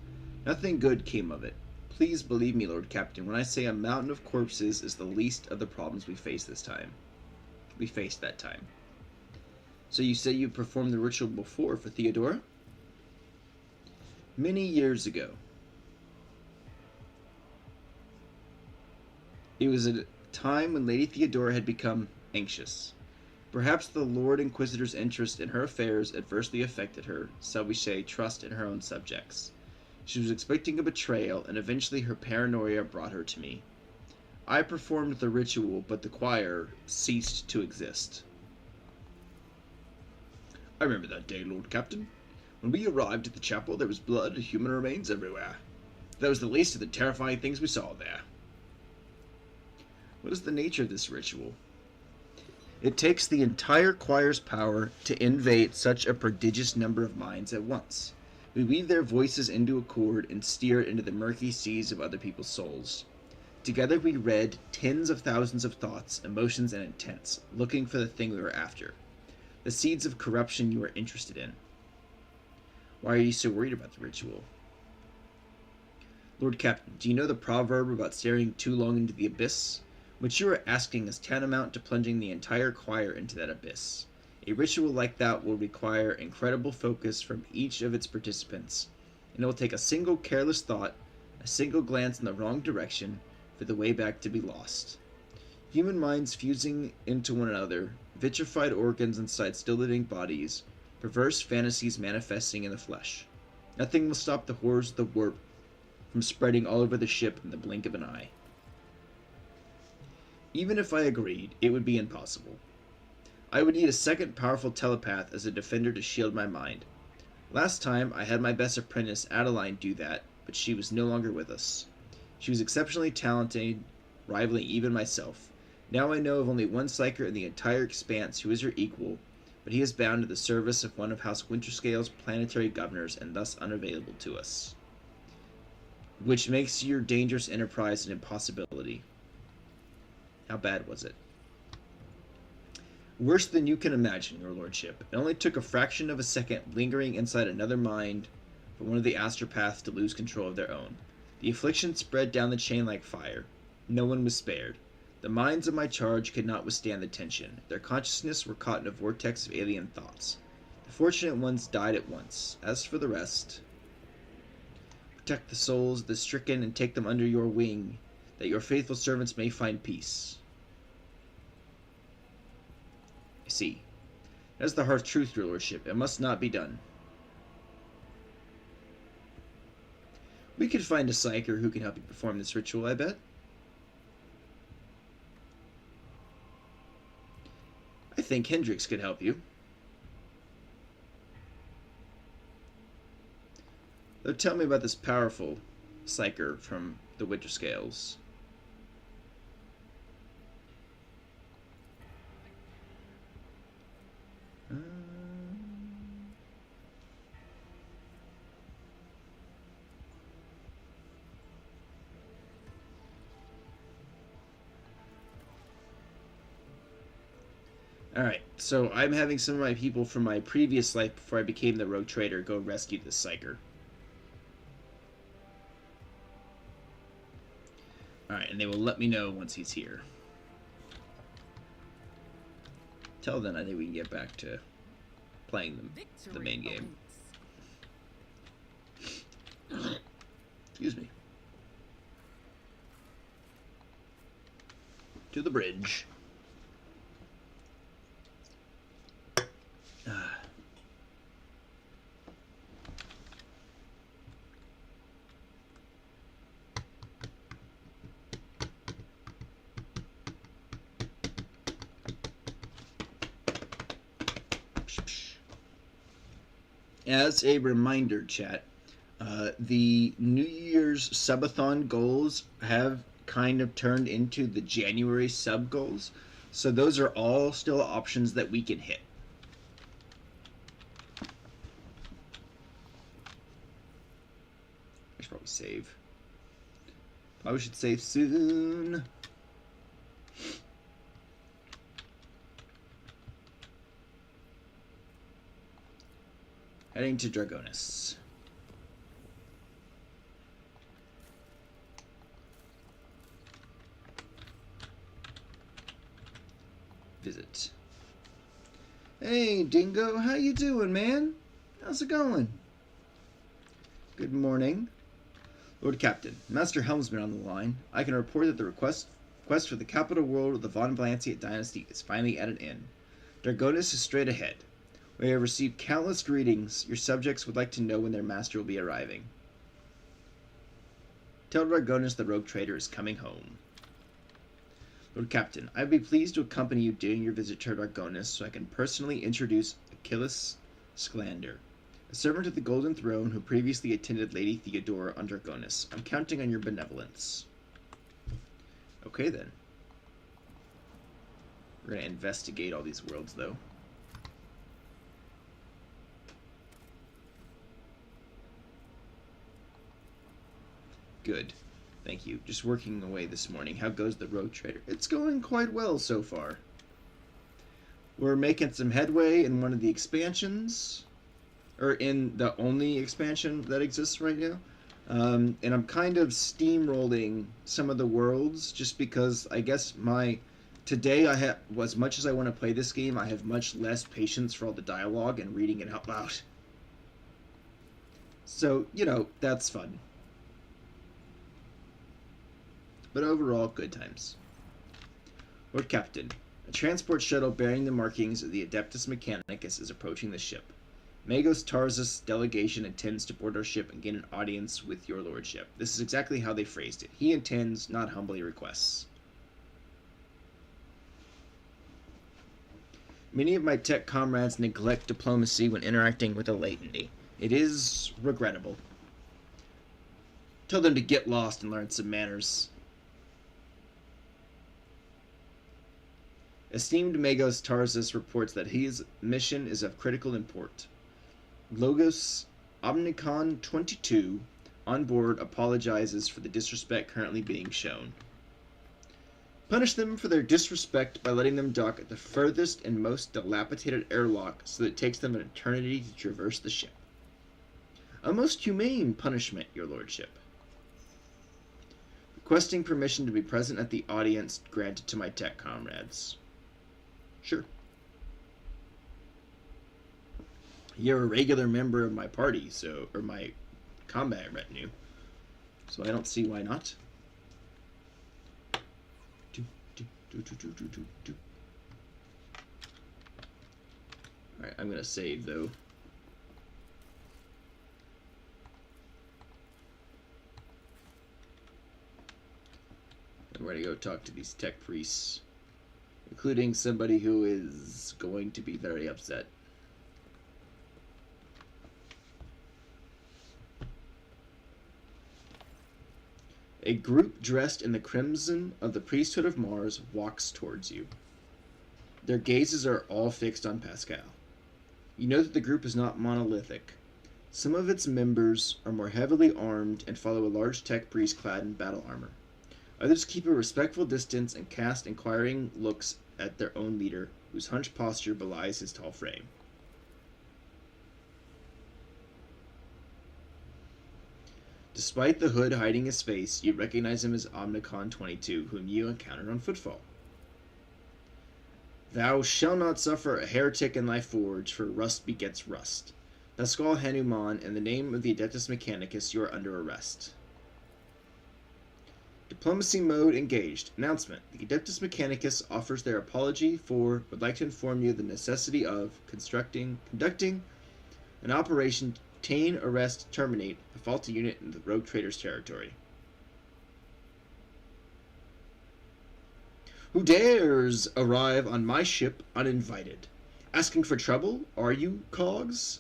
Nothing good came of it. Please believe me, Lord Captain, when I say a mountain of corpses is the least of the problems we face this time. We faced that time. So you say you performed the ritual before for Theodora? Many years ago. It was a time when Lady Theodora had become anxious. Perhaps the Lord Inquisitor's interest in her affairs adversely affected her, shall we say, trust in her own subjects. She was expecting a betrayal, and eventually her paranoia brought her to me. I performed the ritual, but the choir ceased to exist. I remember that day, Lord Captain. When we arrived at the chapel, there was blood and human remains everywhere. That was the least of the terrifying things we saw there. What is the nature of this ritual? It takes the entire choir's power to invade such a prodigious number of minds at once. We weave their voices into a chord and steer it into the murky seas of other people's souls. Together we read tens of thousands of thoughts, emotions, and intents, looking for the thing we were after. The seeds of corruption you are interested in. Why are you so worried about the ritual? Lord Captain, do you know the proverb about staring too long into the abyss? What you are asking is tantamount to plunging the entire choir into that abyss. A ritual like that will require incredible focus from each of its participants, and it will take a single careless thought, a single glance in the wrong direction, for the way back to be lost. Human minds fusing into one another, vitrified organs inside still living bodies, perverse fantasies manifesting in the flesh. Nothing will stop the horrors of the warp from spreading all over the ship in the blink of an eye. Even if I agreed, it would be impossible. I would need a second powerful telepath as a defender to shield my mind. Last time, I had my best apprentice, Adeline, do that, but she was no longer with us. She was exceptionally talented, rivaling even myself. Now I know of only one Psyker in the entire expanse who is her equal, but he is bound to the service of one of House Winterscale's planetary governors and thus unavailable to us. Which makes your dangerous enterprise an impossibility. How bad was it? Worse than you can imagine, your lordship. It only took a fraction of a second lingering inside another mind for one of the astropaths to lose control of their own. The affliction spread down the chain like fire. No one was spared. The minds of my charge could not withstand the tension. Their consciousness were caught in a vortex of alien thoughts. The fortunate ones died at once. As for the rest, protect the souls of the stricken and take them under your wing, that your faithful servants may find peace. I see. That's the hard truth, your lordship. It must not be done. We could find a Psyker who can help you perform this ritual, I bet. I think Hendrix could help you. Though tell me about this powerful Psyker from the Winterscales. Alright, so I'm having some of my people from my previous life before I became the rogue trader go rescue this Psyker. Alright, and they will let me know once he's here. Till then, I think we can get back to playing the main game. Excuse me. To the bridge. As a reminder, chat, the New Year's subathon goals have kind of turned into the January sub goals, so those are all still options that we can hit. I should probably save. Probably should save soon. Heading to Dragonis. Visit. Hey, Dingo, how you doing, man? How's it going? Good morning. Lord Captain, Master Helmsman on the line. I can report that the quest for the capital world of the Von Valanciate dynasty is finally at an end. Dragonis is straight ahead. We have received countless greetings. Your subjects would like to know when their master will be arriving. Tell Dragonis the rogue trader is coming home. Lord Captain, I would be pleased to accompany you during your visit to Dragonis so I can personally introduce Achilles Sclander, a servant of the Golden Throne who previously attended Lady Theodora on Dragonis. I'm counting on your benevolence. Okay, then. We're going to investigate all these worlds, though. Good. Thank you. Just working away this morning. How goes the rogue trader? It's going quite well so far. We're making some headway in one of the expansions. Or in the only expansion that exists right now. And I'm kind of steamrolling some of the worlds just because I guess today I have, as much as I want to play this game, I have much less patience for all the dialogue and reading it out loud. So, that's fun. But overall, good times. Lord Captain, a transport shuttle bearing the markings of the Adeptus Mechanicus is approaching the ship. Magos Tarzus' delegation intends to board our ship and gain an audience with your lordship. This is exactly how they phrased it. He intends, not humbly requests. Many of my tech comrades neglect diplomacy when interacting with a Latendy. It is regrettable. Tell them to get lost and learn some manners. Esteemed Magos Tarzus reports that his mission is of critical import. Logos Omnicon 22 on board apologizes for the disrespect currently being shown. Punish them for their disrespect by letting them dock at the furthest and most dilapidated airlock so that it takes them an eternity to traverse the ship. A most humane punishment, your lordship. Requesting permission to be present at the audience granted to my tech comrades. Sure. You're a regular member of my party, or my combat retinue, so I don't see why not. Alright, I'm gonna save, though. I'm ready to go talk to these tech priests, including somebody who is going to be very upset. A group dressed in the crimson of the priesthood of Mars walks towards you. Their gazes are all fixed on Pascal. You know that the group is not monolithic. Some of its members are more heavily armed and follow a large tech priest clad in battle armor. Others keep a respectful distance and cast inquiring looks at their own leader, whose hunched posture belies his tall frame. Despite the hood hiding his face, you recognize him as Omnicon 22, whom you encountered on Footfall. Thou shalt not suffer a heretic in thy forge, for rust begets rust. Pascal Hanuman, in the name of the Adeptus Mechanicus, you are under arrest. Diplomacy mode engaged. Announcement. The Adeptus Mechanicus offers their apology for, would like to inform you of the necessity of conducting an operation to obtain, arrest, terminate a faulty unit in the Rogue Trader's territory. Who dares arrive on my ship uninvited? Asking for trouble, are you, Cogs?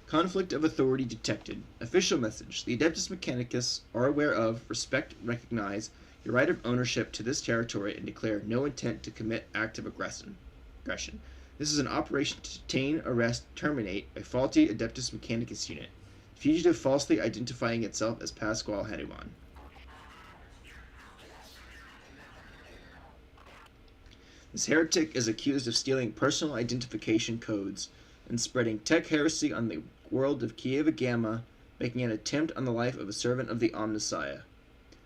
Conflict of authority detected. Official message. The Adeptus Mechanicus are aware of, respect, recognize your right of ownership to this territory and declare no intent to commit act of aggression. This is an operation to detain, arrest, terminate a faulty Adeptus Mechanicus unit. Fugitive falsely identifying itself as Pascal Hanuman. This heretic is accused of stealing personal identification codes and spreading tech heresy on the world of Kieva Gamma, making an attempt on the life of a servant of the Omnissiah.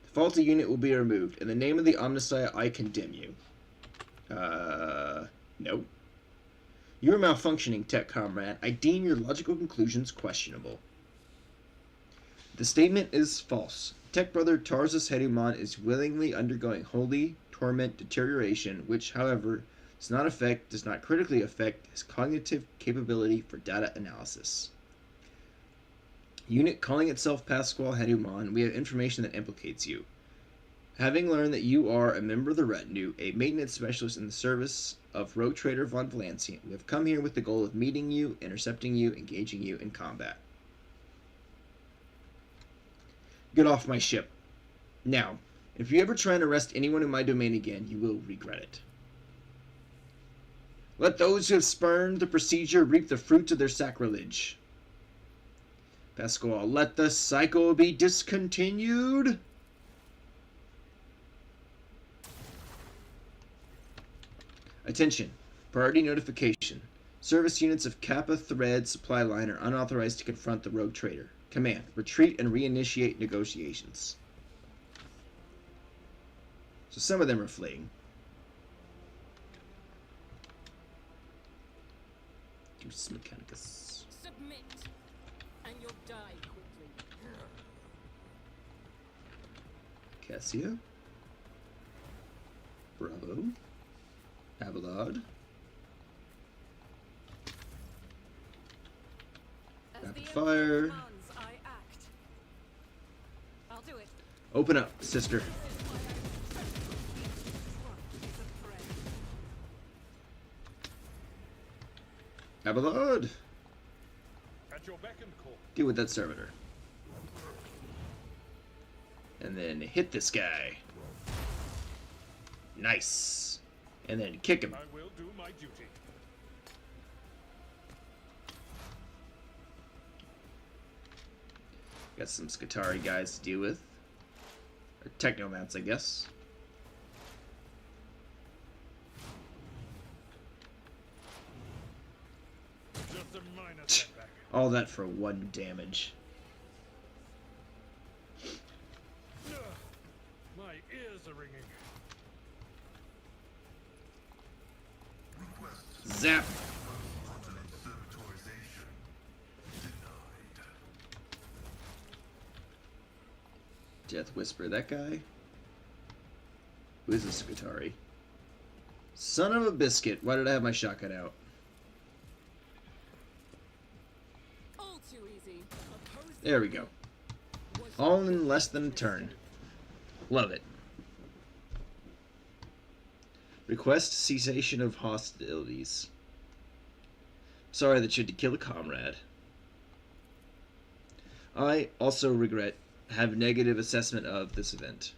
The faulty unit will be removed. In the name of the Omnissiah, I condemn you. No. You are malfunctioning, Tech Comrade. I deem your logical conclusions questionable. The statement is false. Tech Brother Tarzus Heduman is willingly undergoing holy torment deterioration, which, however, does not critically affect his cognitive capability for data analysis. Unit calling itself Pasquale Heduman, we have information that implicates you. Having learned that you are a member of the retinue, a maintenance specialist in the service of Rogue Trader von Valancian, we have come here with the goal of meeting you, intercepting you, engaging you in combat. Get off my ship. Now, if you ever try and arrest anyone in my domain again, you will regret it. Let those who have spurned the procedure reap the fruits of their sacrilege. Pasquale, let the cycle be discontinued. Attention. Priority notification. Service units of Kappa Thread Supply Line are unauthorized to confront the Rogue Trader. Command. Retreat and reinitiate negotiations. So some of them are fleeing. Deus Mechanicus. Submit, and you'll die quickly. Cassia. Bravo. Abelard. Rapid fire. Demands I act. I'll do it. Open up, sister. Abelard. At your beck and call. Deal with that servitor. And then hit this guy. Nice. And then kick him. I will do my duty. Got some Skitarii guys to deal with. Or Technomats, I guess. Just a minor setback. All that for 1 damage. My ears are ringing. Zap! Continent servitorization denied. Death Whisper, that guy? Who is this Skitarii? Son of a biscuit, why did I have my shotgun out? All too easy. There we go. All in less than a turn. Love it. Request cessation of hostilities. Sorry that you had to kill a comrade. I also have negative assessment of this event.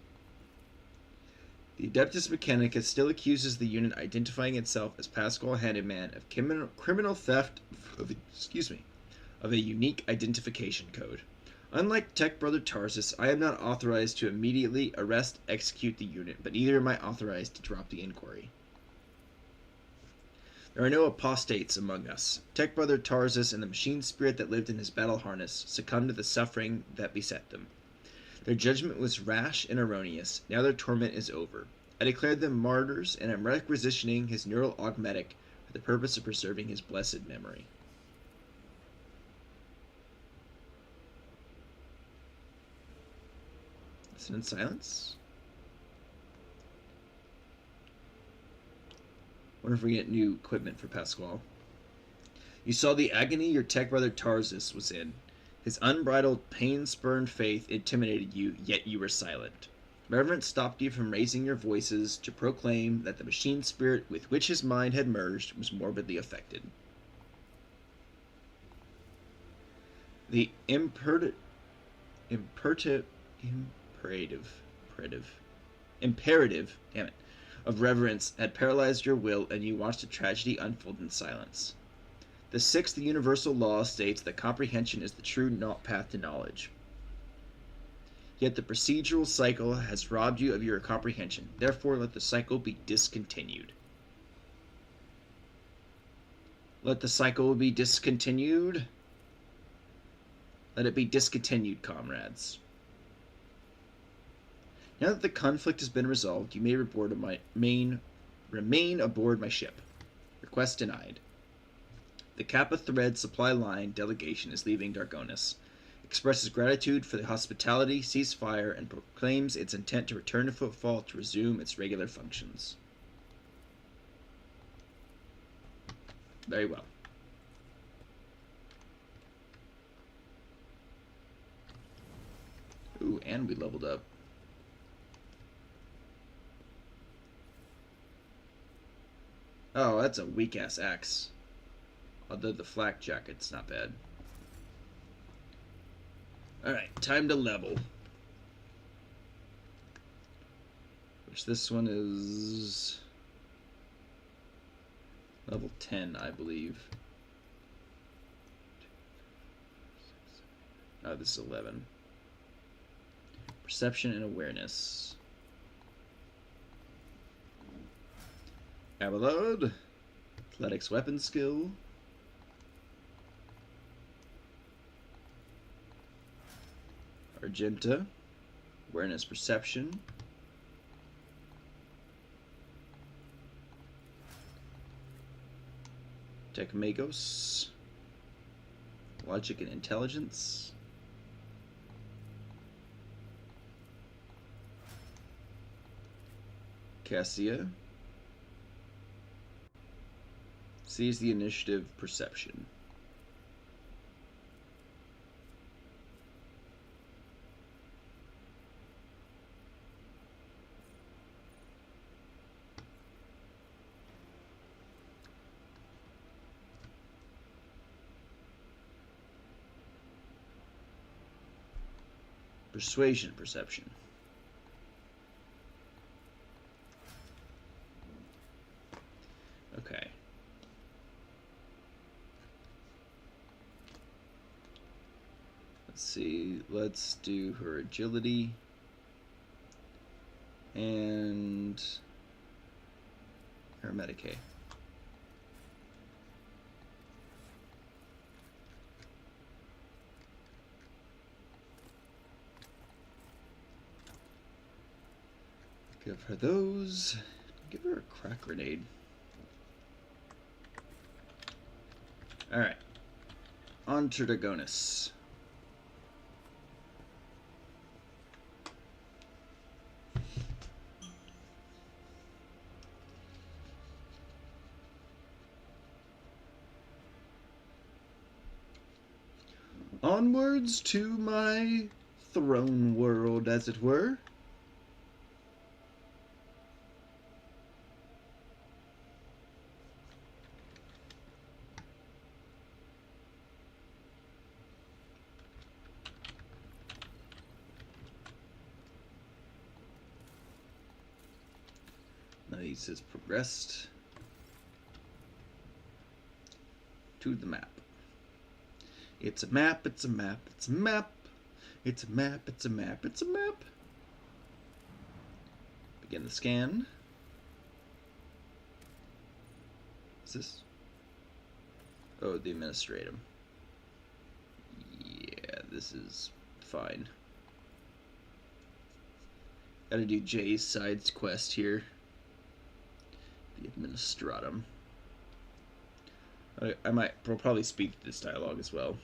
The Adeptus Mechanica still accuses the unit identifying itself as Pasquale Heduman of criminal theft of a unique identification code. Unlike Tech Brother Tarzus, I am not authorized to immediately execute the unit, but neither am I authorized to drop the inquiry. There are no apostates among us. Tech Brother Tarzus and the machine spirit that lived in his battle harness succumbed to the suffering that beset them. Their judgment was rash and erroneous. Now their torment is over. I declared them martyrs and am requisitioning his neural augmetic for the purpose of preserving his blessed memory. Listen in silence. Wonder if we get new equipment for Pasquale. You saw the agony your tech brother Tarzus was in. His unbridled, pain-spurned faith intimidated you, yet you were silent. Reverence stopped you from raising your voices to proclaim that the machine spirit with which his mind had merged was morbidly affected. The imperative of reverence had paralyzed your will, and you watched a tragedy unfold in silence. The sixth universal law states that comprehension is the true path to knowledge. Yet the procedural cycle has robbed you of your comprehension. Therefore, let the cycle be discontinued. Let the cycle be discontinued. Let it be discontinued, comrades. Now that the conflict has been resolved, you may remain aboard my ship. Request denied. The Kappa Thread supply line delegation is leaving Dargonis. Expresses gratitude for the hospitality, ceasefire, and proclaims its intent to return to Footfall to resume its regular functions. Very well. Ooh, and we leveled up. Oh, that's a weak-ass axe. Although the flak jacket's not bad. Alright, time to level. Which this one is... level 10, I believe. Oh, this is 11. Perception and awareness. Avalod. Athletics weapon skill. Argenta. Awareness perception. Tekmagos. Logic and intelligence. Cassia. Seize the initiative perception. Persuasion perception. Okay. Let's see. Let's do her agility and her Medicaid. Give her those. Give her a crack grenade. Alright. On to Dargonis. Onwards to my throne world, as it were. Nice, has progressed to the map. It's a map, it's a map, it's a map. It's a map, it's a map, it's a map. Begin the scan. Is this? Oh, the administratum. Yeah, this is fine. Gotta do Jay's side quest here. The administratum. We'll probably speak this dialogue as well.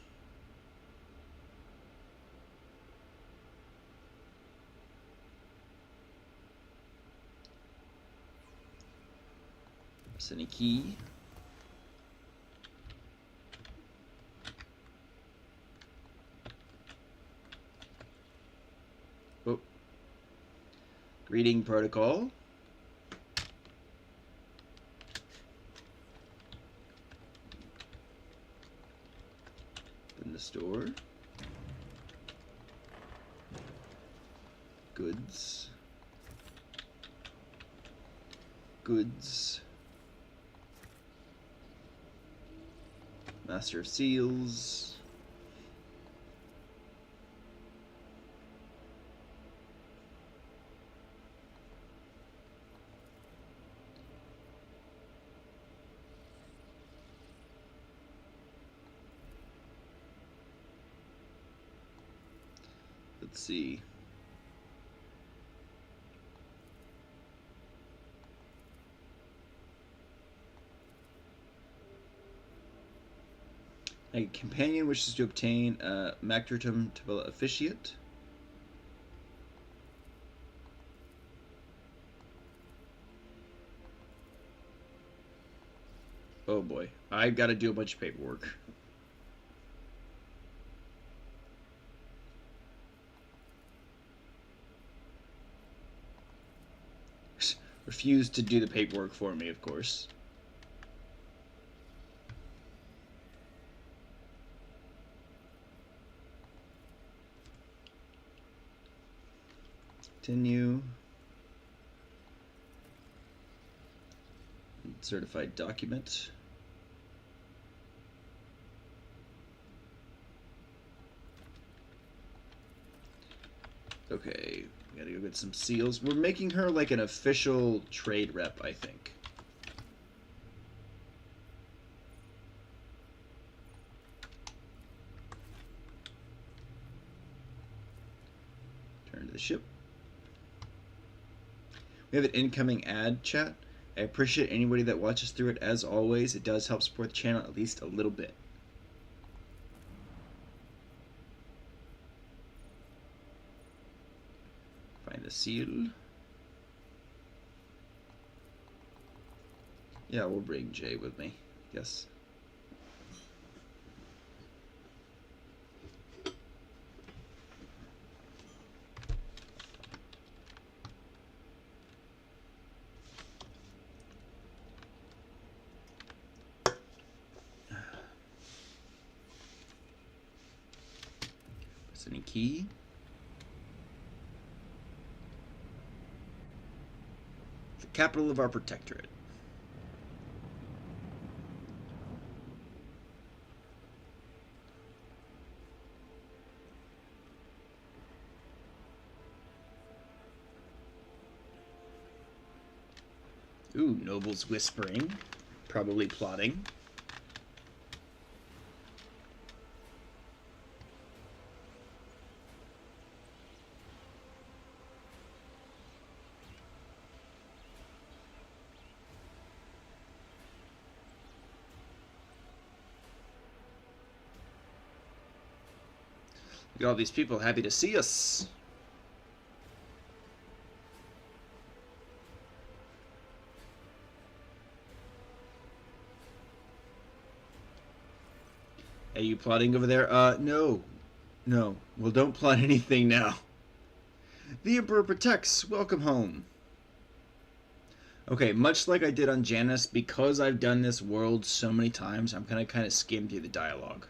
Any key. Oh. Greeting protocol. Open the store. Goods. Goods. Master of Seals. Let's see. A companion wishes to obtain a Macrotum Tabella Officiate. Oh boy, I've got to do a bunch of paperwork. Refused to do the paperwork for me, of course. Continue. Certified document. Okay, we gotta go get some seals. We're making her like an official trade rep, I think. Turn to the ship. We have an incoming ad, chat. I appreciate anybody that watches through it. As always, it does help support the channel at least a little bit. Find the seal. Yeah, we'll bring Jay with me. Yes. Press any key. The capital of our protectorate. Ooh, nobles whispering. Probably plotting. Look at all these people happy to see us. Are you plotting over there? No. No. Well, don't plot anything now. The Emperor protects. Welcome home. Okay, much like I did on Janus, because I've done this world so many times, I'm gonna kind of skim through the dialogue.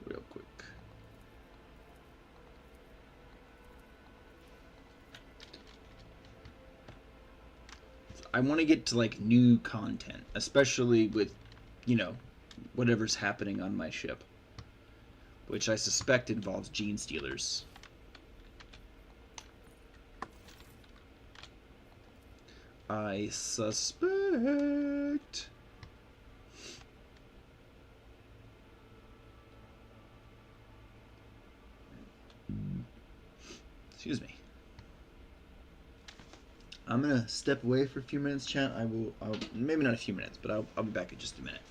Real quick. I want to get to like new content, especially with, you know, whatever's happening on my ship, which I suspect involves gene stealers. I suspect. Excuse me. I'm gonna step away for a few minutes, chat. I'll maybe not a few minutes, but I'll be back in just a minute.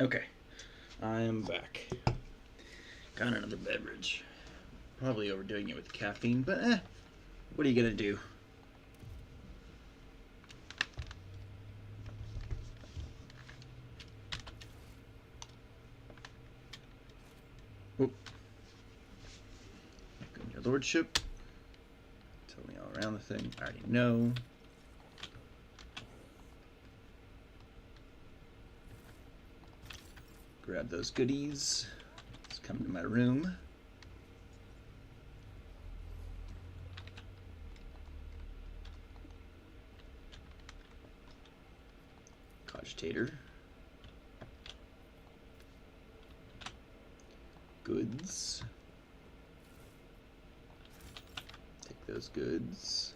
Okay, I am back. Got another beverage. Probably overdoing it with caffeine, but what are you gonna do? Oop. Your lordship. Tell me all around the thing. I already know. Grab those goodies. Let's come to my room. Cogitator. Goods. Take those goods.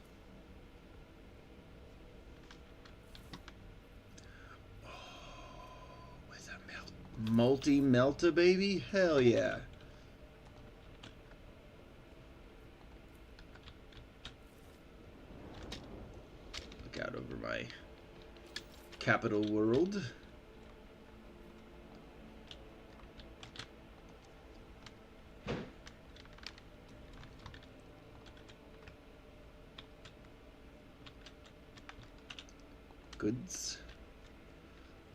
Oh, with a multi-melta, baby? Hell yeah. Look out over my capital world. Goods.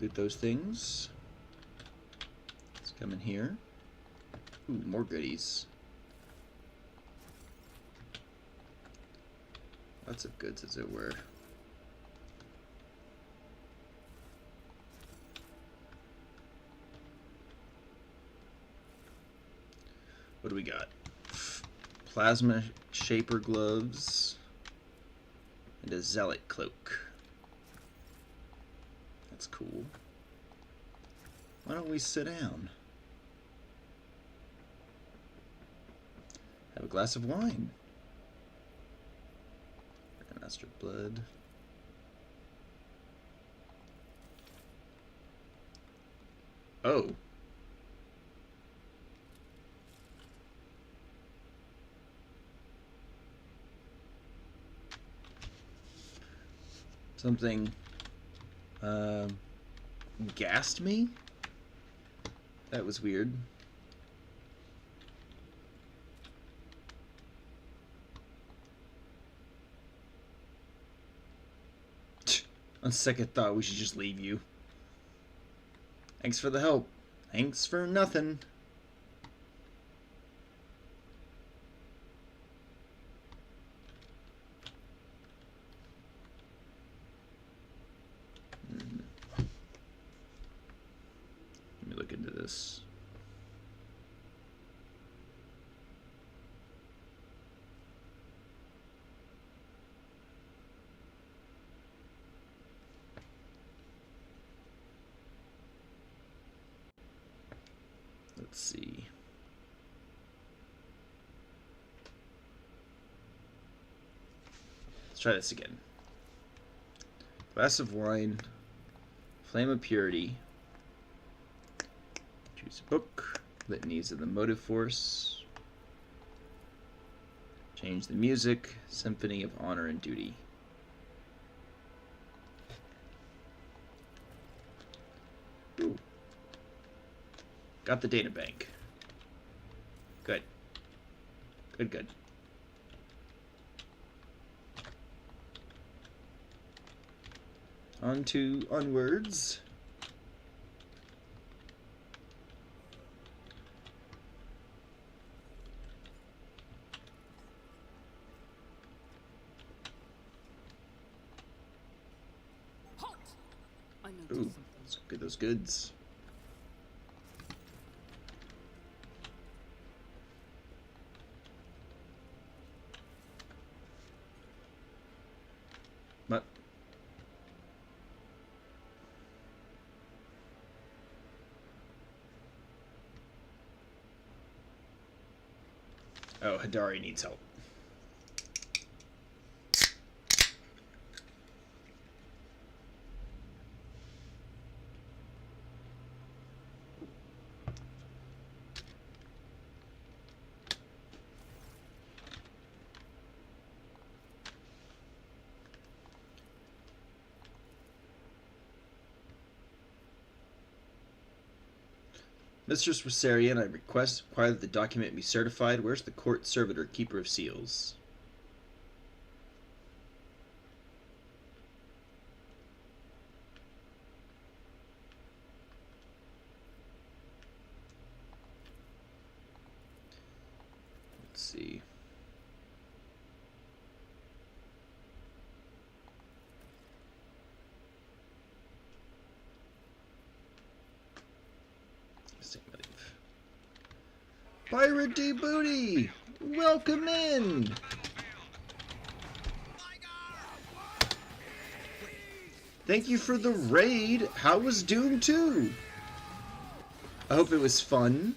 Loot those things. Let's come in here. Ooh, more goodies. Lots of goods, as it were. What do we got? Plasma shaper gloves and a zealot cloak. That's cool. Why don't we sit down? Have a glass of wine. Master blood. Oh. Something gassed me? That was weird. On second thought, we should just leave you. Thanks for the help. Thanks for nothing. Let me look into this. Let's see. Let's try this again. Glass of wine, flame of purity, choose a book, litanies of the motive force, change the music, symphony of honor and duty. Ooh. Got the data bank. Good. Good, good. On to onwards. Halt! I noticed Ooh, something. let's get those goods. What? Oh, Hidari needs help. Mistress Rosarian, I require that the document be certified. Where's the court servitor, keeper of seals? Let's see. Pirate D Booty! Welcome in! Thank you for the raid. How was Doom 2? I hope it was fun.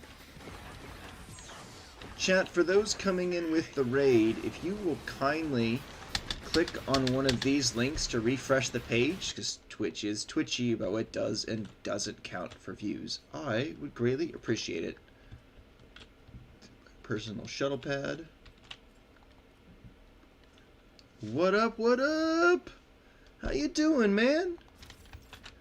Chat, for those coming in with the raid, if you will kindly click on one of these links to refresh the page, because Twitch is twitchy about what it does and doesn't count for views, I would greatly appreciate it. Personal shuttle pad. What up, what up? How you doing, man?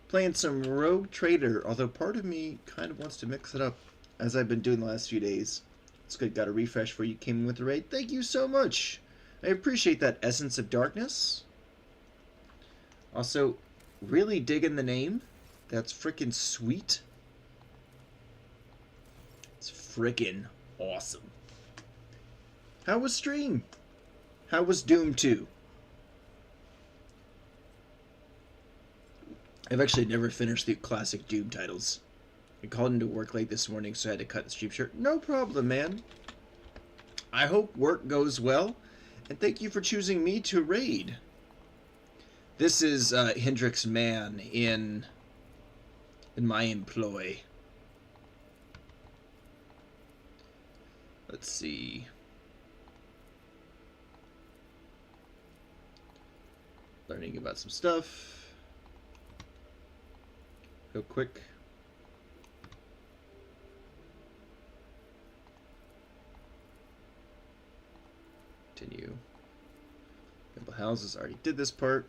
Playing some Rogue Trader, although part of me kind of wants to mix it up, as I've been doing the last few days. It's good, got a refresh for you, came in with the raid. Thank you so much. I appreciate that, Essence of Darkness. Also, really digging the name. That's frickin' sweet. It's frickin' awesome. How was stream? How was Doom 2? I've actually never finished the classic Doom titles. I called into work late this morning, so I had to cut the stream short. No problem, man. I hope work goes well, and thank you for choosing me to raid. This is Hendrix Mann in my employ. Let's see. Learning about some stuff. Real quick. Continue. Couple houses. Already did this part.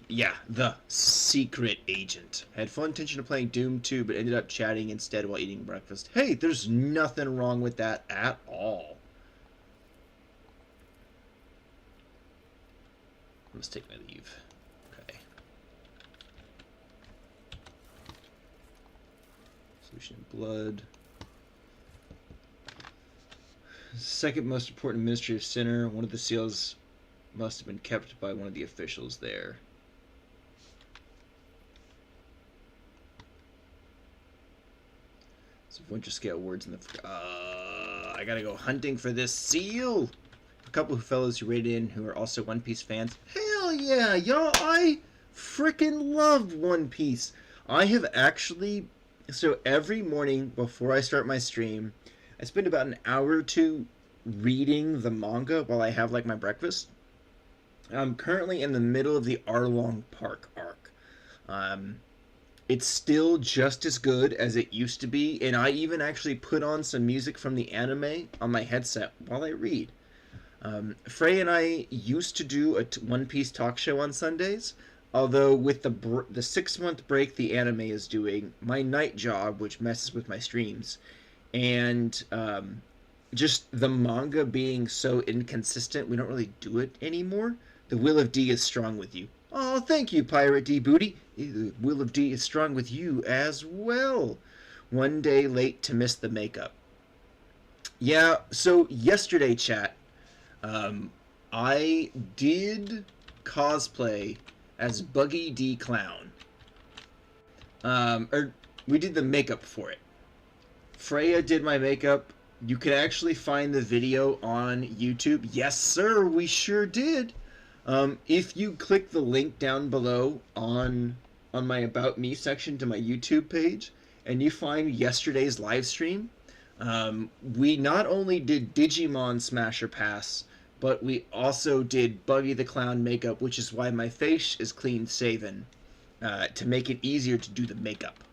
Yeah, the secret agent. I had full intention of playing Doom 2, but ended up chatting instead while eating breakfast. Hey, there's nothing wrong with that at all. Let's take my leave. Okay. Solution in blood. Second most important administrative center. One of the seals must have been kept by one of the officials there. Some Winter Scale words in the... I gotta go hunting for this seal! A couple of fellows who raided in who are also One Piece fans. Hell yeah, y'all! I frickin' love One Piece! I have actually... So every morning before I start my stream, I spend about an hour or two reading the manga while I have like my breakfast. I'm currently in the middle of the Arlong Park arc. It's still just as good as it used to be, and I even actually put on some music from the anime on my headset while I read. Frey and I used to do a One Piece talk show on Sundays, although with the 6-month break the anime is doing, my night job, which messes with my streams, and just the manga being so inconsistent, we don't really do it anymore. The Will of D is strong with you. Oh, thank you, Pirate D Booty. The Will of D is strong with you as well. One day late to miss the makeup. Yeah, so yesterday, chat, I did cosplay as Buggy D Clown. We did the makeup for it. Freya did my makeup. You can actually find the video on YouTube. Yes, sir, we sure did. If you click the link down below on my About Me section to my YouTube page, and you find yesterday's live stream, we not only did Digimon Smasher Pass, but we also did Buggy the Clown makeup, which is why my face is clean shaven, to make it easier to do the makeup.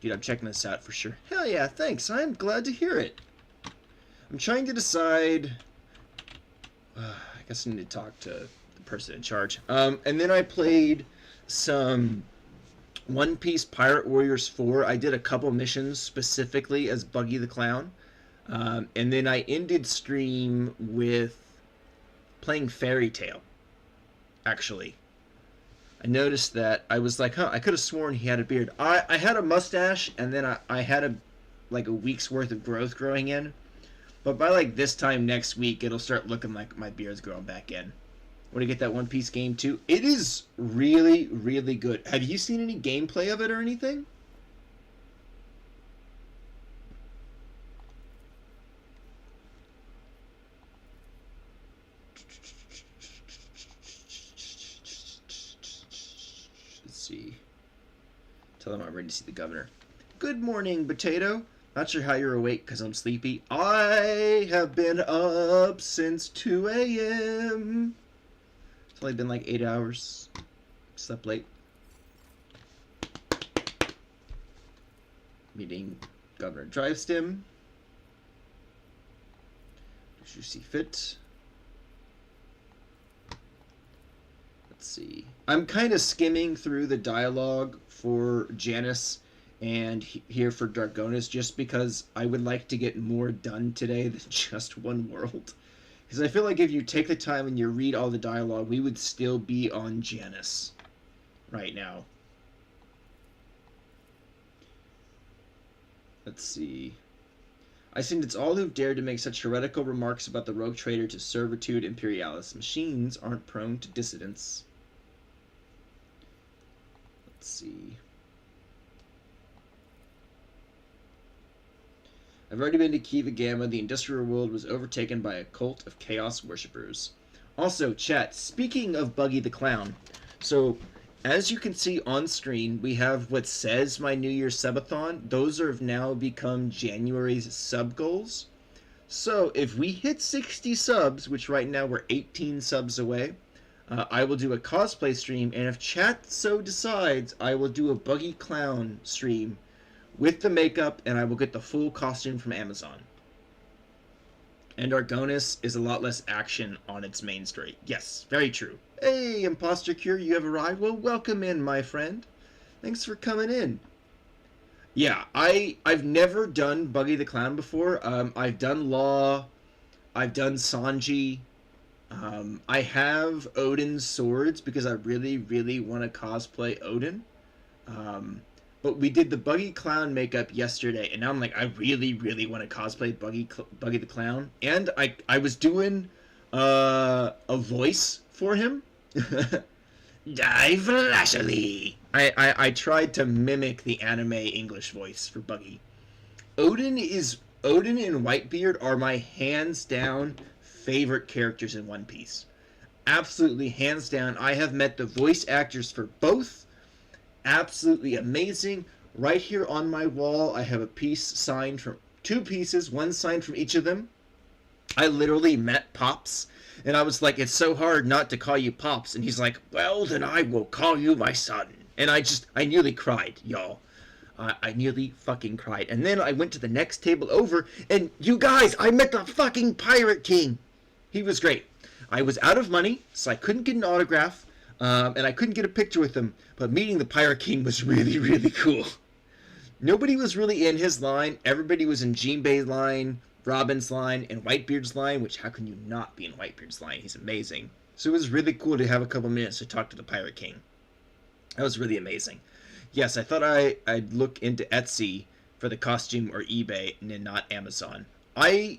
Dude, I'm checking this out for sure. Hell yeah, thanks. I'm glad to hear it. I'm trying to decide... I guess I need to talk to the person in charge. And then I played some One Piece Pirate Warriors 4, I did a couple missions specifically as Buggy the Clown. And then I ended stream with playing Fairy Tail, actually. I noticed that I was like, I could have sworn he had a beard. I had a mustache, and then I had a week's worth of growth growing in. But by like this time next week, it'll start looking like my beard's growing back in. Want to get that One Piece game too? It is really, really good. Have you seen any gameplay of it or anything? Let's see. Tell them I'm ready to see the governor. Good morning, Potato. Not sure how you're awake because I'm sleepy. I have been up since 2 a.m. It's only been like 8 hours. Slept late. Meeting Governor Drivestim. As you see fit. Let's see. I'm kind of skimming through the dialogue for Janus and here for Dargonis just because I would like to get more done today than just one world. Because I feel like if you take the time and you read all the dialogue, we would still be on Janus right now. Let's see. I think it's all who've dared to make such heretical remarks about the rogue traitor to Servitude Imperialis. Machines aren't prone to dissidence. Let's see. I've already been to Kiva Gamma. The industrial world was overtaken by a cult of chaos worshippers. Also, chat, speaking of Buggy the Clown, so as you can see on screen, we have what says my New Year's subathon. Those have now become January's sub goals. So if we hit 60 subs, which right now we're 18 subs away, I will do a cosplay stream, and if chat so decides, I will do a Buggy Clown stream with the makeup, and I will get the full costume from Amazon. And Argonis is a lot less action on its main story. Yes, very true. Hey, Imposter Cure, you have arrived. Well, welcome in, my friend. Thanks for coming in. Yeah, I've never done Buggy the Clown before. I've done Law. I've done Sanji. I have Odin's swords because I really, really want to cosplay Odin. But we did the Buggy Clown makeup yesterday, and now I'm like, I really, really want to cosplay Buggy the Clown. And I was doing a voice for him. Die flashily. I tried to mimic the anime English voice for Buggy. Odin and Whitebeard are my hands down favorite characters in One Piece. Absolutely hands down. I have met the voice actors for both. Absolutely amazing. Right here on my wall, I have a piece signed from 2 pieces, one signed from each of them. I literally met Pops, and I was like, it's so hard not to call you Pops. And he's like, well, then I will call you my son. And I nearly cried, y'all. I nearly fucking cried. And then I went to the next table over, and you guys, I met the fucking Pirate King. He was great. I was out of money, so I couldn't get an autograph. And I couldn't get a picture with him, but meeting the Pirate King was really, really cool. Nobody was really in his line. Everybody was in Jinbei's line, Robin's line, and Whitebeard's line, which how can you not be in Whitebeard's line? He's amazing. So it was really cool to have a couple minutes to talk to the Pirate King. That was really amazing. Yes, I thought I'd look into Etsy for the costume or eBay and then not Amazon. I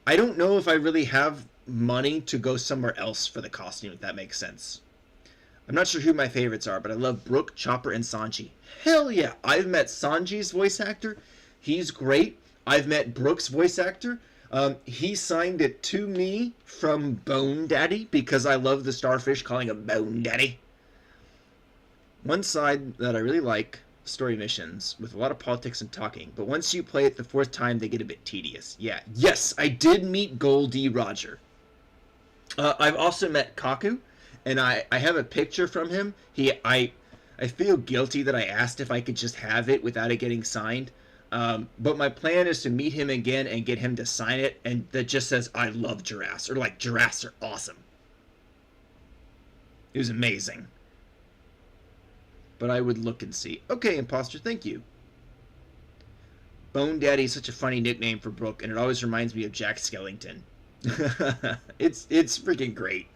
don't know if I really have money to go somewhere else for the costume, if that makes sense. I'm not sure who my favorites are, but I love Brook, Chopper, and Sanji. Hell yeah! I've met Sanji's voice actor. He's great. I've met Brook's voice actor. He signed it to me from Bone Daddy because I love the starfish calling him Bone Daddy. One side that I really like, story missions, with a lot of politics and talking, but once you play it the 4th time, they get a bit tedious. Yeah. Yes, I did meet Goldie Roger. I've also met Kaku. And I have a picture from him. I feel guilty that I asked if I could just have it without it getting signed. But my plan is to meet him again and get him to sign it. And that just says, I love giraffes. Or like, giraffes are awesome. It was amazing. but I would look and see. Okay, Imposter, thank you. Bone Daddy is such a funny nickname for Brooke, and it always reminds me of Jack Skellington. it's freaking great.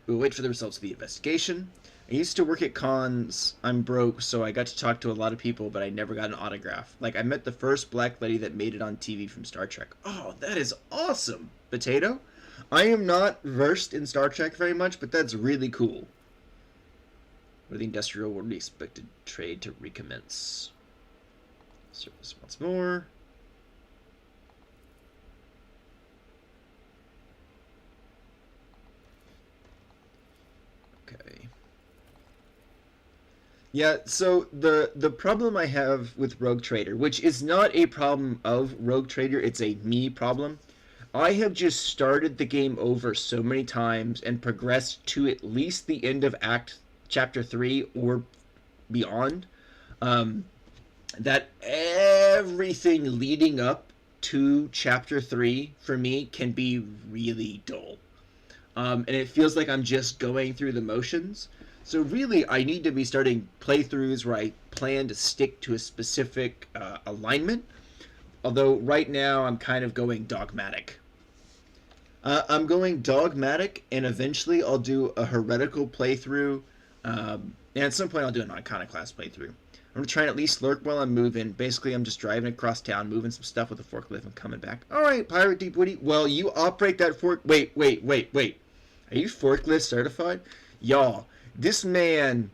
We'll wait for the results of the investigation. I used to work at cons. I'm broke, so I got to talk to a lot of people, but I never got an autograph. Like, I met the first black lady that made it on TV from Star Trek. Oh, that is awesome, Potato. I am not versed in Star Trek very much, but that's really cool. What are the industrial world expected trade to recommence? Service once more. Okay. Yeah, so the problem I have with Rogue Trader, which is not a problem of Rogue Trader, it's a me problem. I have just started the game over so many times and progressed to at least the end of Chapter 3 or beyond, that everything leading up to Chapter 3 for me can be really dull. And it feels like I'm just going through the motions. So really, I need to be starting playthroughs where I plan to stick to a specific alignment. Although right now I'm kind of going dogmatic. I'm going dogmatic, and eventually I'll do a heretical playthrough. And at some point I'll do an Iconoclast playthrough. I'm going to try and at least lurk while I'm moving. Basically, I'm just driving across town, moving some stuff with a forklift and coming back. Alright, Pirate Deep Woody. Well, you operate that fork... Wait. Are you forklift certified? Y'all, this man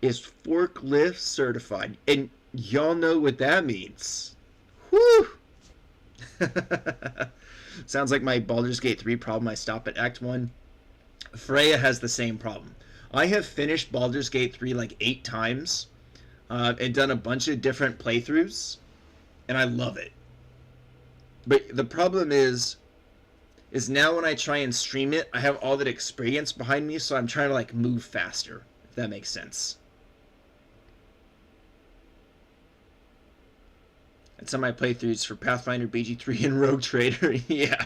is forklift certified. And y'all know what that means. Whew! Sounds like my Baldur's Gate 3 problem. I stop at Act 1. Freya has the same problem. I have finished Baldur's Gate 3 like 8 times and done a bunch of different playthroughs, and I love it. But the problem is now when I try and stream it, I have all that experience behind me, so I'm trying to like move faster, if that makes sense. And some of my playthroughs for Pathfinder, BG3, and Rogue Trader, yeah.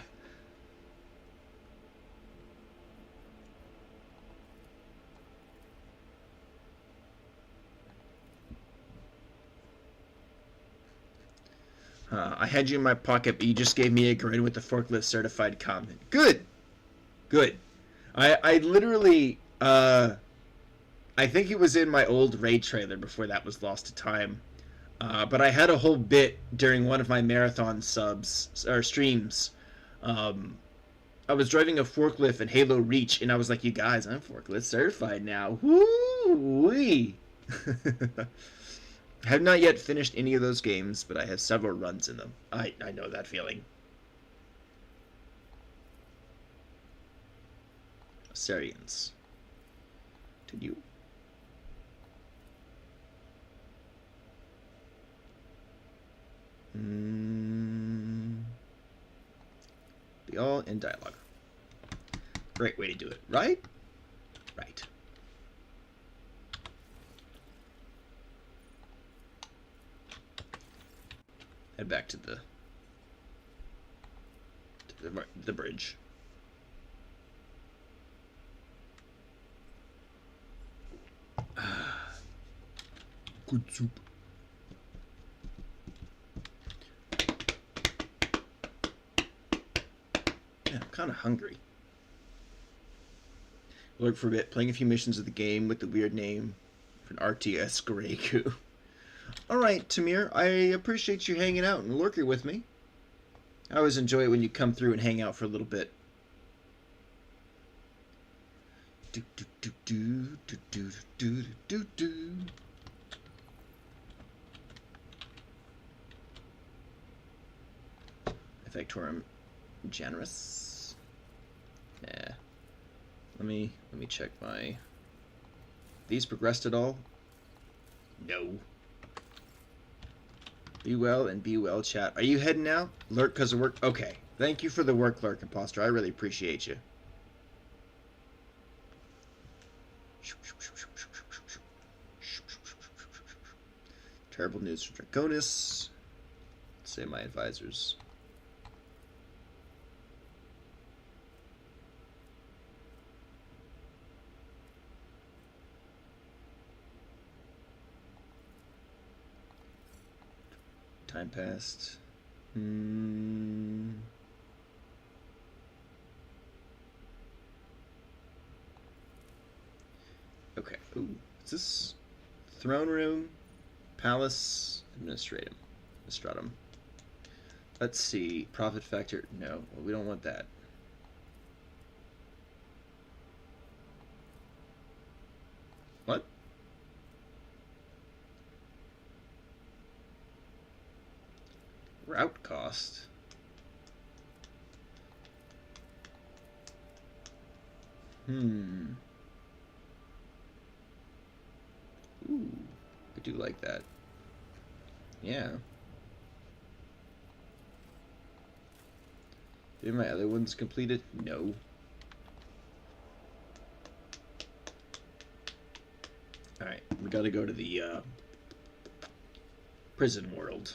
I had you in my pocket, but you just gave me a grin with the forklift certified comment. Good. I literally, I think it was in my old raid trailer before that was lost to time. But I had a whole bit during one of my marathon streams. I was driving a forklift in Halo Reach, and I was like, you guys, I'm forklift certified now. Woo-wee! I have not yet finished any of those games, but I have several runs in them. I know that feeling. Assyrians. To you. Be all in dialogue. Great way to do it, right? Right. Head back to the bridge. Good soup. Yeah, I'm kind of hungry. Lurk for a bit, playing a few missions of the game with the weird name of an RTS Goreku. Alright, Tamir, I appreciate you hanging out and lurking with me. I always enjoy it when you come through and hang out for a little bit. Effectorum generous. Yeah. Let me check my... These progressed at all? No. Be well and be well, chat. Are you heading now? Lurk because of work? Okay. Thank you for the work, Lurk Imposter. I really appreciate you. Terrible news for Draconis. Say my advisors. Time passed. Okay. Ooh, is this throne room, palace, administratum? Let's see. Profit factor. No, we don't want that. What? Route cost. Ooh, I do like that. Yeah. Did my other ones completed? No. Alright, we gotta go to the prison world.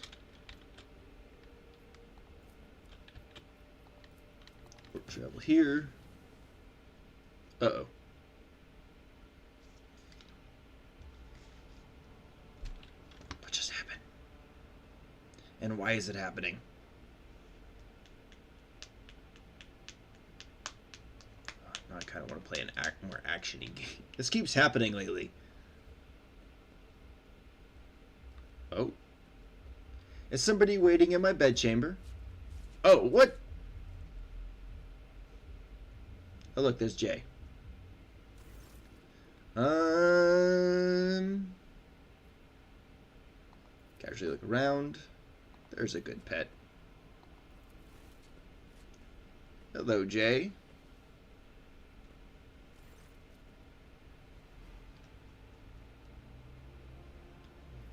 We'll travel here. Uh-oh. What just happened? And why is it happening? Now I kind of want to play an more action-y game. This keeps happening lately. Oh. Is somebody waiting in my bedchamber? Oh, what? Oh, look, there's Jay. Casually look around. There's a good pet. Hello, Jay.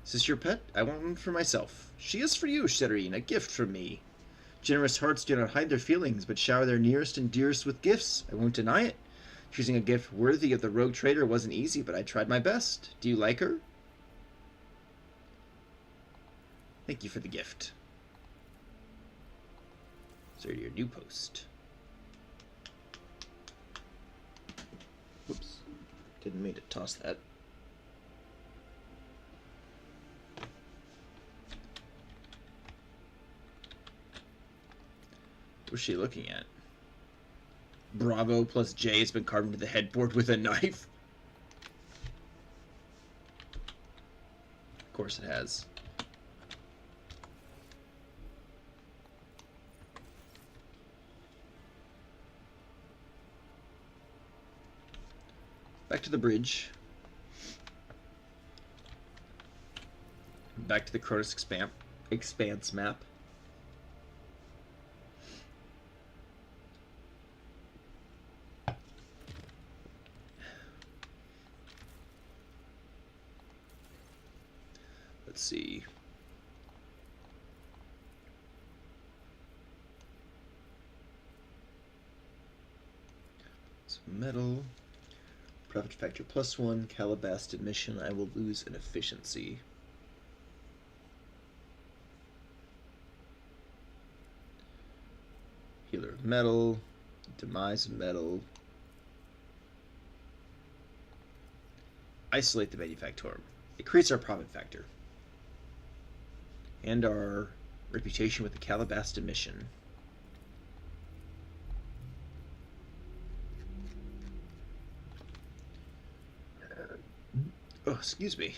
Is this your pet? I want one for myself. She is for you, Shireen, a gift from me. Generous hearts do not hide their feelings, but shower their nearest and dearest with gifts. I won't deny it. Choosing a gift worthy of the rogue trader wasn't easy, but I tried my best. Do you like her? Thank you for the gift. So your new post. Whoops. Didn't mean to toss that. What's she looking at? Bravo plus J has been carved into the headboard with a knife. Of course it has. Back to the bridge. Back to the Cronus Expanse map. Let's see. Some metal. Profit factor +1. Calabasted mission. I will lose an efficiency. Healer of metal. Demise of metal. Isolate the manufactorum. Increase our profit factor. And our reputation with the Calabasted mission. Oh, excuse me.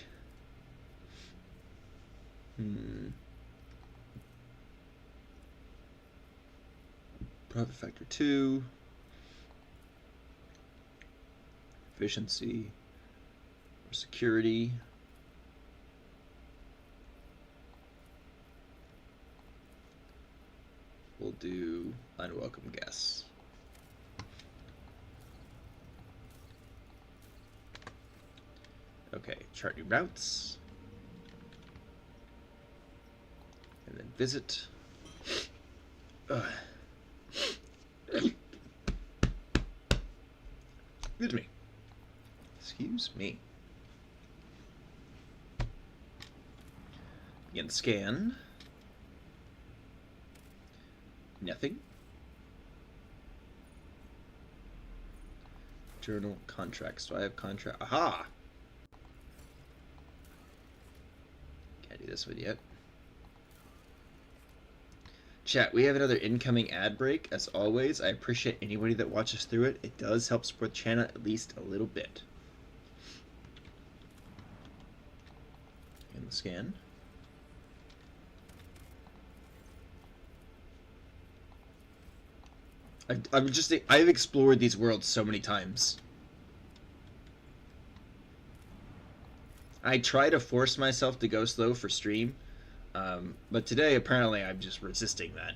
Profit factor 2. Efficiency. Security. We'll do unwelcome guests. Okay, chart new routes. And then visit. Excuse me. Excuse me. Again, scan. Nothing. Journal contracts. Do I have contract? Aha! Can't do this one yet. Chat, we have another incoming ad break. As always, I appreciate anybody that watches through it. It does help support the channel at least a little bit. In the scan. I've explored these worlds so many times. I try to force myself to go slow for stream, but today apparently I'm just resisting that.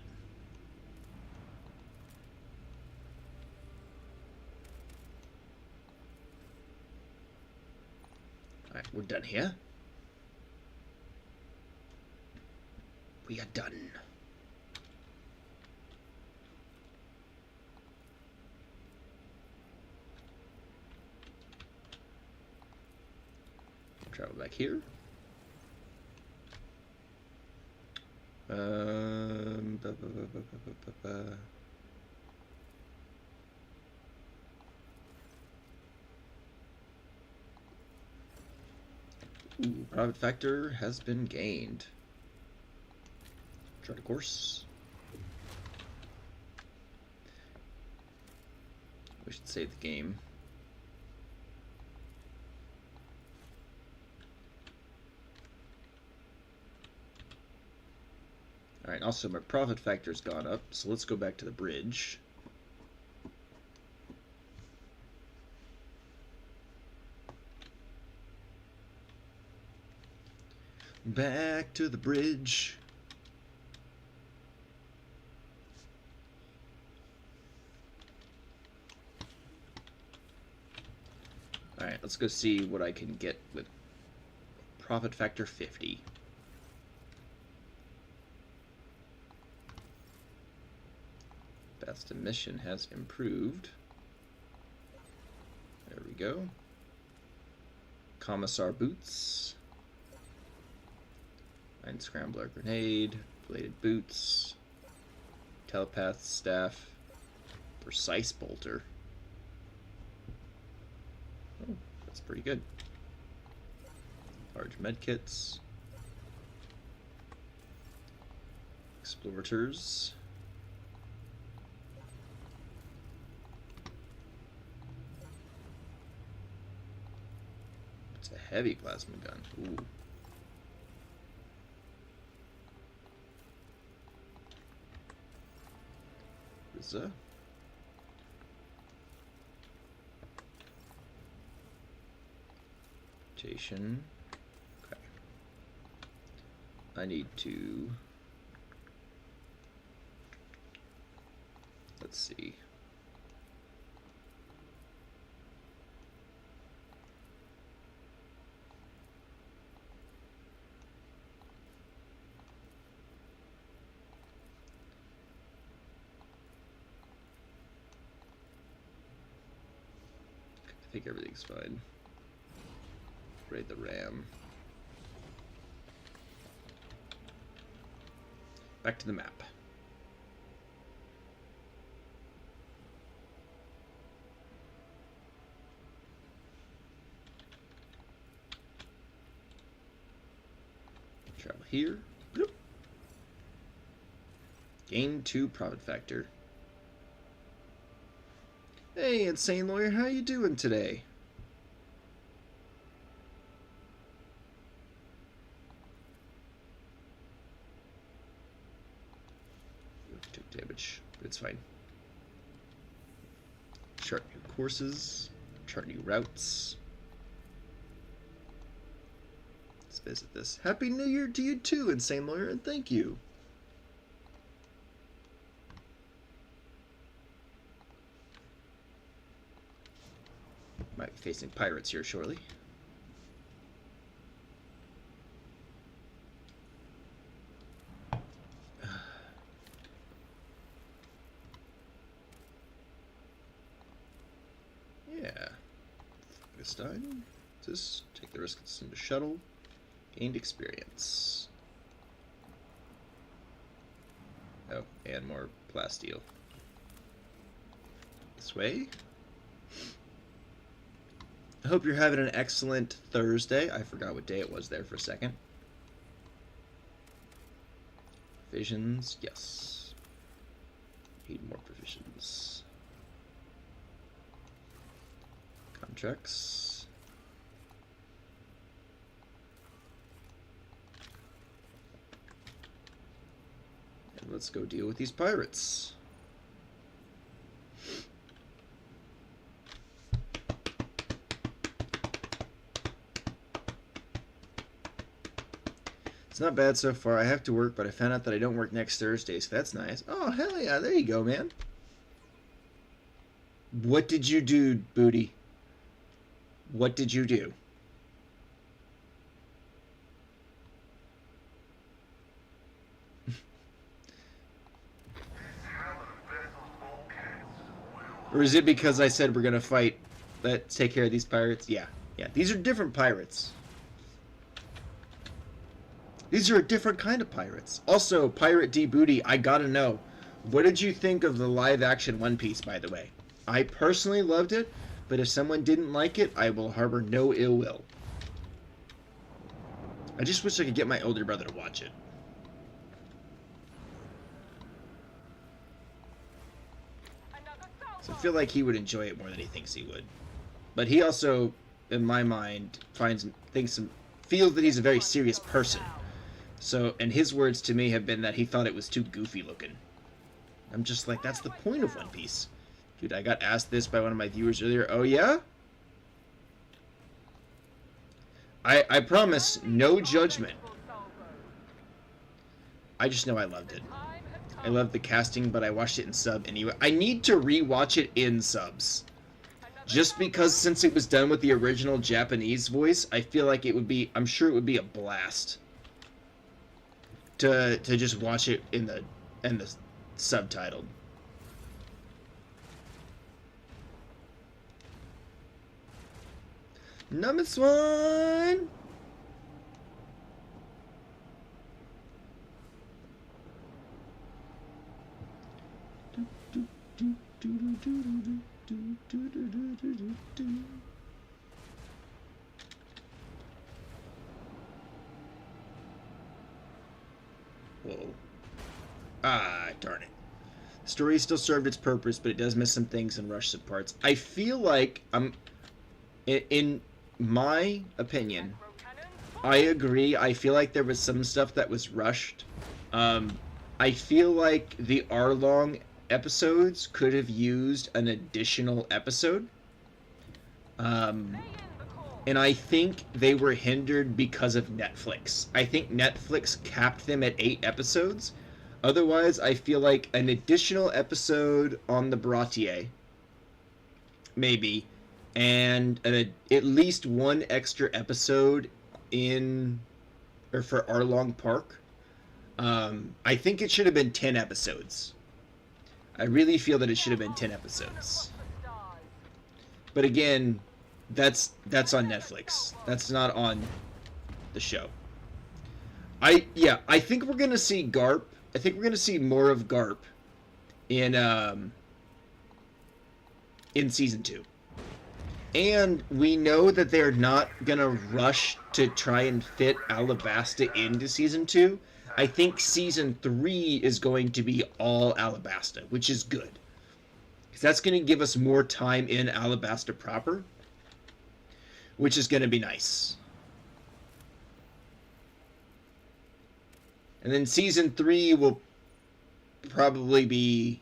Alright, we're done here. We are done. Travel back here. Ooh, profit factor has been gained. Chart a course. We should save the game. Alright, also my profit factor's gone up, so let's go back to the bridge. Back to the bridge. Alright, let's go see what I can get with profit factor 50. Best emission has improved. There we go. Commissar boots. Mine scrambler grenade. Bladed boots. Telepath staff. Precise bolter. Oh, that's pretty good. Large medkits. Explorators. It's a heavy plasma gun. Ooh. Rizza. Mutation. Okay. I need to... Let's see. I think everything's fine. Raid the RAM. Back to the map. Travel here. Yep. Gain 2 profit factor. Hey, Insane Lawyer, how you doing today? Took damage, but it's fine. Chart new courses, chart new routes. Let's visit this. Happy New Year to you too, Insane Lawyer, and thank you. Might be facing pirates here shortly. Yeah. Augustine. Just take the risk to send a shuttle. Gained experience. and more plasteel. This way. I hope you're having an excellent Thursday. I forgot what day it was there for a second. Provisions, yes. Need more provisions. Contracts. And let's go deal with these pirates. It's not bad so far. I have to work, but I found out that I don't work next Thursday, so that's nice. Oh, hell yeah. There you go, man. What did you do, Booty? What did you do? Or is it because I said we're going to fight, let's take care of these pirates? Yeah. Yeah, these are different pirates. These are a different kind of pirates. Also, Pirate D Booty, I gotta know, what did you think of the live-action One Piece, by the way? I personally loved it, but if someone didn't like it, I will harbor no ill will. I just wish I could get my older brother to watch it. So I feel like he would enjoy it more than he thinks he would. But he also, in my mind, feels that he's a very serious person. So, and his words to me have been that he thought it was too goofy looking. I'm just like, that's the point of One Piece. Dude, I got asked this by one of my viewers earlier. Oh, yeah? I promise, no judgment. I just know I loved it. I loved the casting, but I watched it in sub anyway. I need to rewatch it in subs. Just because since it was done with the original Japanese voice, I feel like it would be, I'm sure it would be a blast to just watch it in the subtitled. Number one. Whoa. Ah, darn it. The story still served its purpose, but it does miss some things and rush some parts. I feel like in my opinion, I agree. I feel like there was some stuff that was rushed. I feel like the Arlong episodes could have used an additional episode. And I think they were hindered because of Netflix. I think Netflix capped them at 8 episodes. Otherwise, I feel like an additional episode on the Baratier, maybe, and at least one extra episode for Arlong Park. I think it should have been 10 episodes. I really feel that it should have been 10 episodes. But again, that's on Netflix. That's not on the show. I think we're gonna see Garp. I think we're gonna see more of Garp in season 2. And we know that they're not gonna rush to try and fit Alabasta into season 2. I think season 3 is going to be all Alabasta, which is good. Because that's going to give us more time in Alabasta proper, which is going to be nice. And then season 3 will probably be...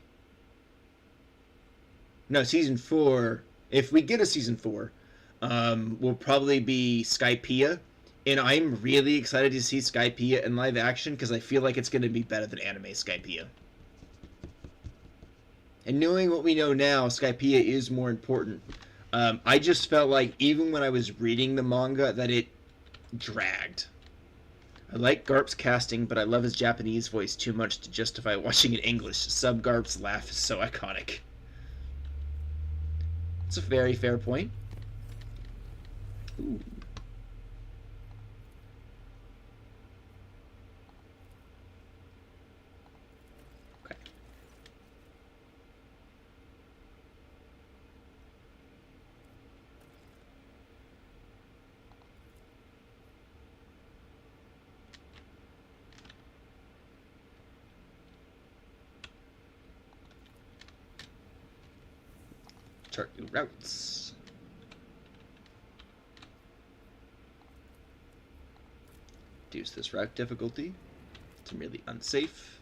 No, season 4, if we get a season 4, will probably be Skypiea. And I'm really excited to see Skypiea in live action because I feel like it's going to be better than anime Skypiea. And knowing what we know now, Skypiea is more important. I just felt like even when I was reading the manga that it dragged. I like Garp's casting, but I love his Japanese voice too much to justify watching in English. Sub Garp's laugh is so iconic. It's a very fair point. Ooh. Chart new routes. Reduce this route difficulty to merely unsafe.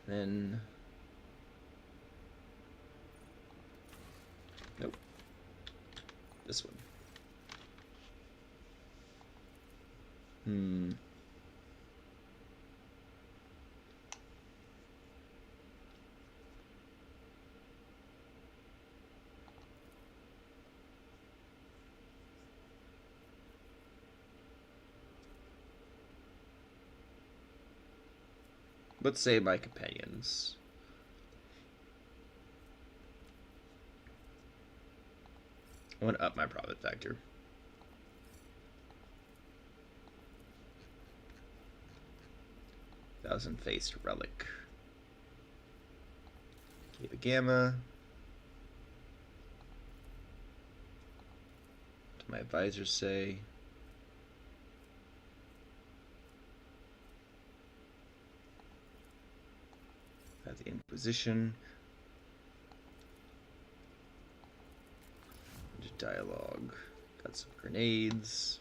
Then... Nope. This one. Let's say my companions. I want to up my profit factor. Thousand-faced relic. Cave of Gamma. What do my advisors say? Got the Inquisition. Dialogue. Got some grenades.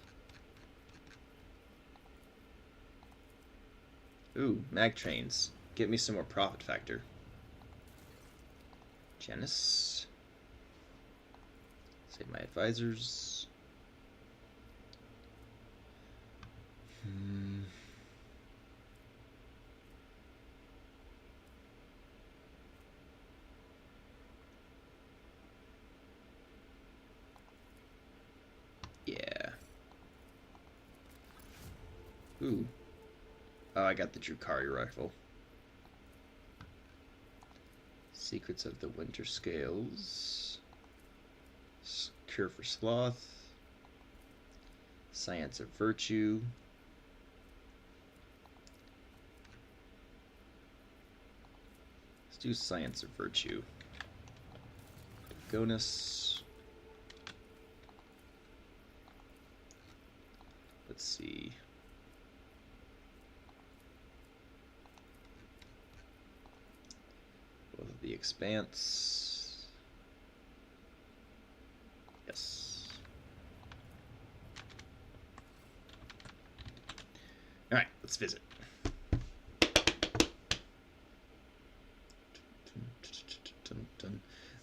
Ooh, mag trains. Get me some more profit factor. Janice. Save my advisors. Yeah. Ooh. Oh, I got the Drukhari rifle. Secrets of the Winter Scales. Cure for Sloth. Science of Virtue. Let's do Science of Virtue. Gonus. Let's see. Both of the Expanse. Yes. Alright, let's visit.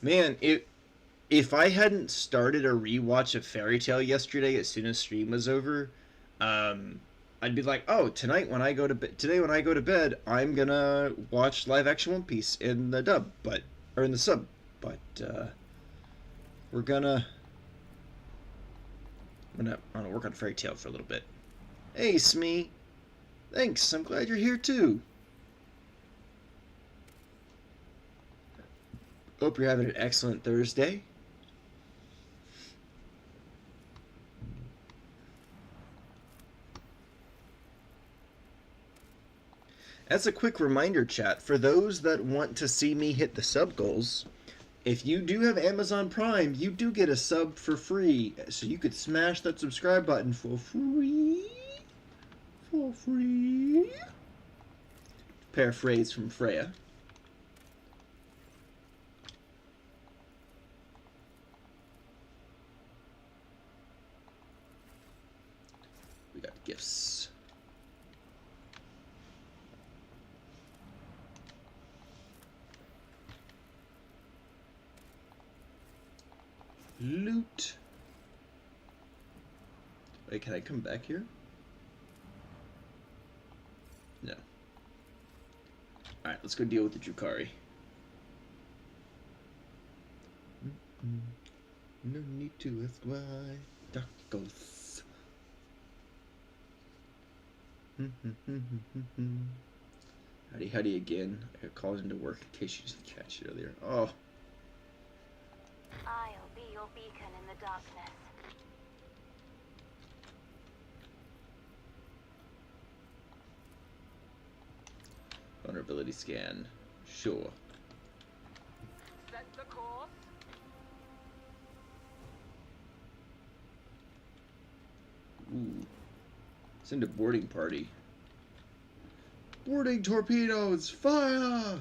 Man, if I hadn't started a rewatch of Fairy Tail yesterday as soon as stream was over, I'd be like, oh, tonight when I go to bed, I'm gonna watch live action One Piece in the dub, or in the sub, but I'm gonna work on Fairy Tail for a little bit. Hey, Smee, thanks. I'm glad you're here too. Hope you're having an excellent Thursday. As a quick reminder, chat, for those that want to see me hit the sub goals, if you do have Amazon Prime, you do get a sub for free. So you could smash that subscribe button for free. For free. Paraphrase from Freya. We got gifts. Loot. Wait, can I come back here? No. Alright, let's go deal with the Drukhari. No need to ask why. Tacos. Howdy again. I got called into work in case you didn't catch it earlier. Oh. I'll be your beacon in the darkness. Vulnerability scan. Sure. Set the course. Ooh. Send a boarding party. Boarding torpedoes! Fire!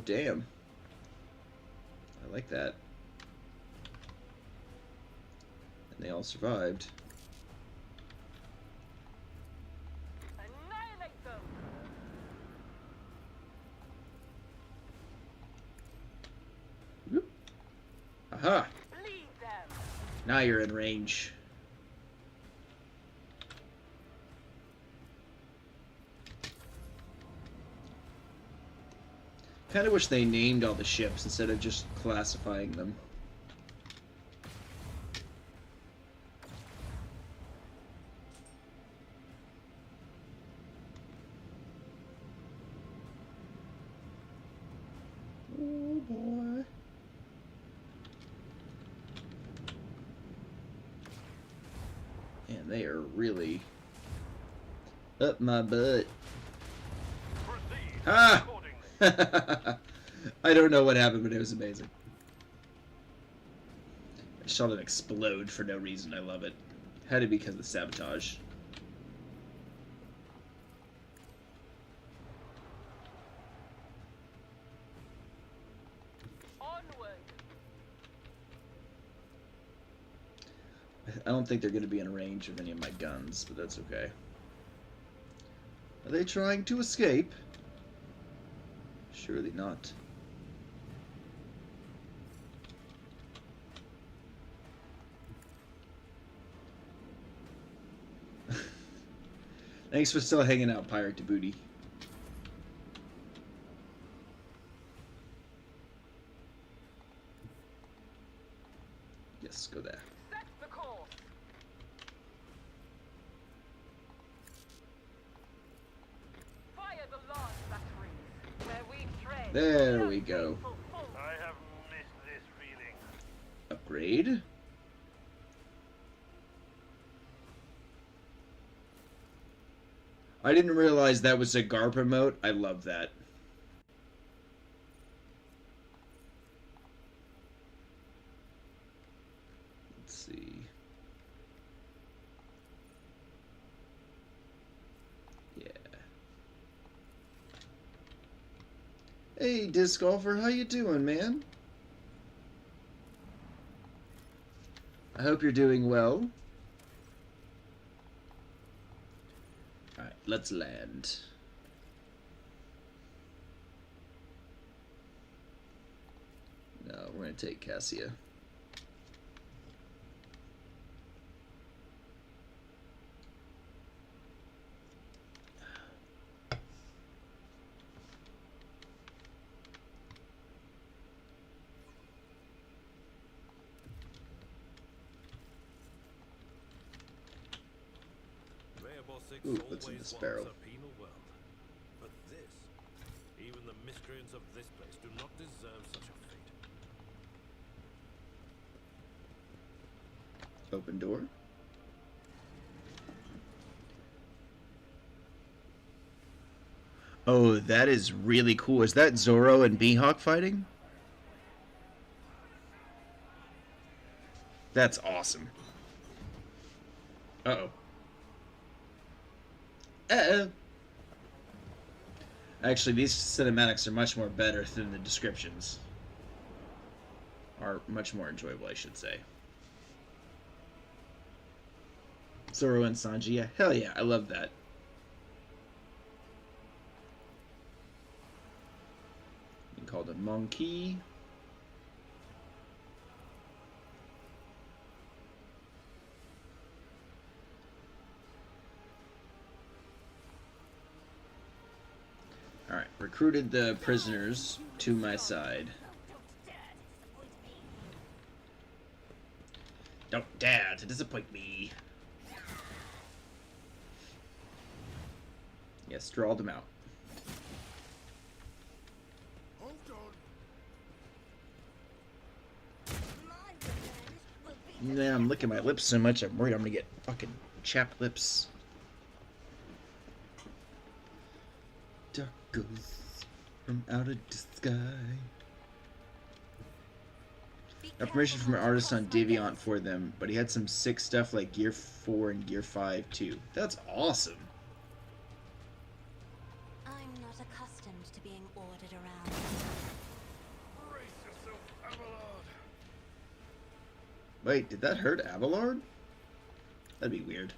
damn. I like that. And they all survived. Annihilate them! Whoop. Aha! Bleed them! Now you're in range. Kind of wish they named all the ships instead of just classifying them. Oh boy. And they are really up my butt. Proceed Ah! accordingly. I don't know what happened, but it was amazing. I saw them explode for no reason. I love it. Had to be because of the sabotage. Onward! I don't think they're going to be in range of any of my guns, but that's okay. Are they trying to escape? Surely not. Thanks for still hanging out, Pirate to Booty. Yes, go there. Set the course! Fire the large batteries! Where we tread. There we go. I have missed this feeling. Upgrade. I didn't realize that was a GARP emote. I love that. Let's see. Yeah. Hey, Disc Golfer, how you doing, man? I hope you're doing well. Alright, let's land. No, we're gonna take Cassia. Ooh, what's in this barrel? A penal world. But this, even the miscreants of this place do not deserve such a fate. Open door. Oh, that is really cool. Is that Zoro and Mihawk fighting? That's awesome. Uh-oh. Uh-oh. Actually, these cinematics are much more better than the descriptions. Are much more enjoyable, I should say. Zoro and Sanji, yeah. Hell yeah, I love that. Being called a monkey. Alright, recruited the prisoners to my side. Don't dare to disappoint me. Yes, draw them out. Hold on. Man, I'm licking my lips so much, I'm worried I'm gonna get fucking chapped lips. Dark ghosts from out of the sky. Got permission from an artist on Deviant for them, but he had some sick stuff like Gear 4 and Gear 5 too. That's awesome. I'm not accustomed to being ordered around. Wait, did that hurt Abelard? That'd be weird.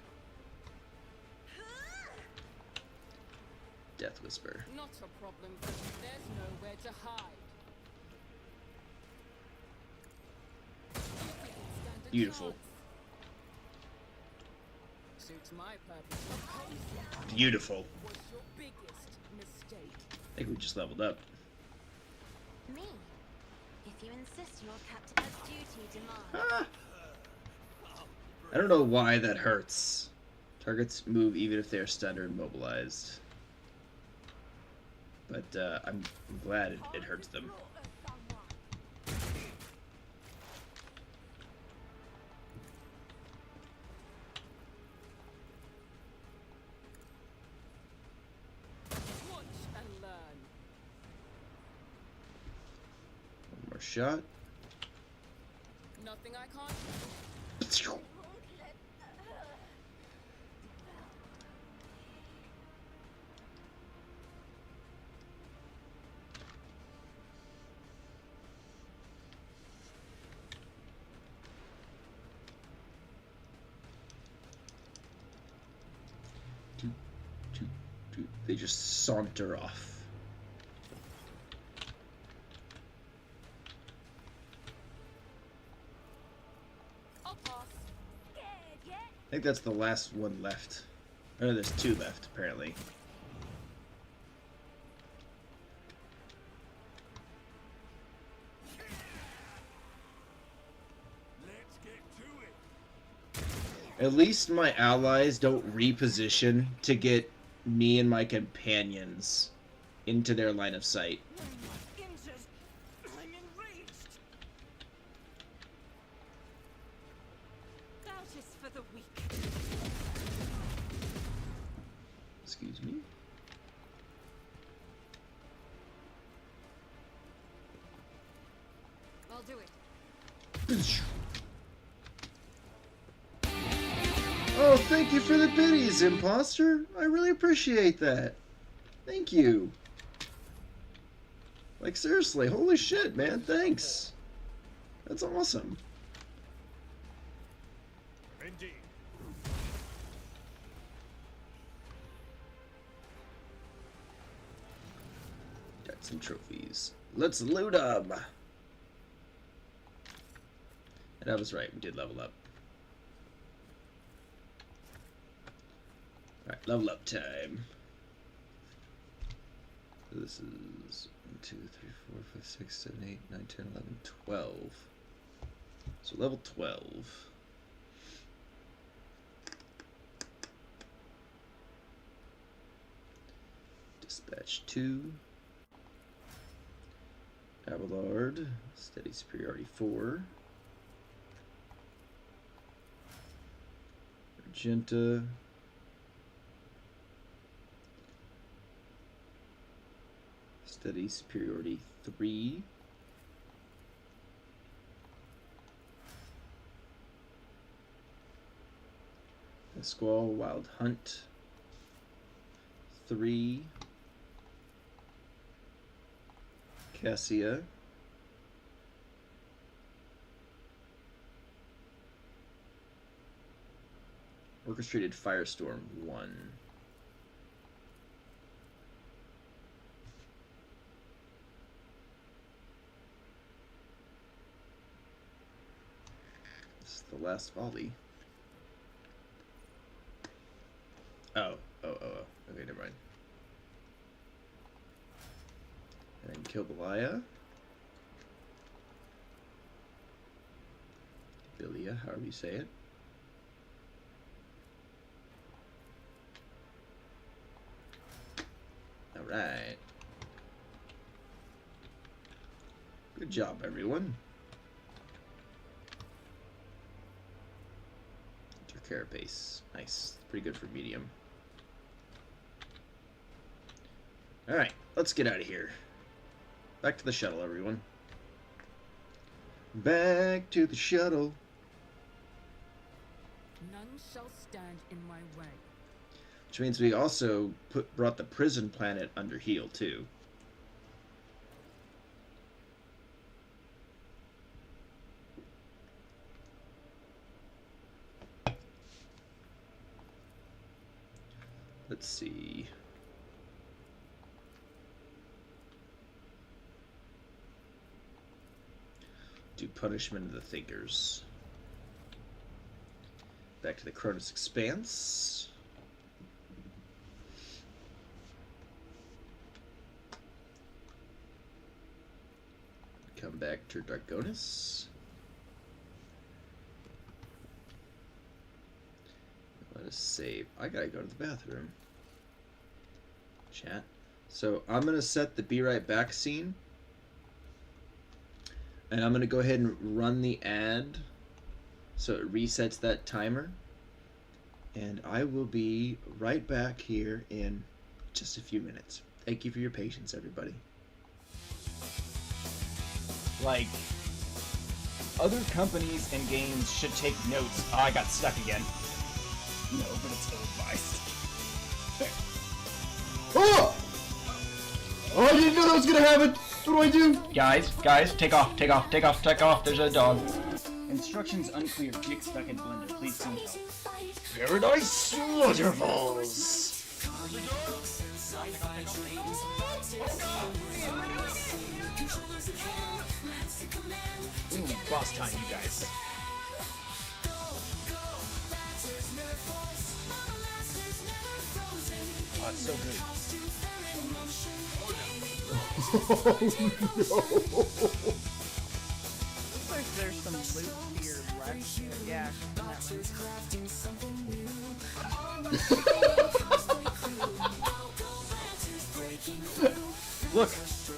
Death Whisper. Not a problem, but there's nowhere to hide. You didn't stand a Beautiful. chance. Suits my purpose. Opposing Beautiful. was your biggest mistake. I think we just leveled up. Me? If you insist your captain's duty demands. Ah! I don't know why that hurts. Targets move even if they are stunned or immobilized. But I'm glad it hurts them. Watch and learn. One more shot. Nothing I can't They just saunter off. I'll pass. I think that's the last one left. Or there's two left, apparently. Let's get to it. At least my allies don't reposition to get me and my companions into their line of sight. Injured. I'm enraged. Doubt is for the weak. Excuse me. I'll do it. Oh, thank you for the biddies, imposter. I really appreciate that. Thank you. Like, seriously, holy shit, man. Thanks. That's awesome. Indeed. Got some trophies. Let's loot them. And I was right, we did level up. Alright, level up time. So this is 1, 2, 3, 4, 5, 6, 7, 8, 9, 10, 11, 12. So level 12. Dispatch 2. Abelard. Steady superiority 4. Argenta. Steady superiority 3. Squall Wild Hunt 3. Cassia. Orchestrated Firestorm 1. This is the last volley. Oh. Okay, never mind. And then kill Belia. Belia, however you say it. Alright. Good job, everyone. Your carapace. Nice. Pretty good for medium. Alright, let's get out of here. Back to the shuttle, everyone. Back to the shuttle. None shall stand in my way. Which means we also brought the prison planet under heel, too. Let's see. Do Punishment of the Thinkers. Back to the Cronus Expanse. Come back to Dargonus. Let us save. I gotta go to the bathroom. Chat. So I'm gonna set the be right back scene. And I'm gonna go ahead and run the ad so it resets that timer. And I will be right back here in just a few minutes. Thank you for your patience, everybody. Like, other companies and games should take notes. Oh, I got stuck again. No, but it's ill-advised. Oh! Oh, I didn't know that was gonna happen! What do I do? Guys, take off. There's a dog. Instructions unclear. Dick stuck in blender. Please send help. Paradise Waterfalls! Ooh, boss time, you guys. Oh, it's so good. Oh no! Looks like there's some loot here left. Yeah, that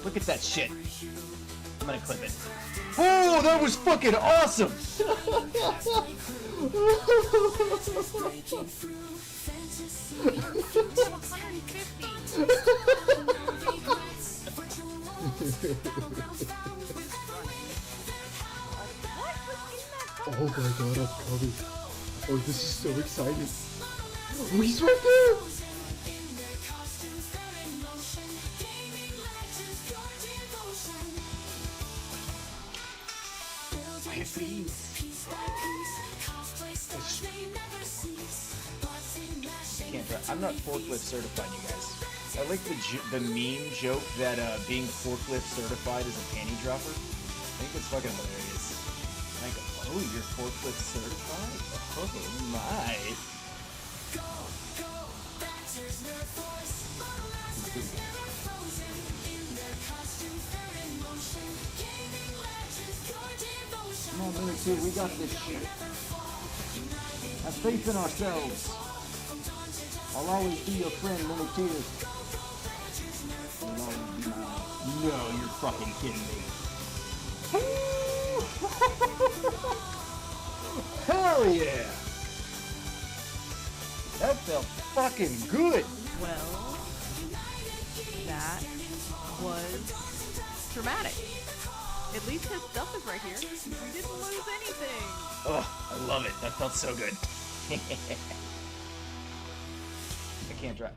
Look at that shit. I'm gonna clip it. Oh, that was fucking awesome! Oh my god, I'm coming. Oh, this is so exciting. Oh, he's right there! I'm not forklift certified, you guys. I like the meme joke that being forklift certified is a panty dropper. I think it's fucking hilarious. Like, oh, you're forklift certified? Oh my. Come on, Mini 2, we got this shit. Have faith in ourselves. I'll always be your friend, Mini 2. You'll always be mine. No, you're fucking kidding me. Hell yeah! That felt fucking good! Well, that was dramatic. At least his stuff is right here. We didn't lose anything. Oh, I love it. That felt so good. I can't drive.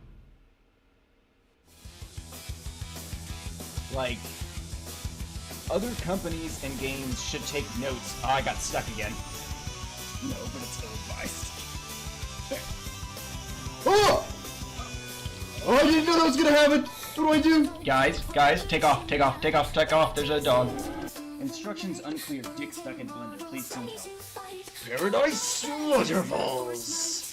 Like, other companies and games should take notes. Oh, I got stuck again. No, but it's ill-advised. Oh! Oh, I didn't know that was gonna happen! What do I do? Guys, take off. There's a dog. Instructions unclear. Dick stuck in blender. Please send help. Paradise Waterfalls!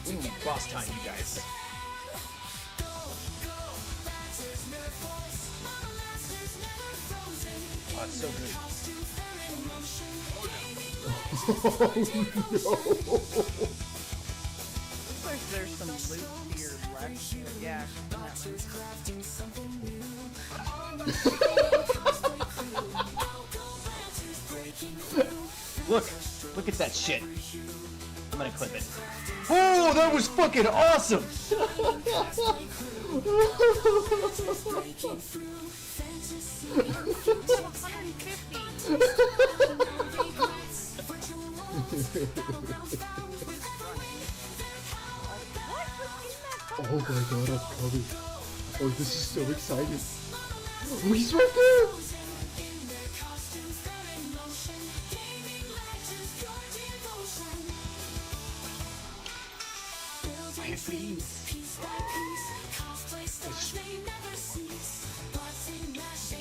Ooh, boss time, you guys. Oh, it's so good. Oh no! Looks like there's some loot here left. Yeah, that Look at that shit. I'm gonna clip it. Oh, that was fucking awesome! Oh my god, I'm coming. Oh, this is so exciting. Oh, he's right there!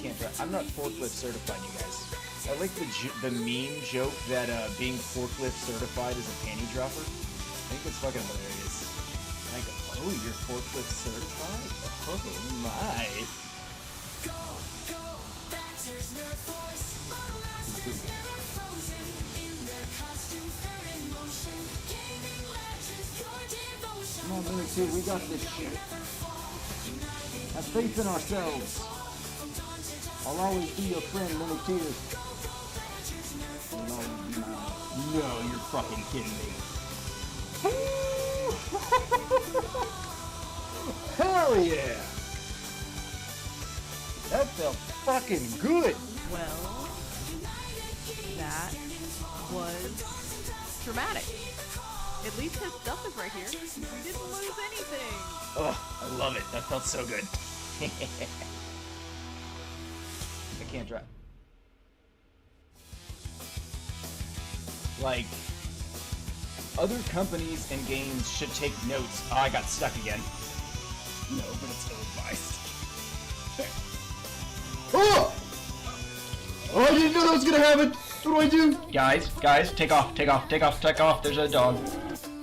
Can't drive. I'm not forklift certified, you guys. I like the meme joke that being forklift certified is a panty dropper. I think it's fucking hilarious. Like, oh, you're forklift certified? Oh my. Come on, Mini 2, we got this shit. Have faith in ourselves. I'll always be your friend, Mini 2. You'll always be mine. No, you're fucking kidding me. Hell yeah! That felt fucking good. Well, that was dramatic. At least his stuff is right here. We didn't lose anything. Oh, I love it. That felt so good. I can't drive. Like, other companies and games should take notes. Oh, I got stuck again. No, but it's ill-advised. Oh! Oh, I didn't know that was gonna happen! What do I do? Guys, take off. There's a dog.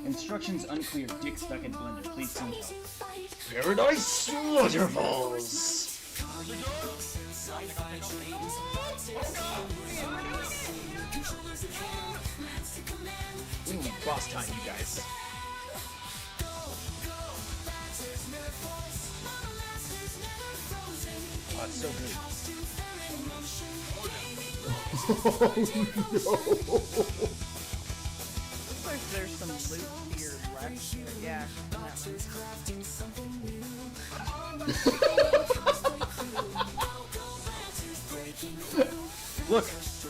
Instructions unclear. Dick stuck in blender. Please send help. Paradise Waterfalls. Ooh, boss time, you guys. Oh, it's so good. Oh no! Looks like there's some loot here left. Yeah, in that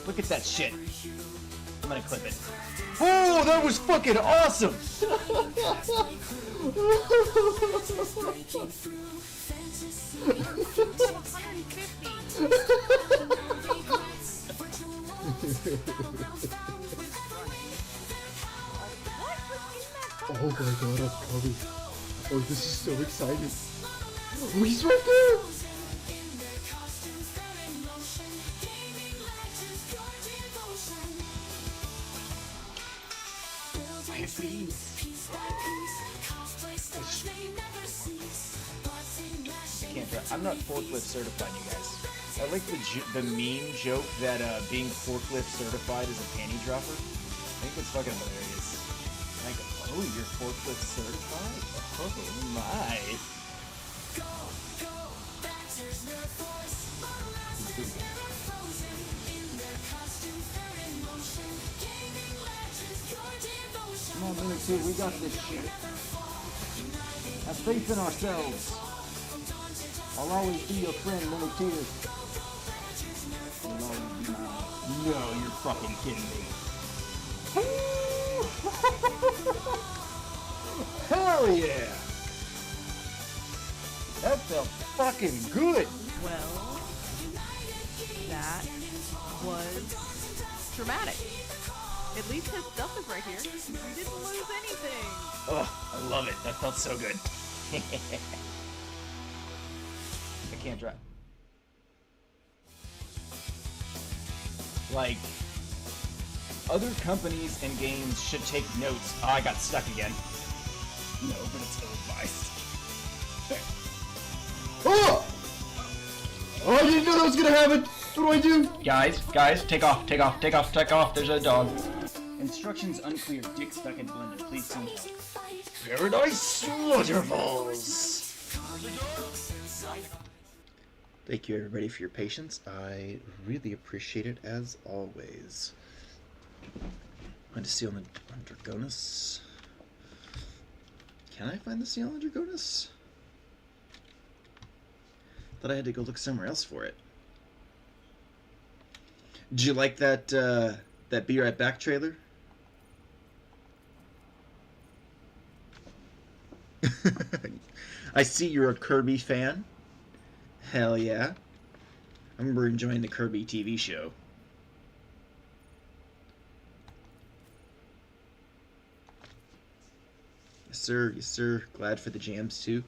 Look at that shit. I'm gonna clip it. Oh, that was fucking awesome! Oh my god, I'm coming. Oh, this is so exciting. Oh, he's right there! Can't drive. I'm not forklift certified, you guys. I like the meme joke that being forklift certified is a panty dropper. I think it's fucking hilarious. Like, oh, you're forklift certified? Oh my. Come on, Mini 2, we got this shit. Have faith in ourselves. I'll always be your friend, Mini 2. You'll always be mine. No, you're fucking kidding me. Hell yeah! That felt fucking good. Well, that was dramatic. At least his stuff is right here. We didn't lose anything. Oh, I love it. That felt so good. I can't drive. Like, other companies and games should take notes. Oh, I got stuck again. No, but it's ill-advised. Oh! Oh, I didn't know that was gonna happen! What do I do? Guys, take off. There's a dog. Instructions unclear. Dick stuck in blender. Please send help. Paradise Waterfalls. Thank you, everybody, for your patience. I really appreciate it, as always. Find a seal on Dragonus. Can I find the seal on Dragonus? Thought I had to go look somewhere else for it. Did you like that that Be Right Back trailer? I see you're a Kirby fan. Hell yeah. I remember enjoying the Kirby TV show. sir. Yes, sir. Glad for the jams, too.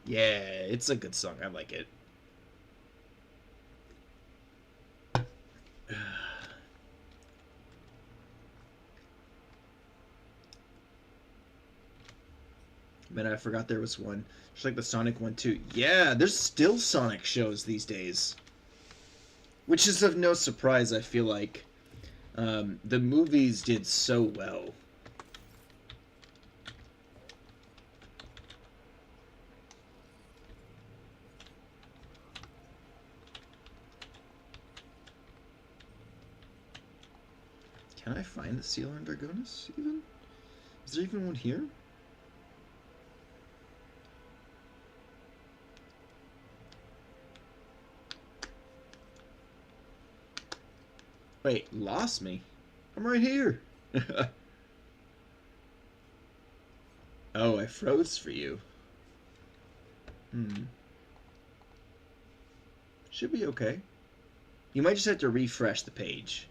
Yeah, it's a good song. I like it. Man, I forgot there was one. Just like the Sonic one, too. Yeah, there's still Sonic shows these days. Which is of no surprise, I feel like. The movies did so well. Can I find the Seal on Dragonis, even? Is there even one here? Wait, lost me? I'm right here. Oh, I froze for you. Should be okay. You might just have to refresh the page.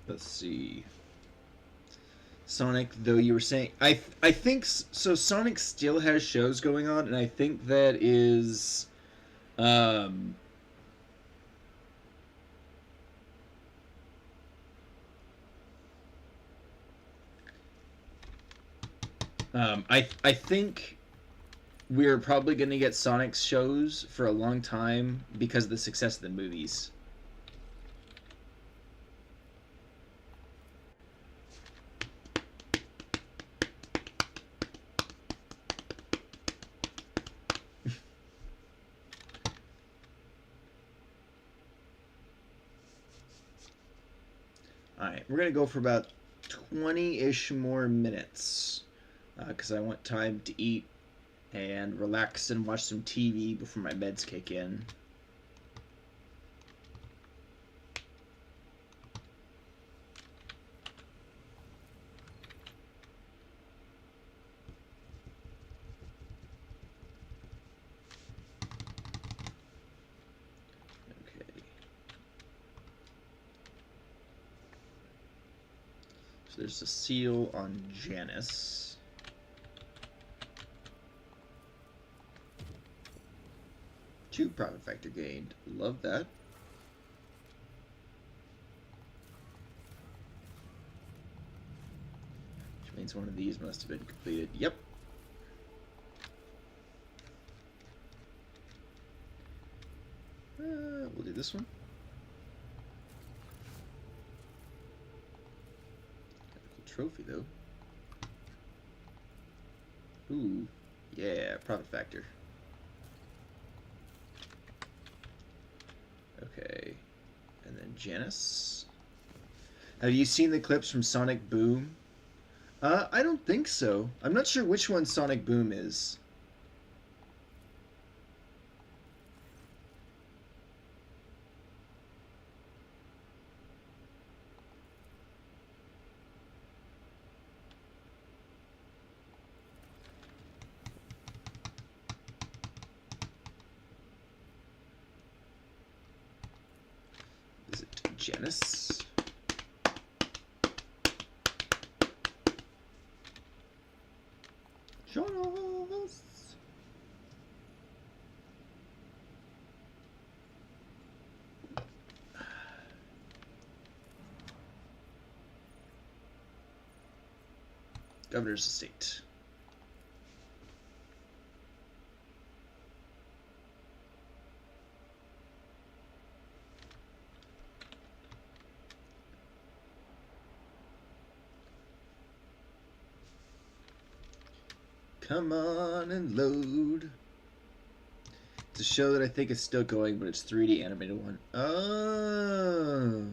Let's see. Sonic, though, you were saying... I think... So Sonic still has shows going on, and I think that is... I think we're probably going to get Sonic's shows for a long time because of the success of the movies. Alright, we're going to go for about 20-ish more minutes because I want time to eat and relax and watch some TV before my meds kick in. So there's a seal on Janice. Two profit factor gained. Love that. Which means one of these must have been completed. Yep. We'll do this one. Trophy though. Ooh, yeah, profit factor. Okay, and then Janice. Have you seen the clips from Sonic Boom? I don't think so. I'm not sure which one Sonic Boom is. Janice. Janice. Governor's estate. Come on and load. It's a show that I think is still going, but it's 3D animated one. Oh.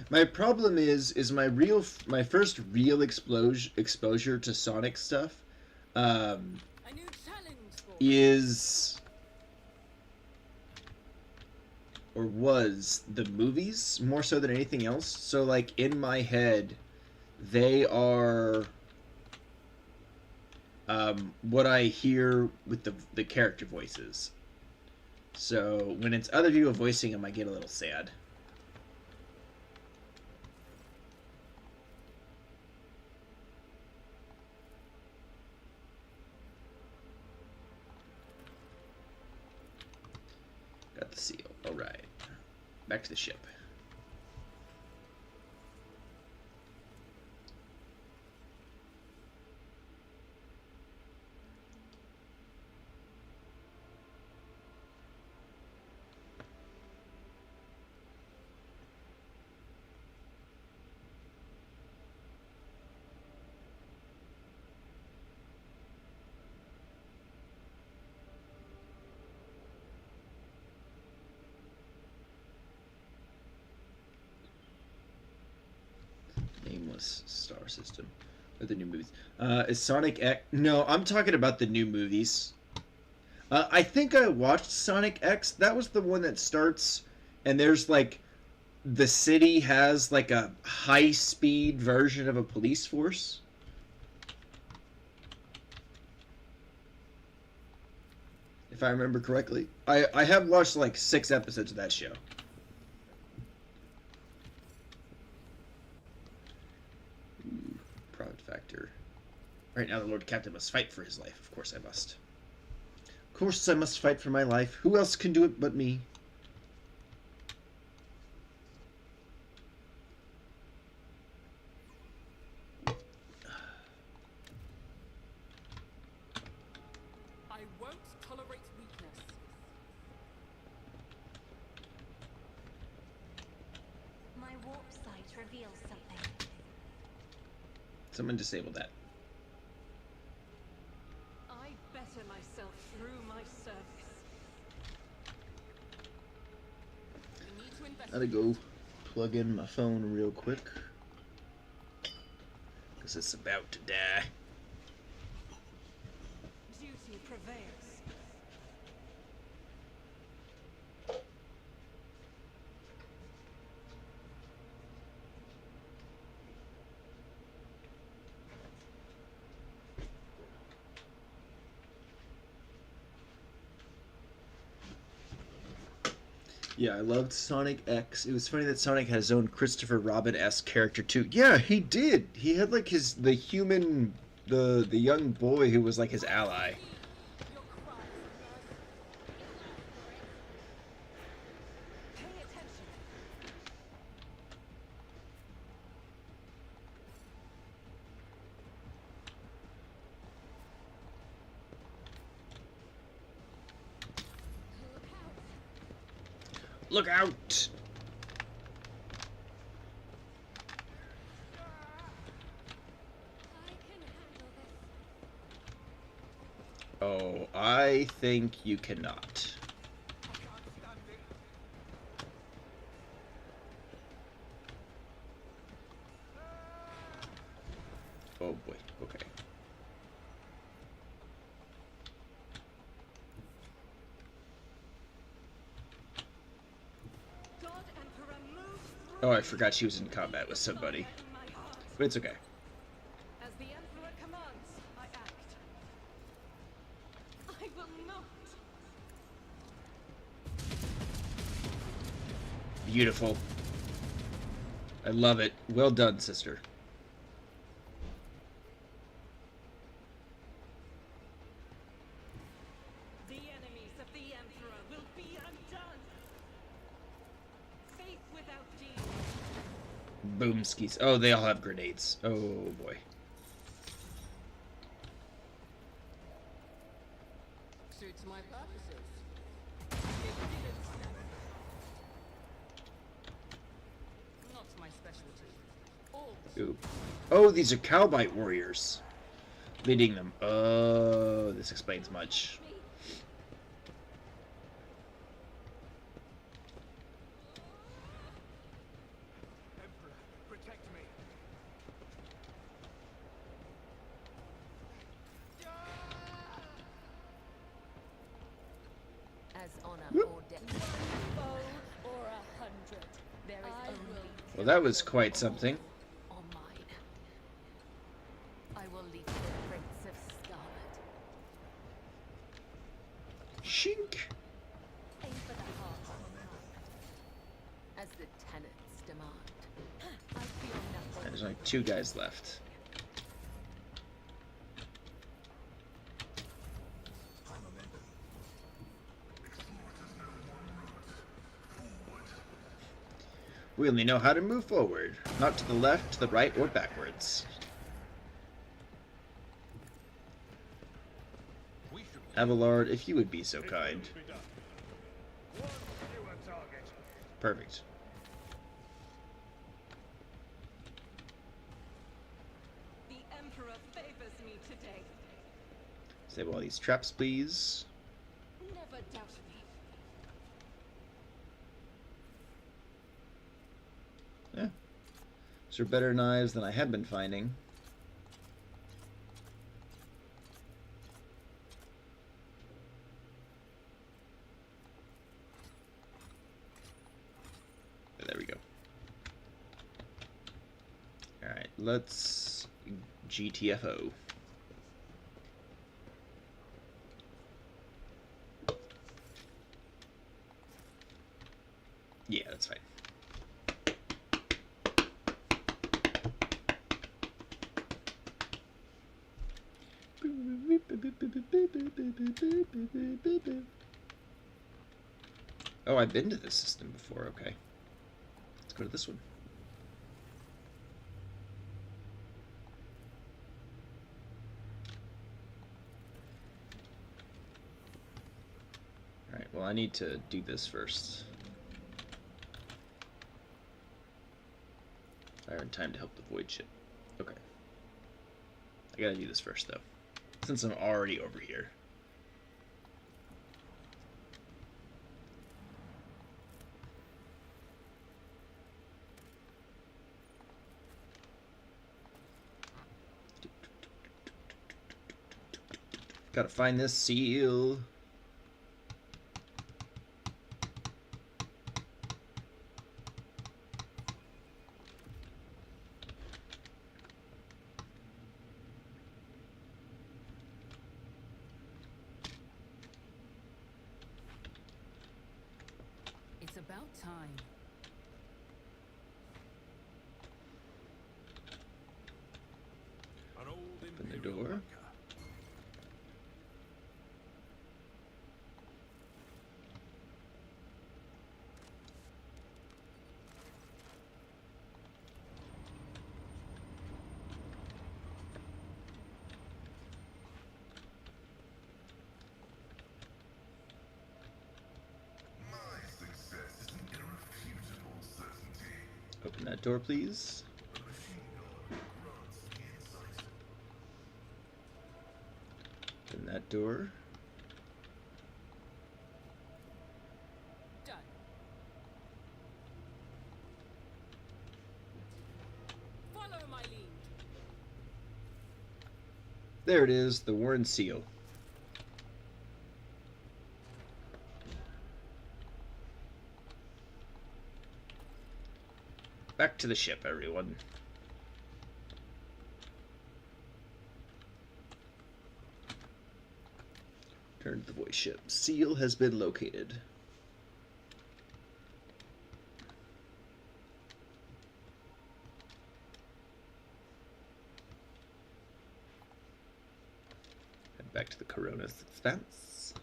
My problem is my first real exposure to Sonic stuff or was the movies more so than anything else. So like in my head, they are what I hear with the character voices. So when it's other people voicing them, I get a little sad. Got the seal. All right. Back to the ship. Nameless Star System. Or the new movies. Is Sonic X... No, I'm talking about the new movies. I think I watched Sonic X. That was the one that starts and there's like... The city has like a high-speed version of a police force. If I remember correctly. I have watched like 6 episodes of that show. Profit factor. Right now the Lord Captain must fight for his life. Of course I must. Of course I must fight for my life. Who else can do it but me? I won't tolerate weakness. My warp sight reveals something. Someone disable that. I better myself through my service. We need to invest. Gotta go plug in my phone real quick. Because it's about to die. Duty prevails. Yeah, I loved Sonic X. It was funny that Sonic had his own Christopher Robin-esque character too. Yeah, he did. He had like the human, the young boy who was like his ally. Look out! Oh, I think you cannot. Oh boy, okay. Oh, I forgot she was in combat with somebody. But it's okay. As the Emperor commands, I act. I will not. Beautiful. I love it. Well done, sister. The enemies of the Emperor will be undone. Faith without deeds. Boom skis. Oh, they all have grenades. Oh boy. Suits my purposes. Not my specialty. All Ooh. Oh, these are Cowbite warriors. Leading them. Oh, this explains much. Emperor, protect me. As honor or death. foe There is only Well, that was quite something. or mine. I will lead the Prince of Scarlet. Shink. Aim for the heart, as the tenants demand. I feel nothing. There's only 2 guys left. We only know how to move forward, not to the left, to the right, or backwards. Abelard, if you would be so kind. Perfect. The Emperor favors me today. Disable all these traps, please. Never doubted me. Yeah. These are better knives than I had been finding. There we go. Alright, let's GTFO. Yeah, that's fine. Oh, I've been to this system before, okay. Let's go to this one. Alright, well I need to do this first. I earned time to help the void ship. Okay. I gotta do this first though, since I'm already over here. Gotta find this seal. It's about time. An old Open the Imperial door. bunker. Open that door, please. Open that door. Done. Follow my lead. There it is, the Warren seal. Back to the ship, everyone. Turn to the voice ship. Seal has been located. Head back to the Corona's expanse.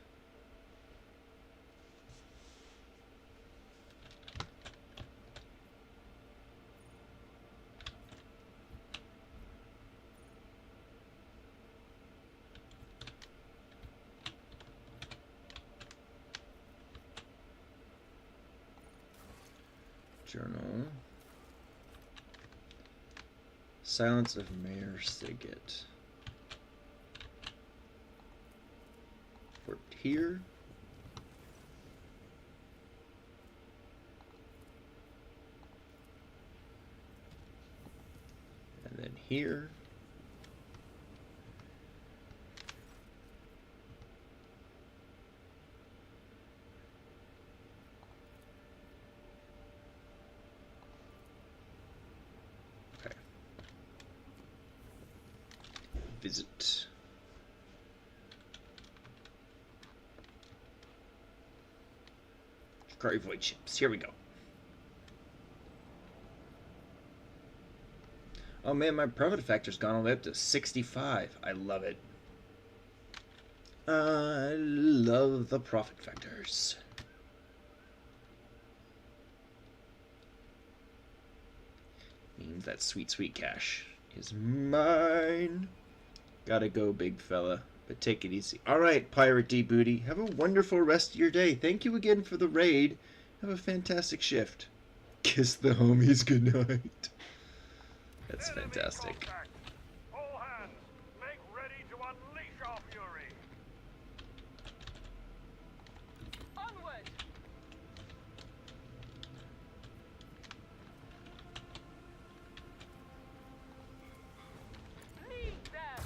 Journal. Silence of Mayor Sigget. Fort here. And then here. visit. Shikari Void Ships. Here we go. Oh man, my profit factor's gone all the way up to 65. I love it. I love the profit factors. Means that sweet, sweet cash is mine. Gotta go, big fella. But take it easy. Alright, Pirate D Booty. Have a wonderful rest of your day. Thank you again for the raid. Have a fantastic shift. Kiss the homies goodnight. That's fantastic. All hands, make ready to unleash our fury. Onward! Lead them!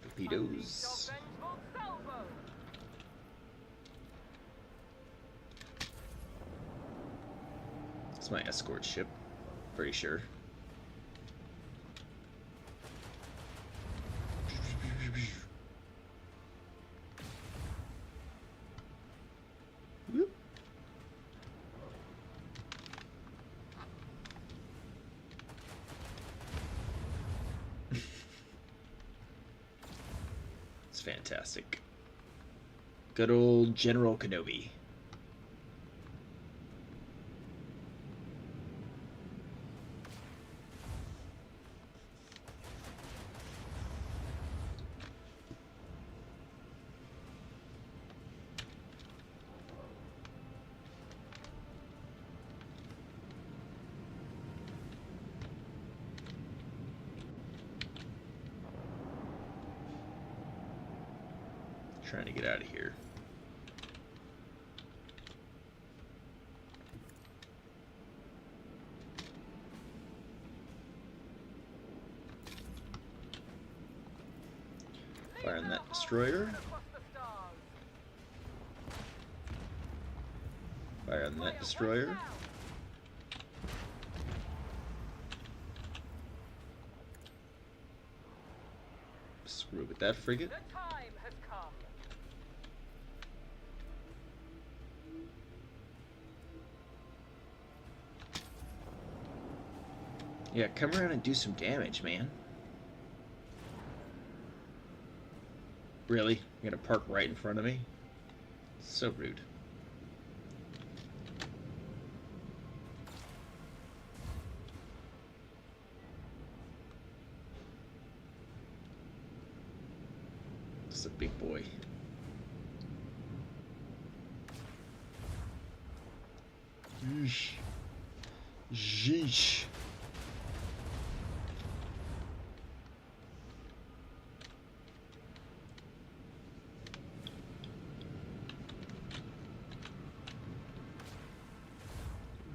Torpedoes. Vengeful salvo! It's my escort ship. Pretty sure. Whoop. It's fantastic. Good old General Kenobi. Trying to get out of here. Fire on that destroyer. Fire on that destroyer. Screw with that frigate. The time has come. Yeah, come around and do some damage, man. Really? You're gonna park right in front of me? So rude. This is a big boy. Yeesh. Yeesh.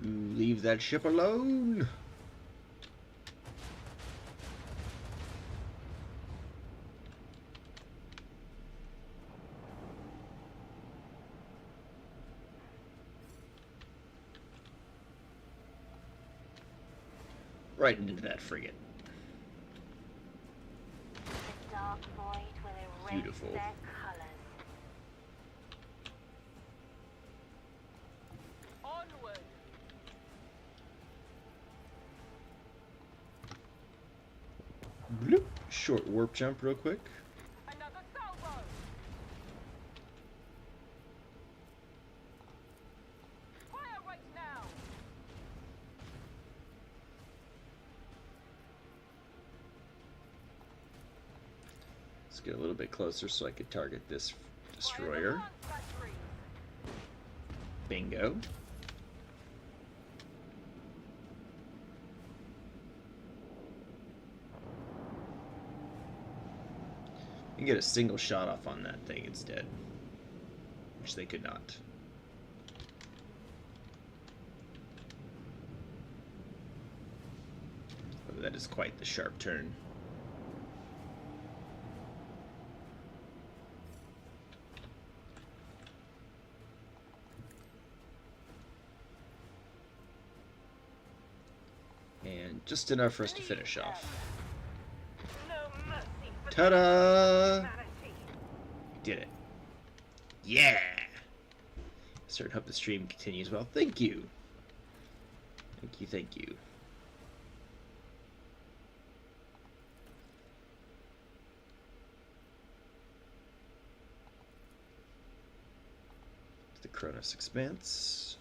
Leave that ship alone. Right into that frigate. The dark void will erase Beautiful. their colors. Onward! Bloop. Short warp jump real quick. Another salvo! Fire right now! Let's get a little bit closer so I could target this destroyer. Bingo. You can get a single shot off on that thing, it's dead. Which they could not. Oh, that is quite the sharp turn. And just enough for us to finish off. No mercy for Ta-da! humanity. Did it. Yeah! Certainly hope the stream continues well. Thank you. Thank you, thank you. The Kronos Expanse.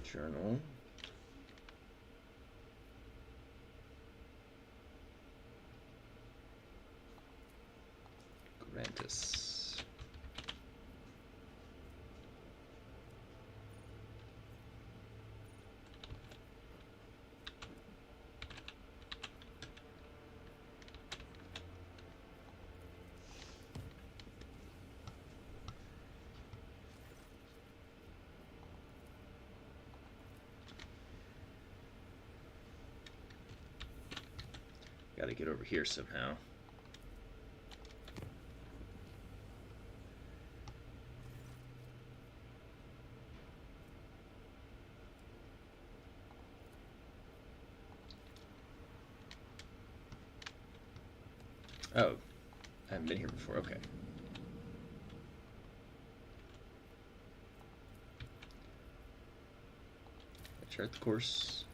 Journal. Grantis. Gotta get over here somehow. Oh, I haven't been here before. Okay. Chart the course.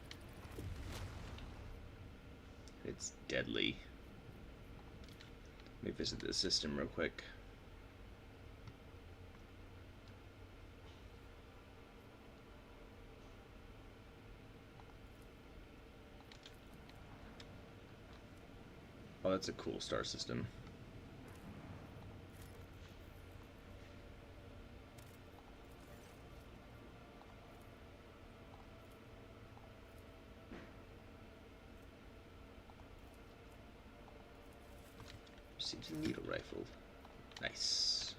It's deadly. Let me visit the system real quick. Oh, that's a cool star system. Seems a needle rifle. Nice.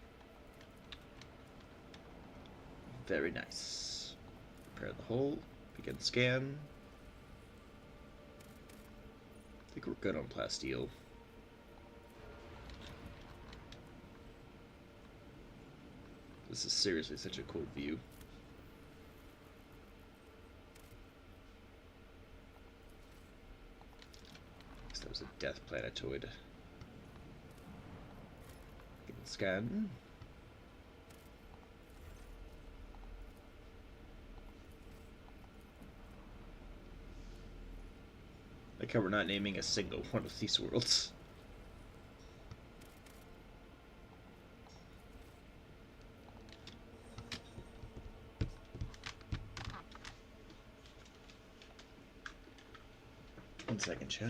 Very nice. Prepare the hull. Begin scan. I think we're good on plasteel. This is seriously such a cool view. That was a death planetoid. Scan. Like how we're not naming a single one of these worlds. One second, chat.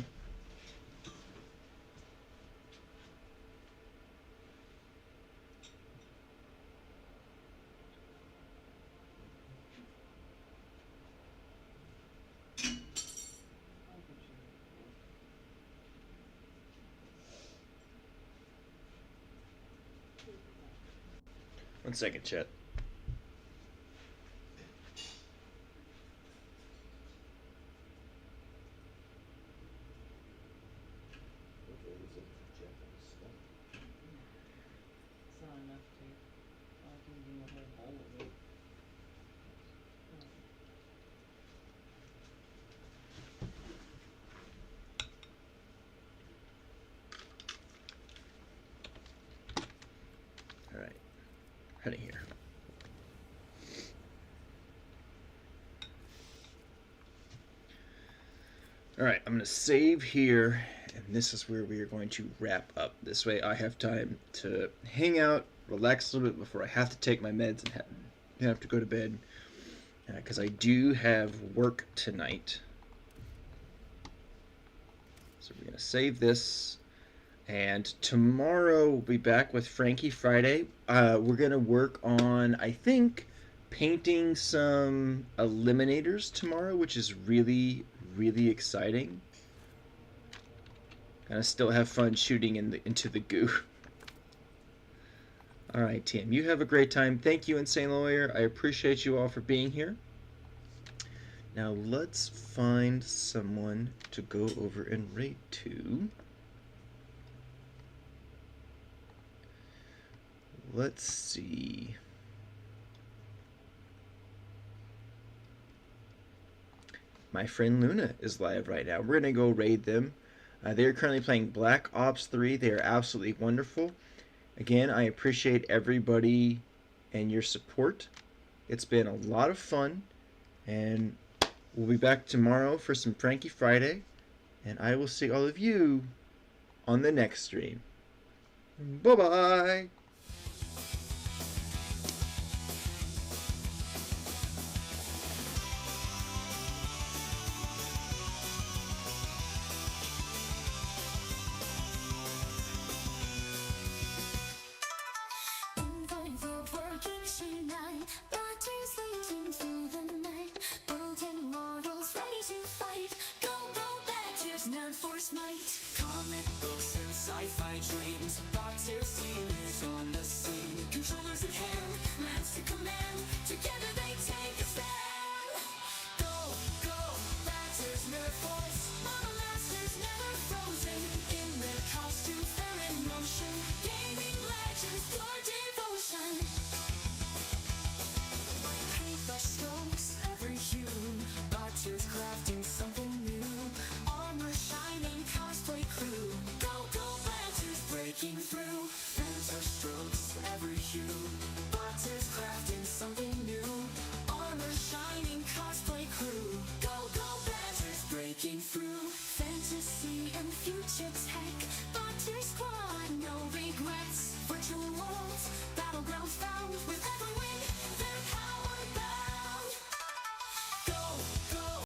One second, chat. All right, heading here. Alright, I'm going to save here, and this is where we are going to wrap up. This way I have time to hang out, relax a little bit before I have to take my meds and have to go to bed. Because I do have work tonight. So we're going to save this. And tomorrow we'll be back with Frankie Friday. We're going to work on, I think, painting some eliminators tomorrow, which is really exciting. Gonna still have fun shooting into the goo. Alright, team. You have a great time. Thank you, Insane Lawyer. I appreciate you all for being here. Now let's find someone to go over and raid to. let's see. My friend Luna is live right now. We're going to go raid them. They are currently playing Black Ops 3. They are absolutely wonderful. Again, I appreciate everybody and your support. It's been a lot of fun. And we'll be back tomorrow for some Frankie Friday. And I will see all of you on the next stream. Bye-bye. Comic books and sci-fi dreams, Batters team is on the scene. Controllers in hand, lance to command. Together they take a stand. Go, go, Batters Nerf Force. Model masters never frozen. In red costumes, they're in motion. Gaming legends, pure devotion. Paper strokes, every hue. Batters crafting something new. Armor shining, cosplay crew. Go, go, Batters breaking through. Phantom strokes, every hue. Batters crafting something new. Armor shining, cosplay crew. Go, go, Batters breaking through. Fantasy and future tech. Batters squad, no regrets. Virtual worlds, battlegrounds found with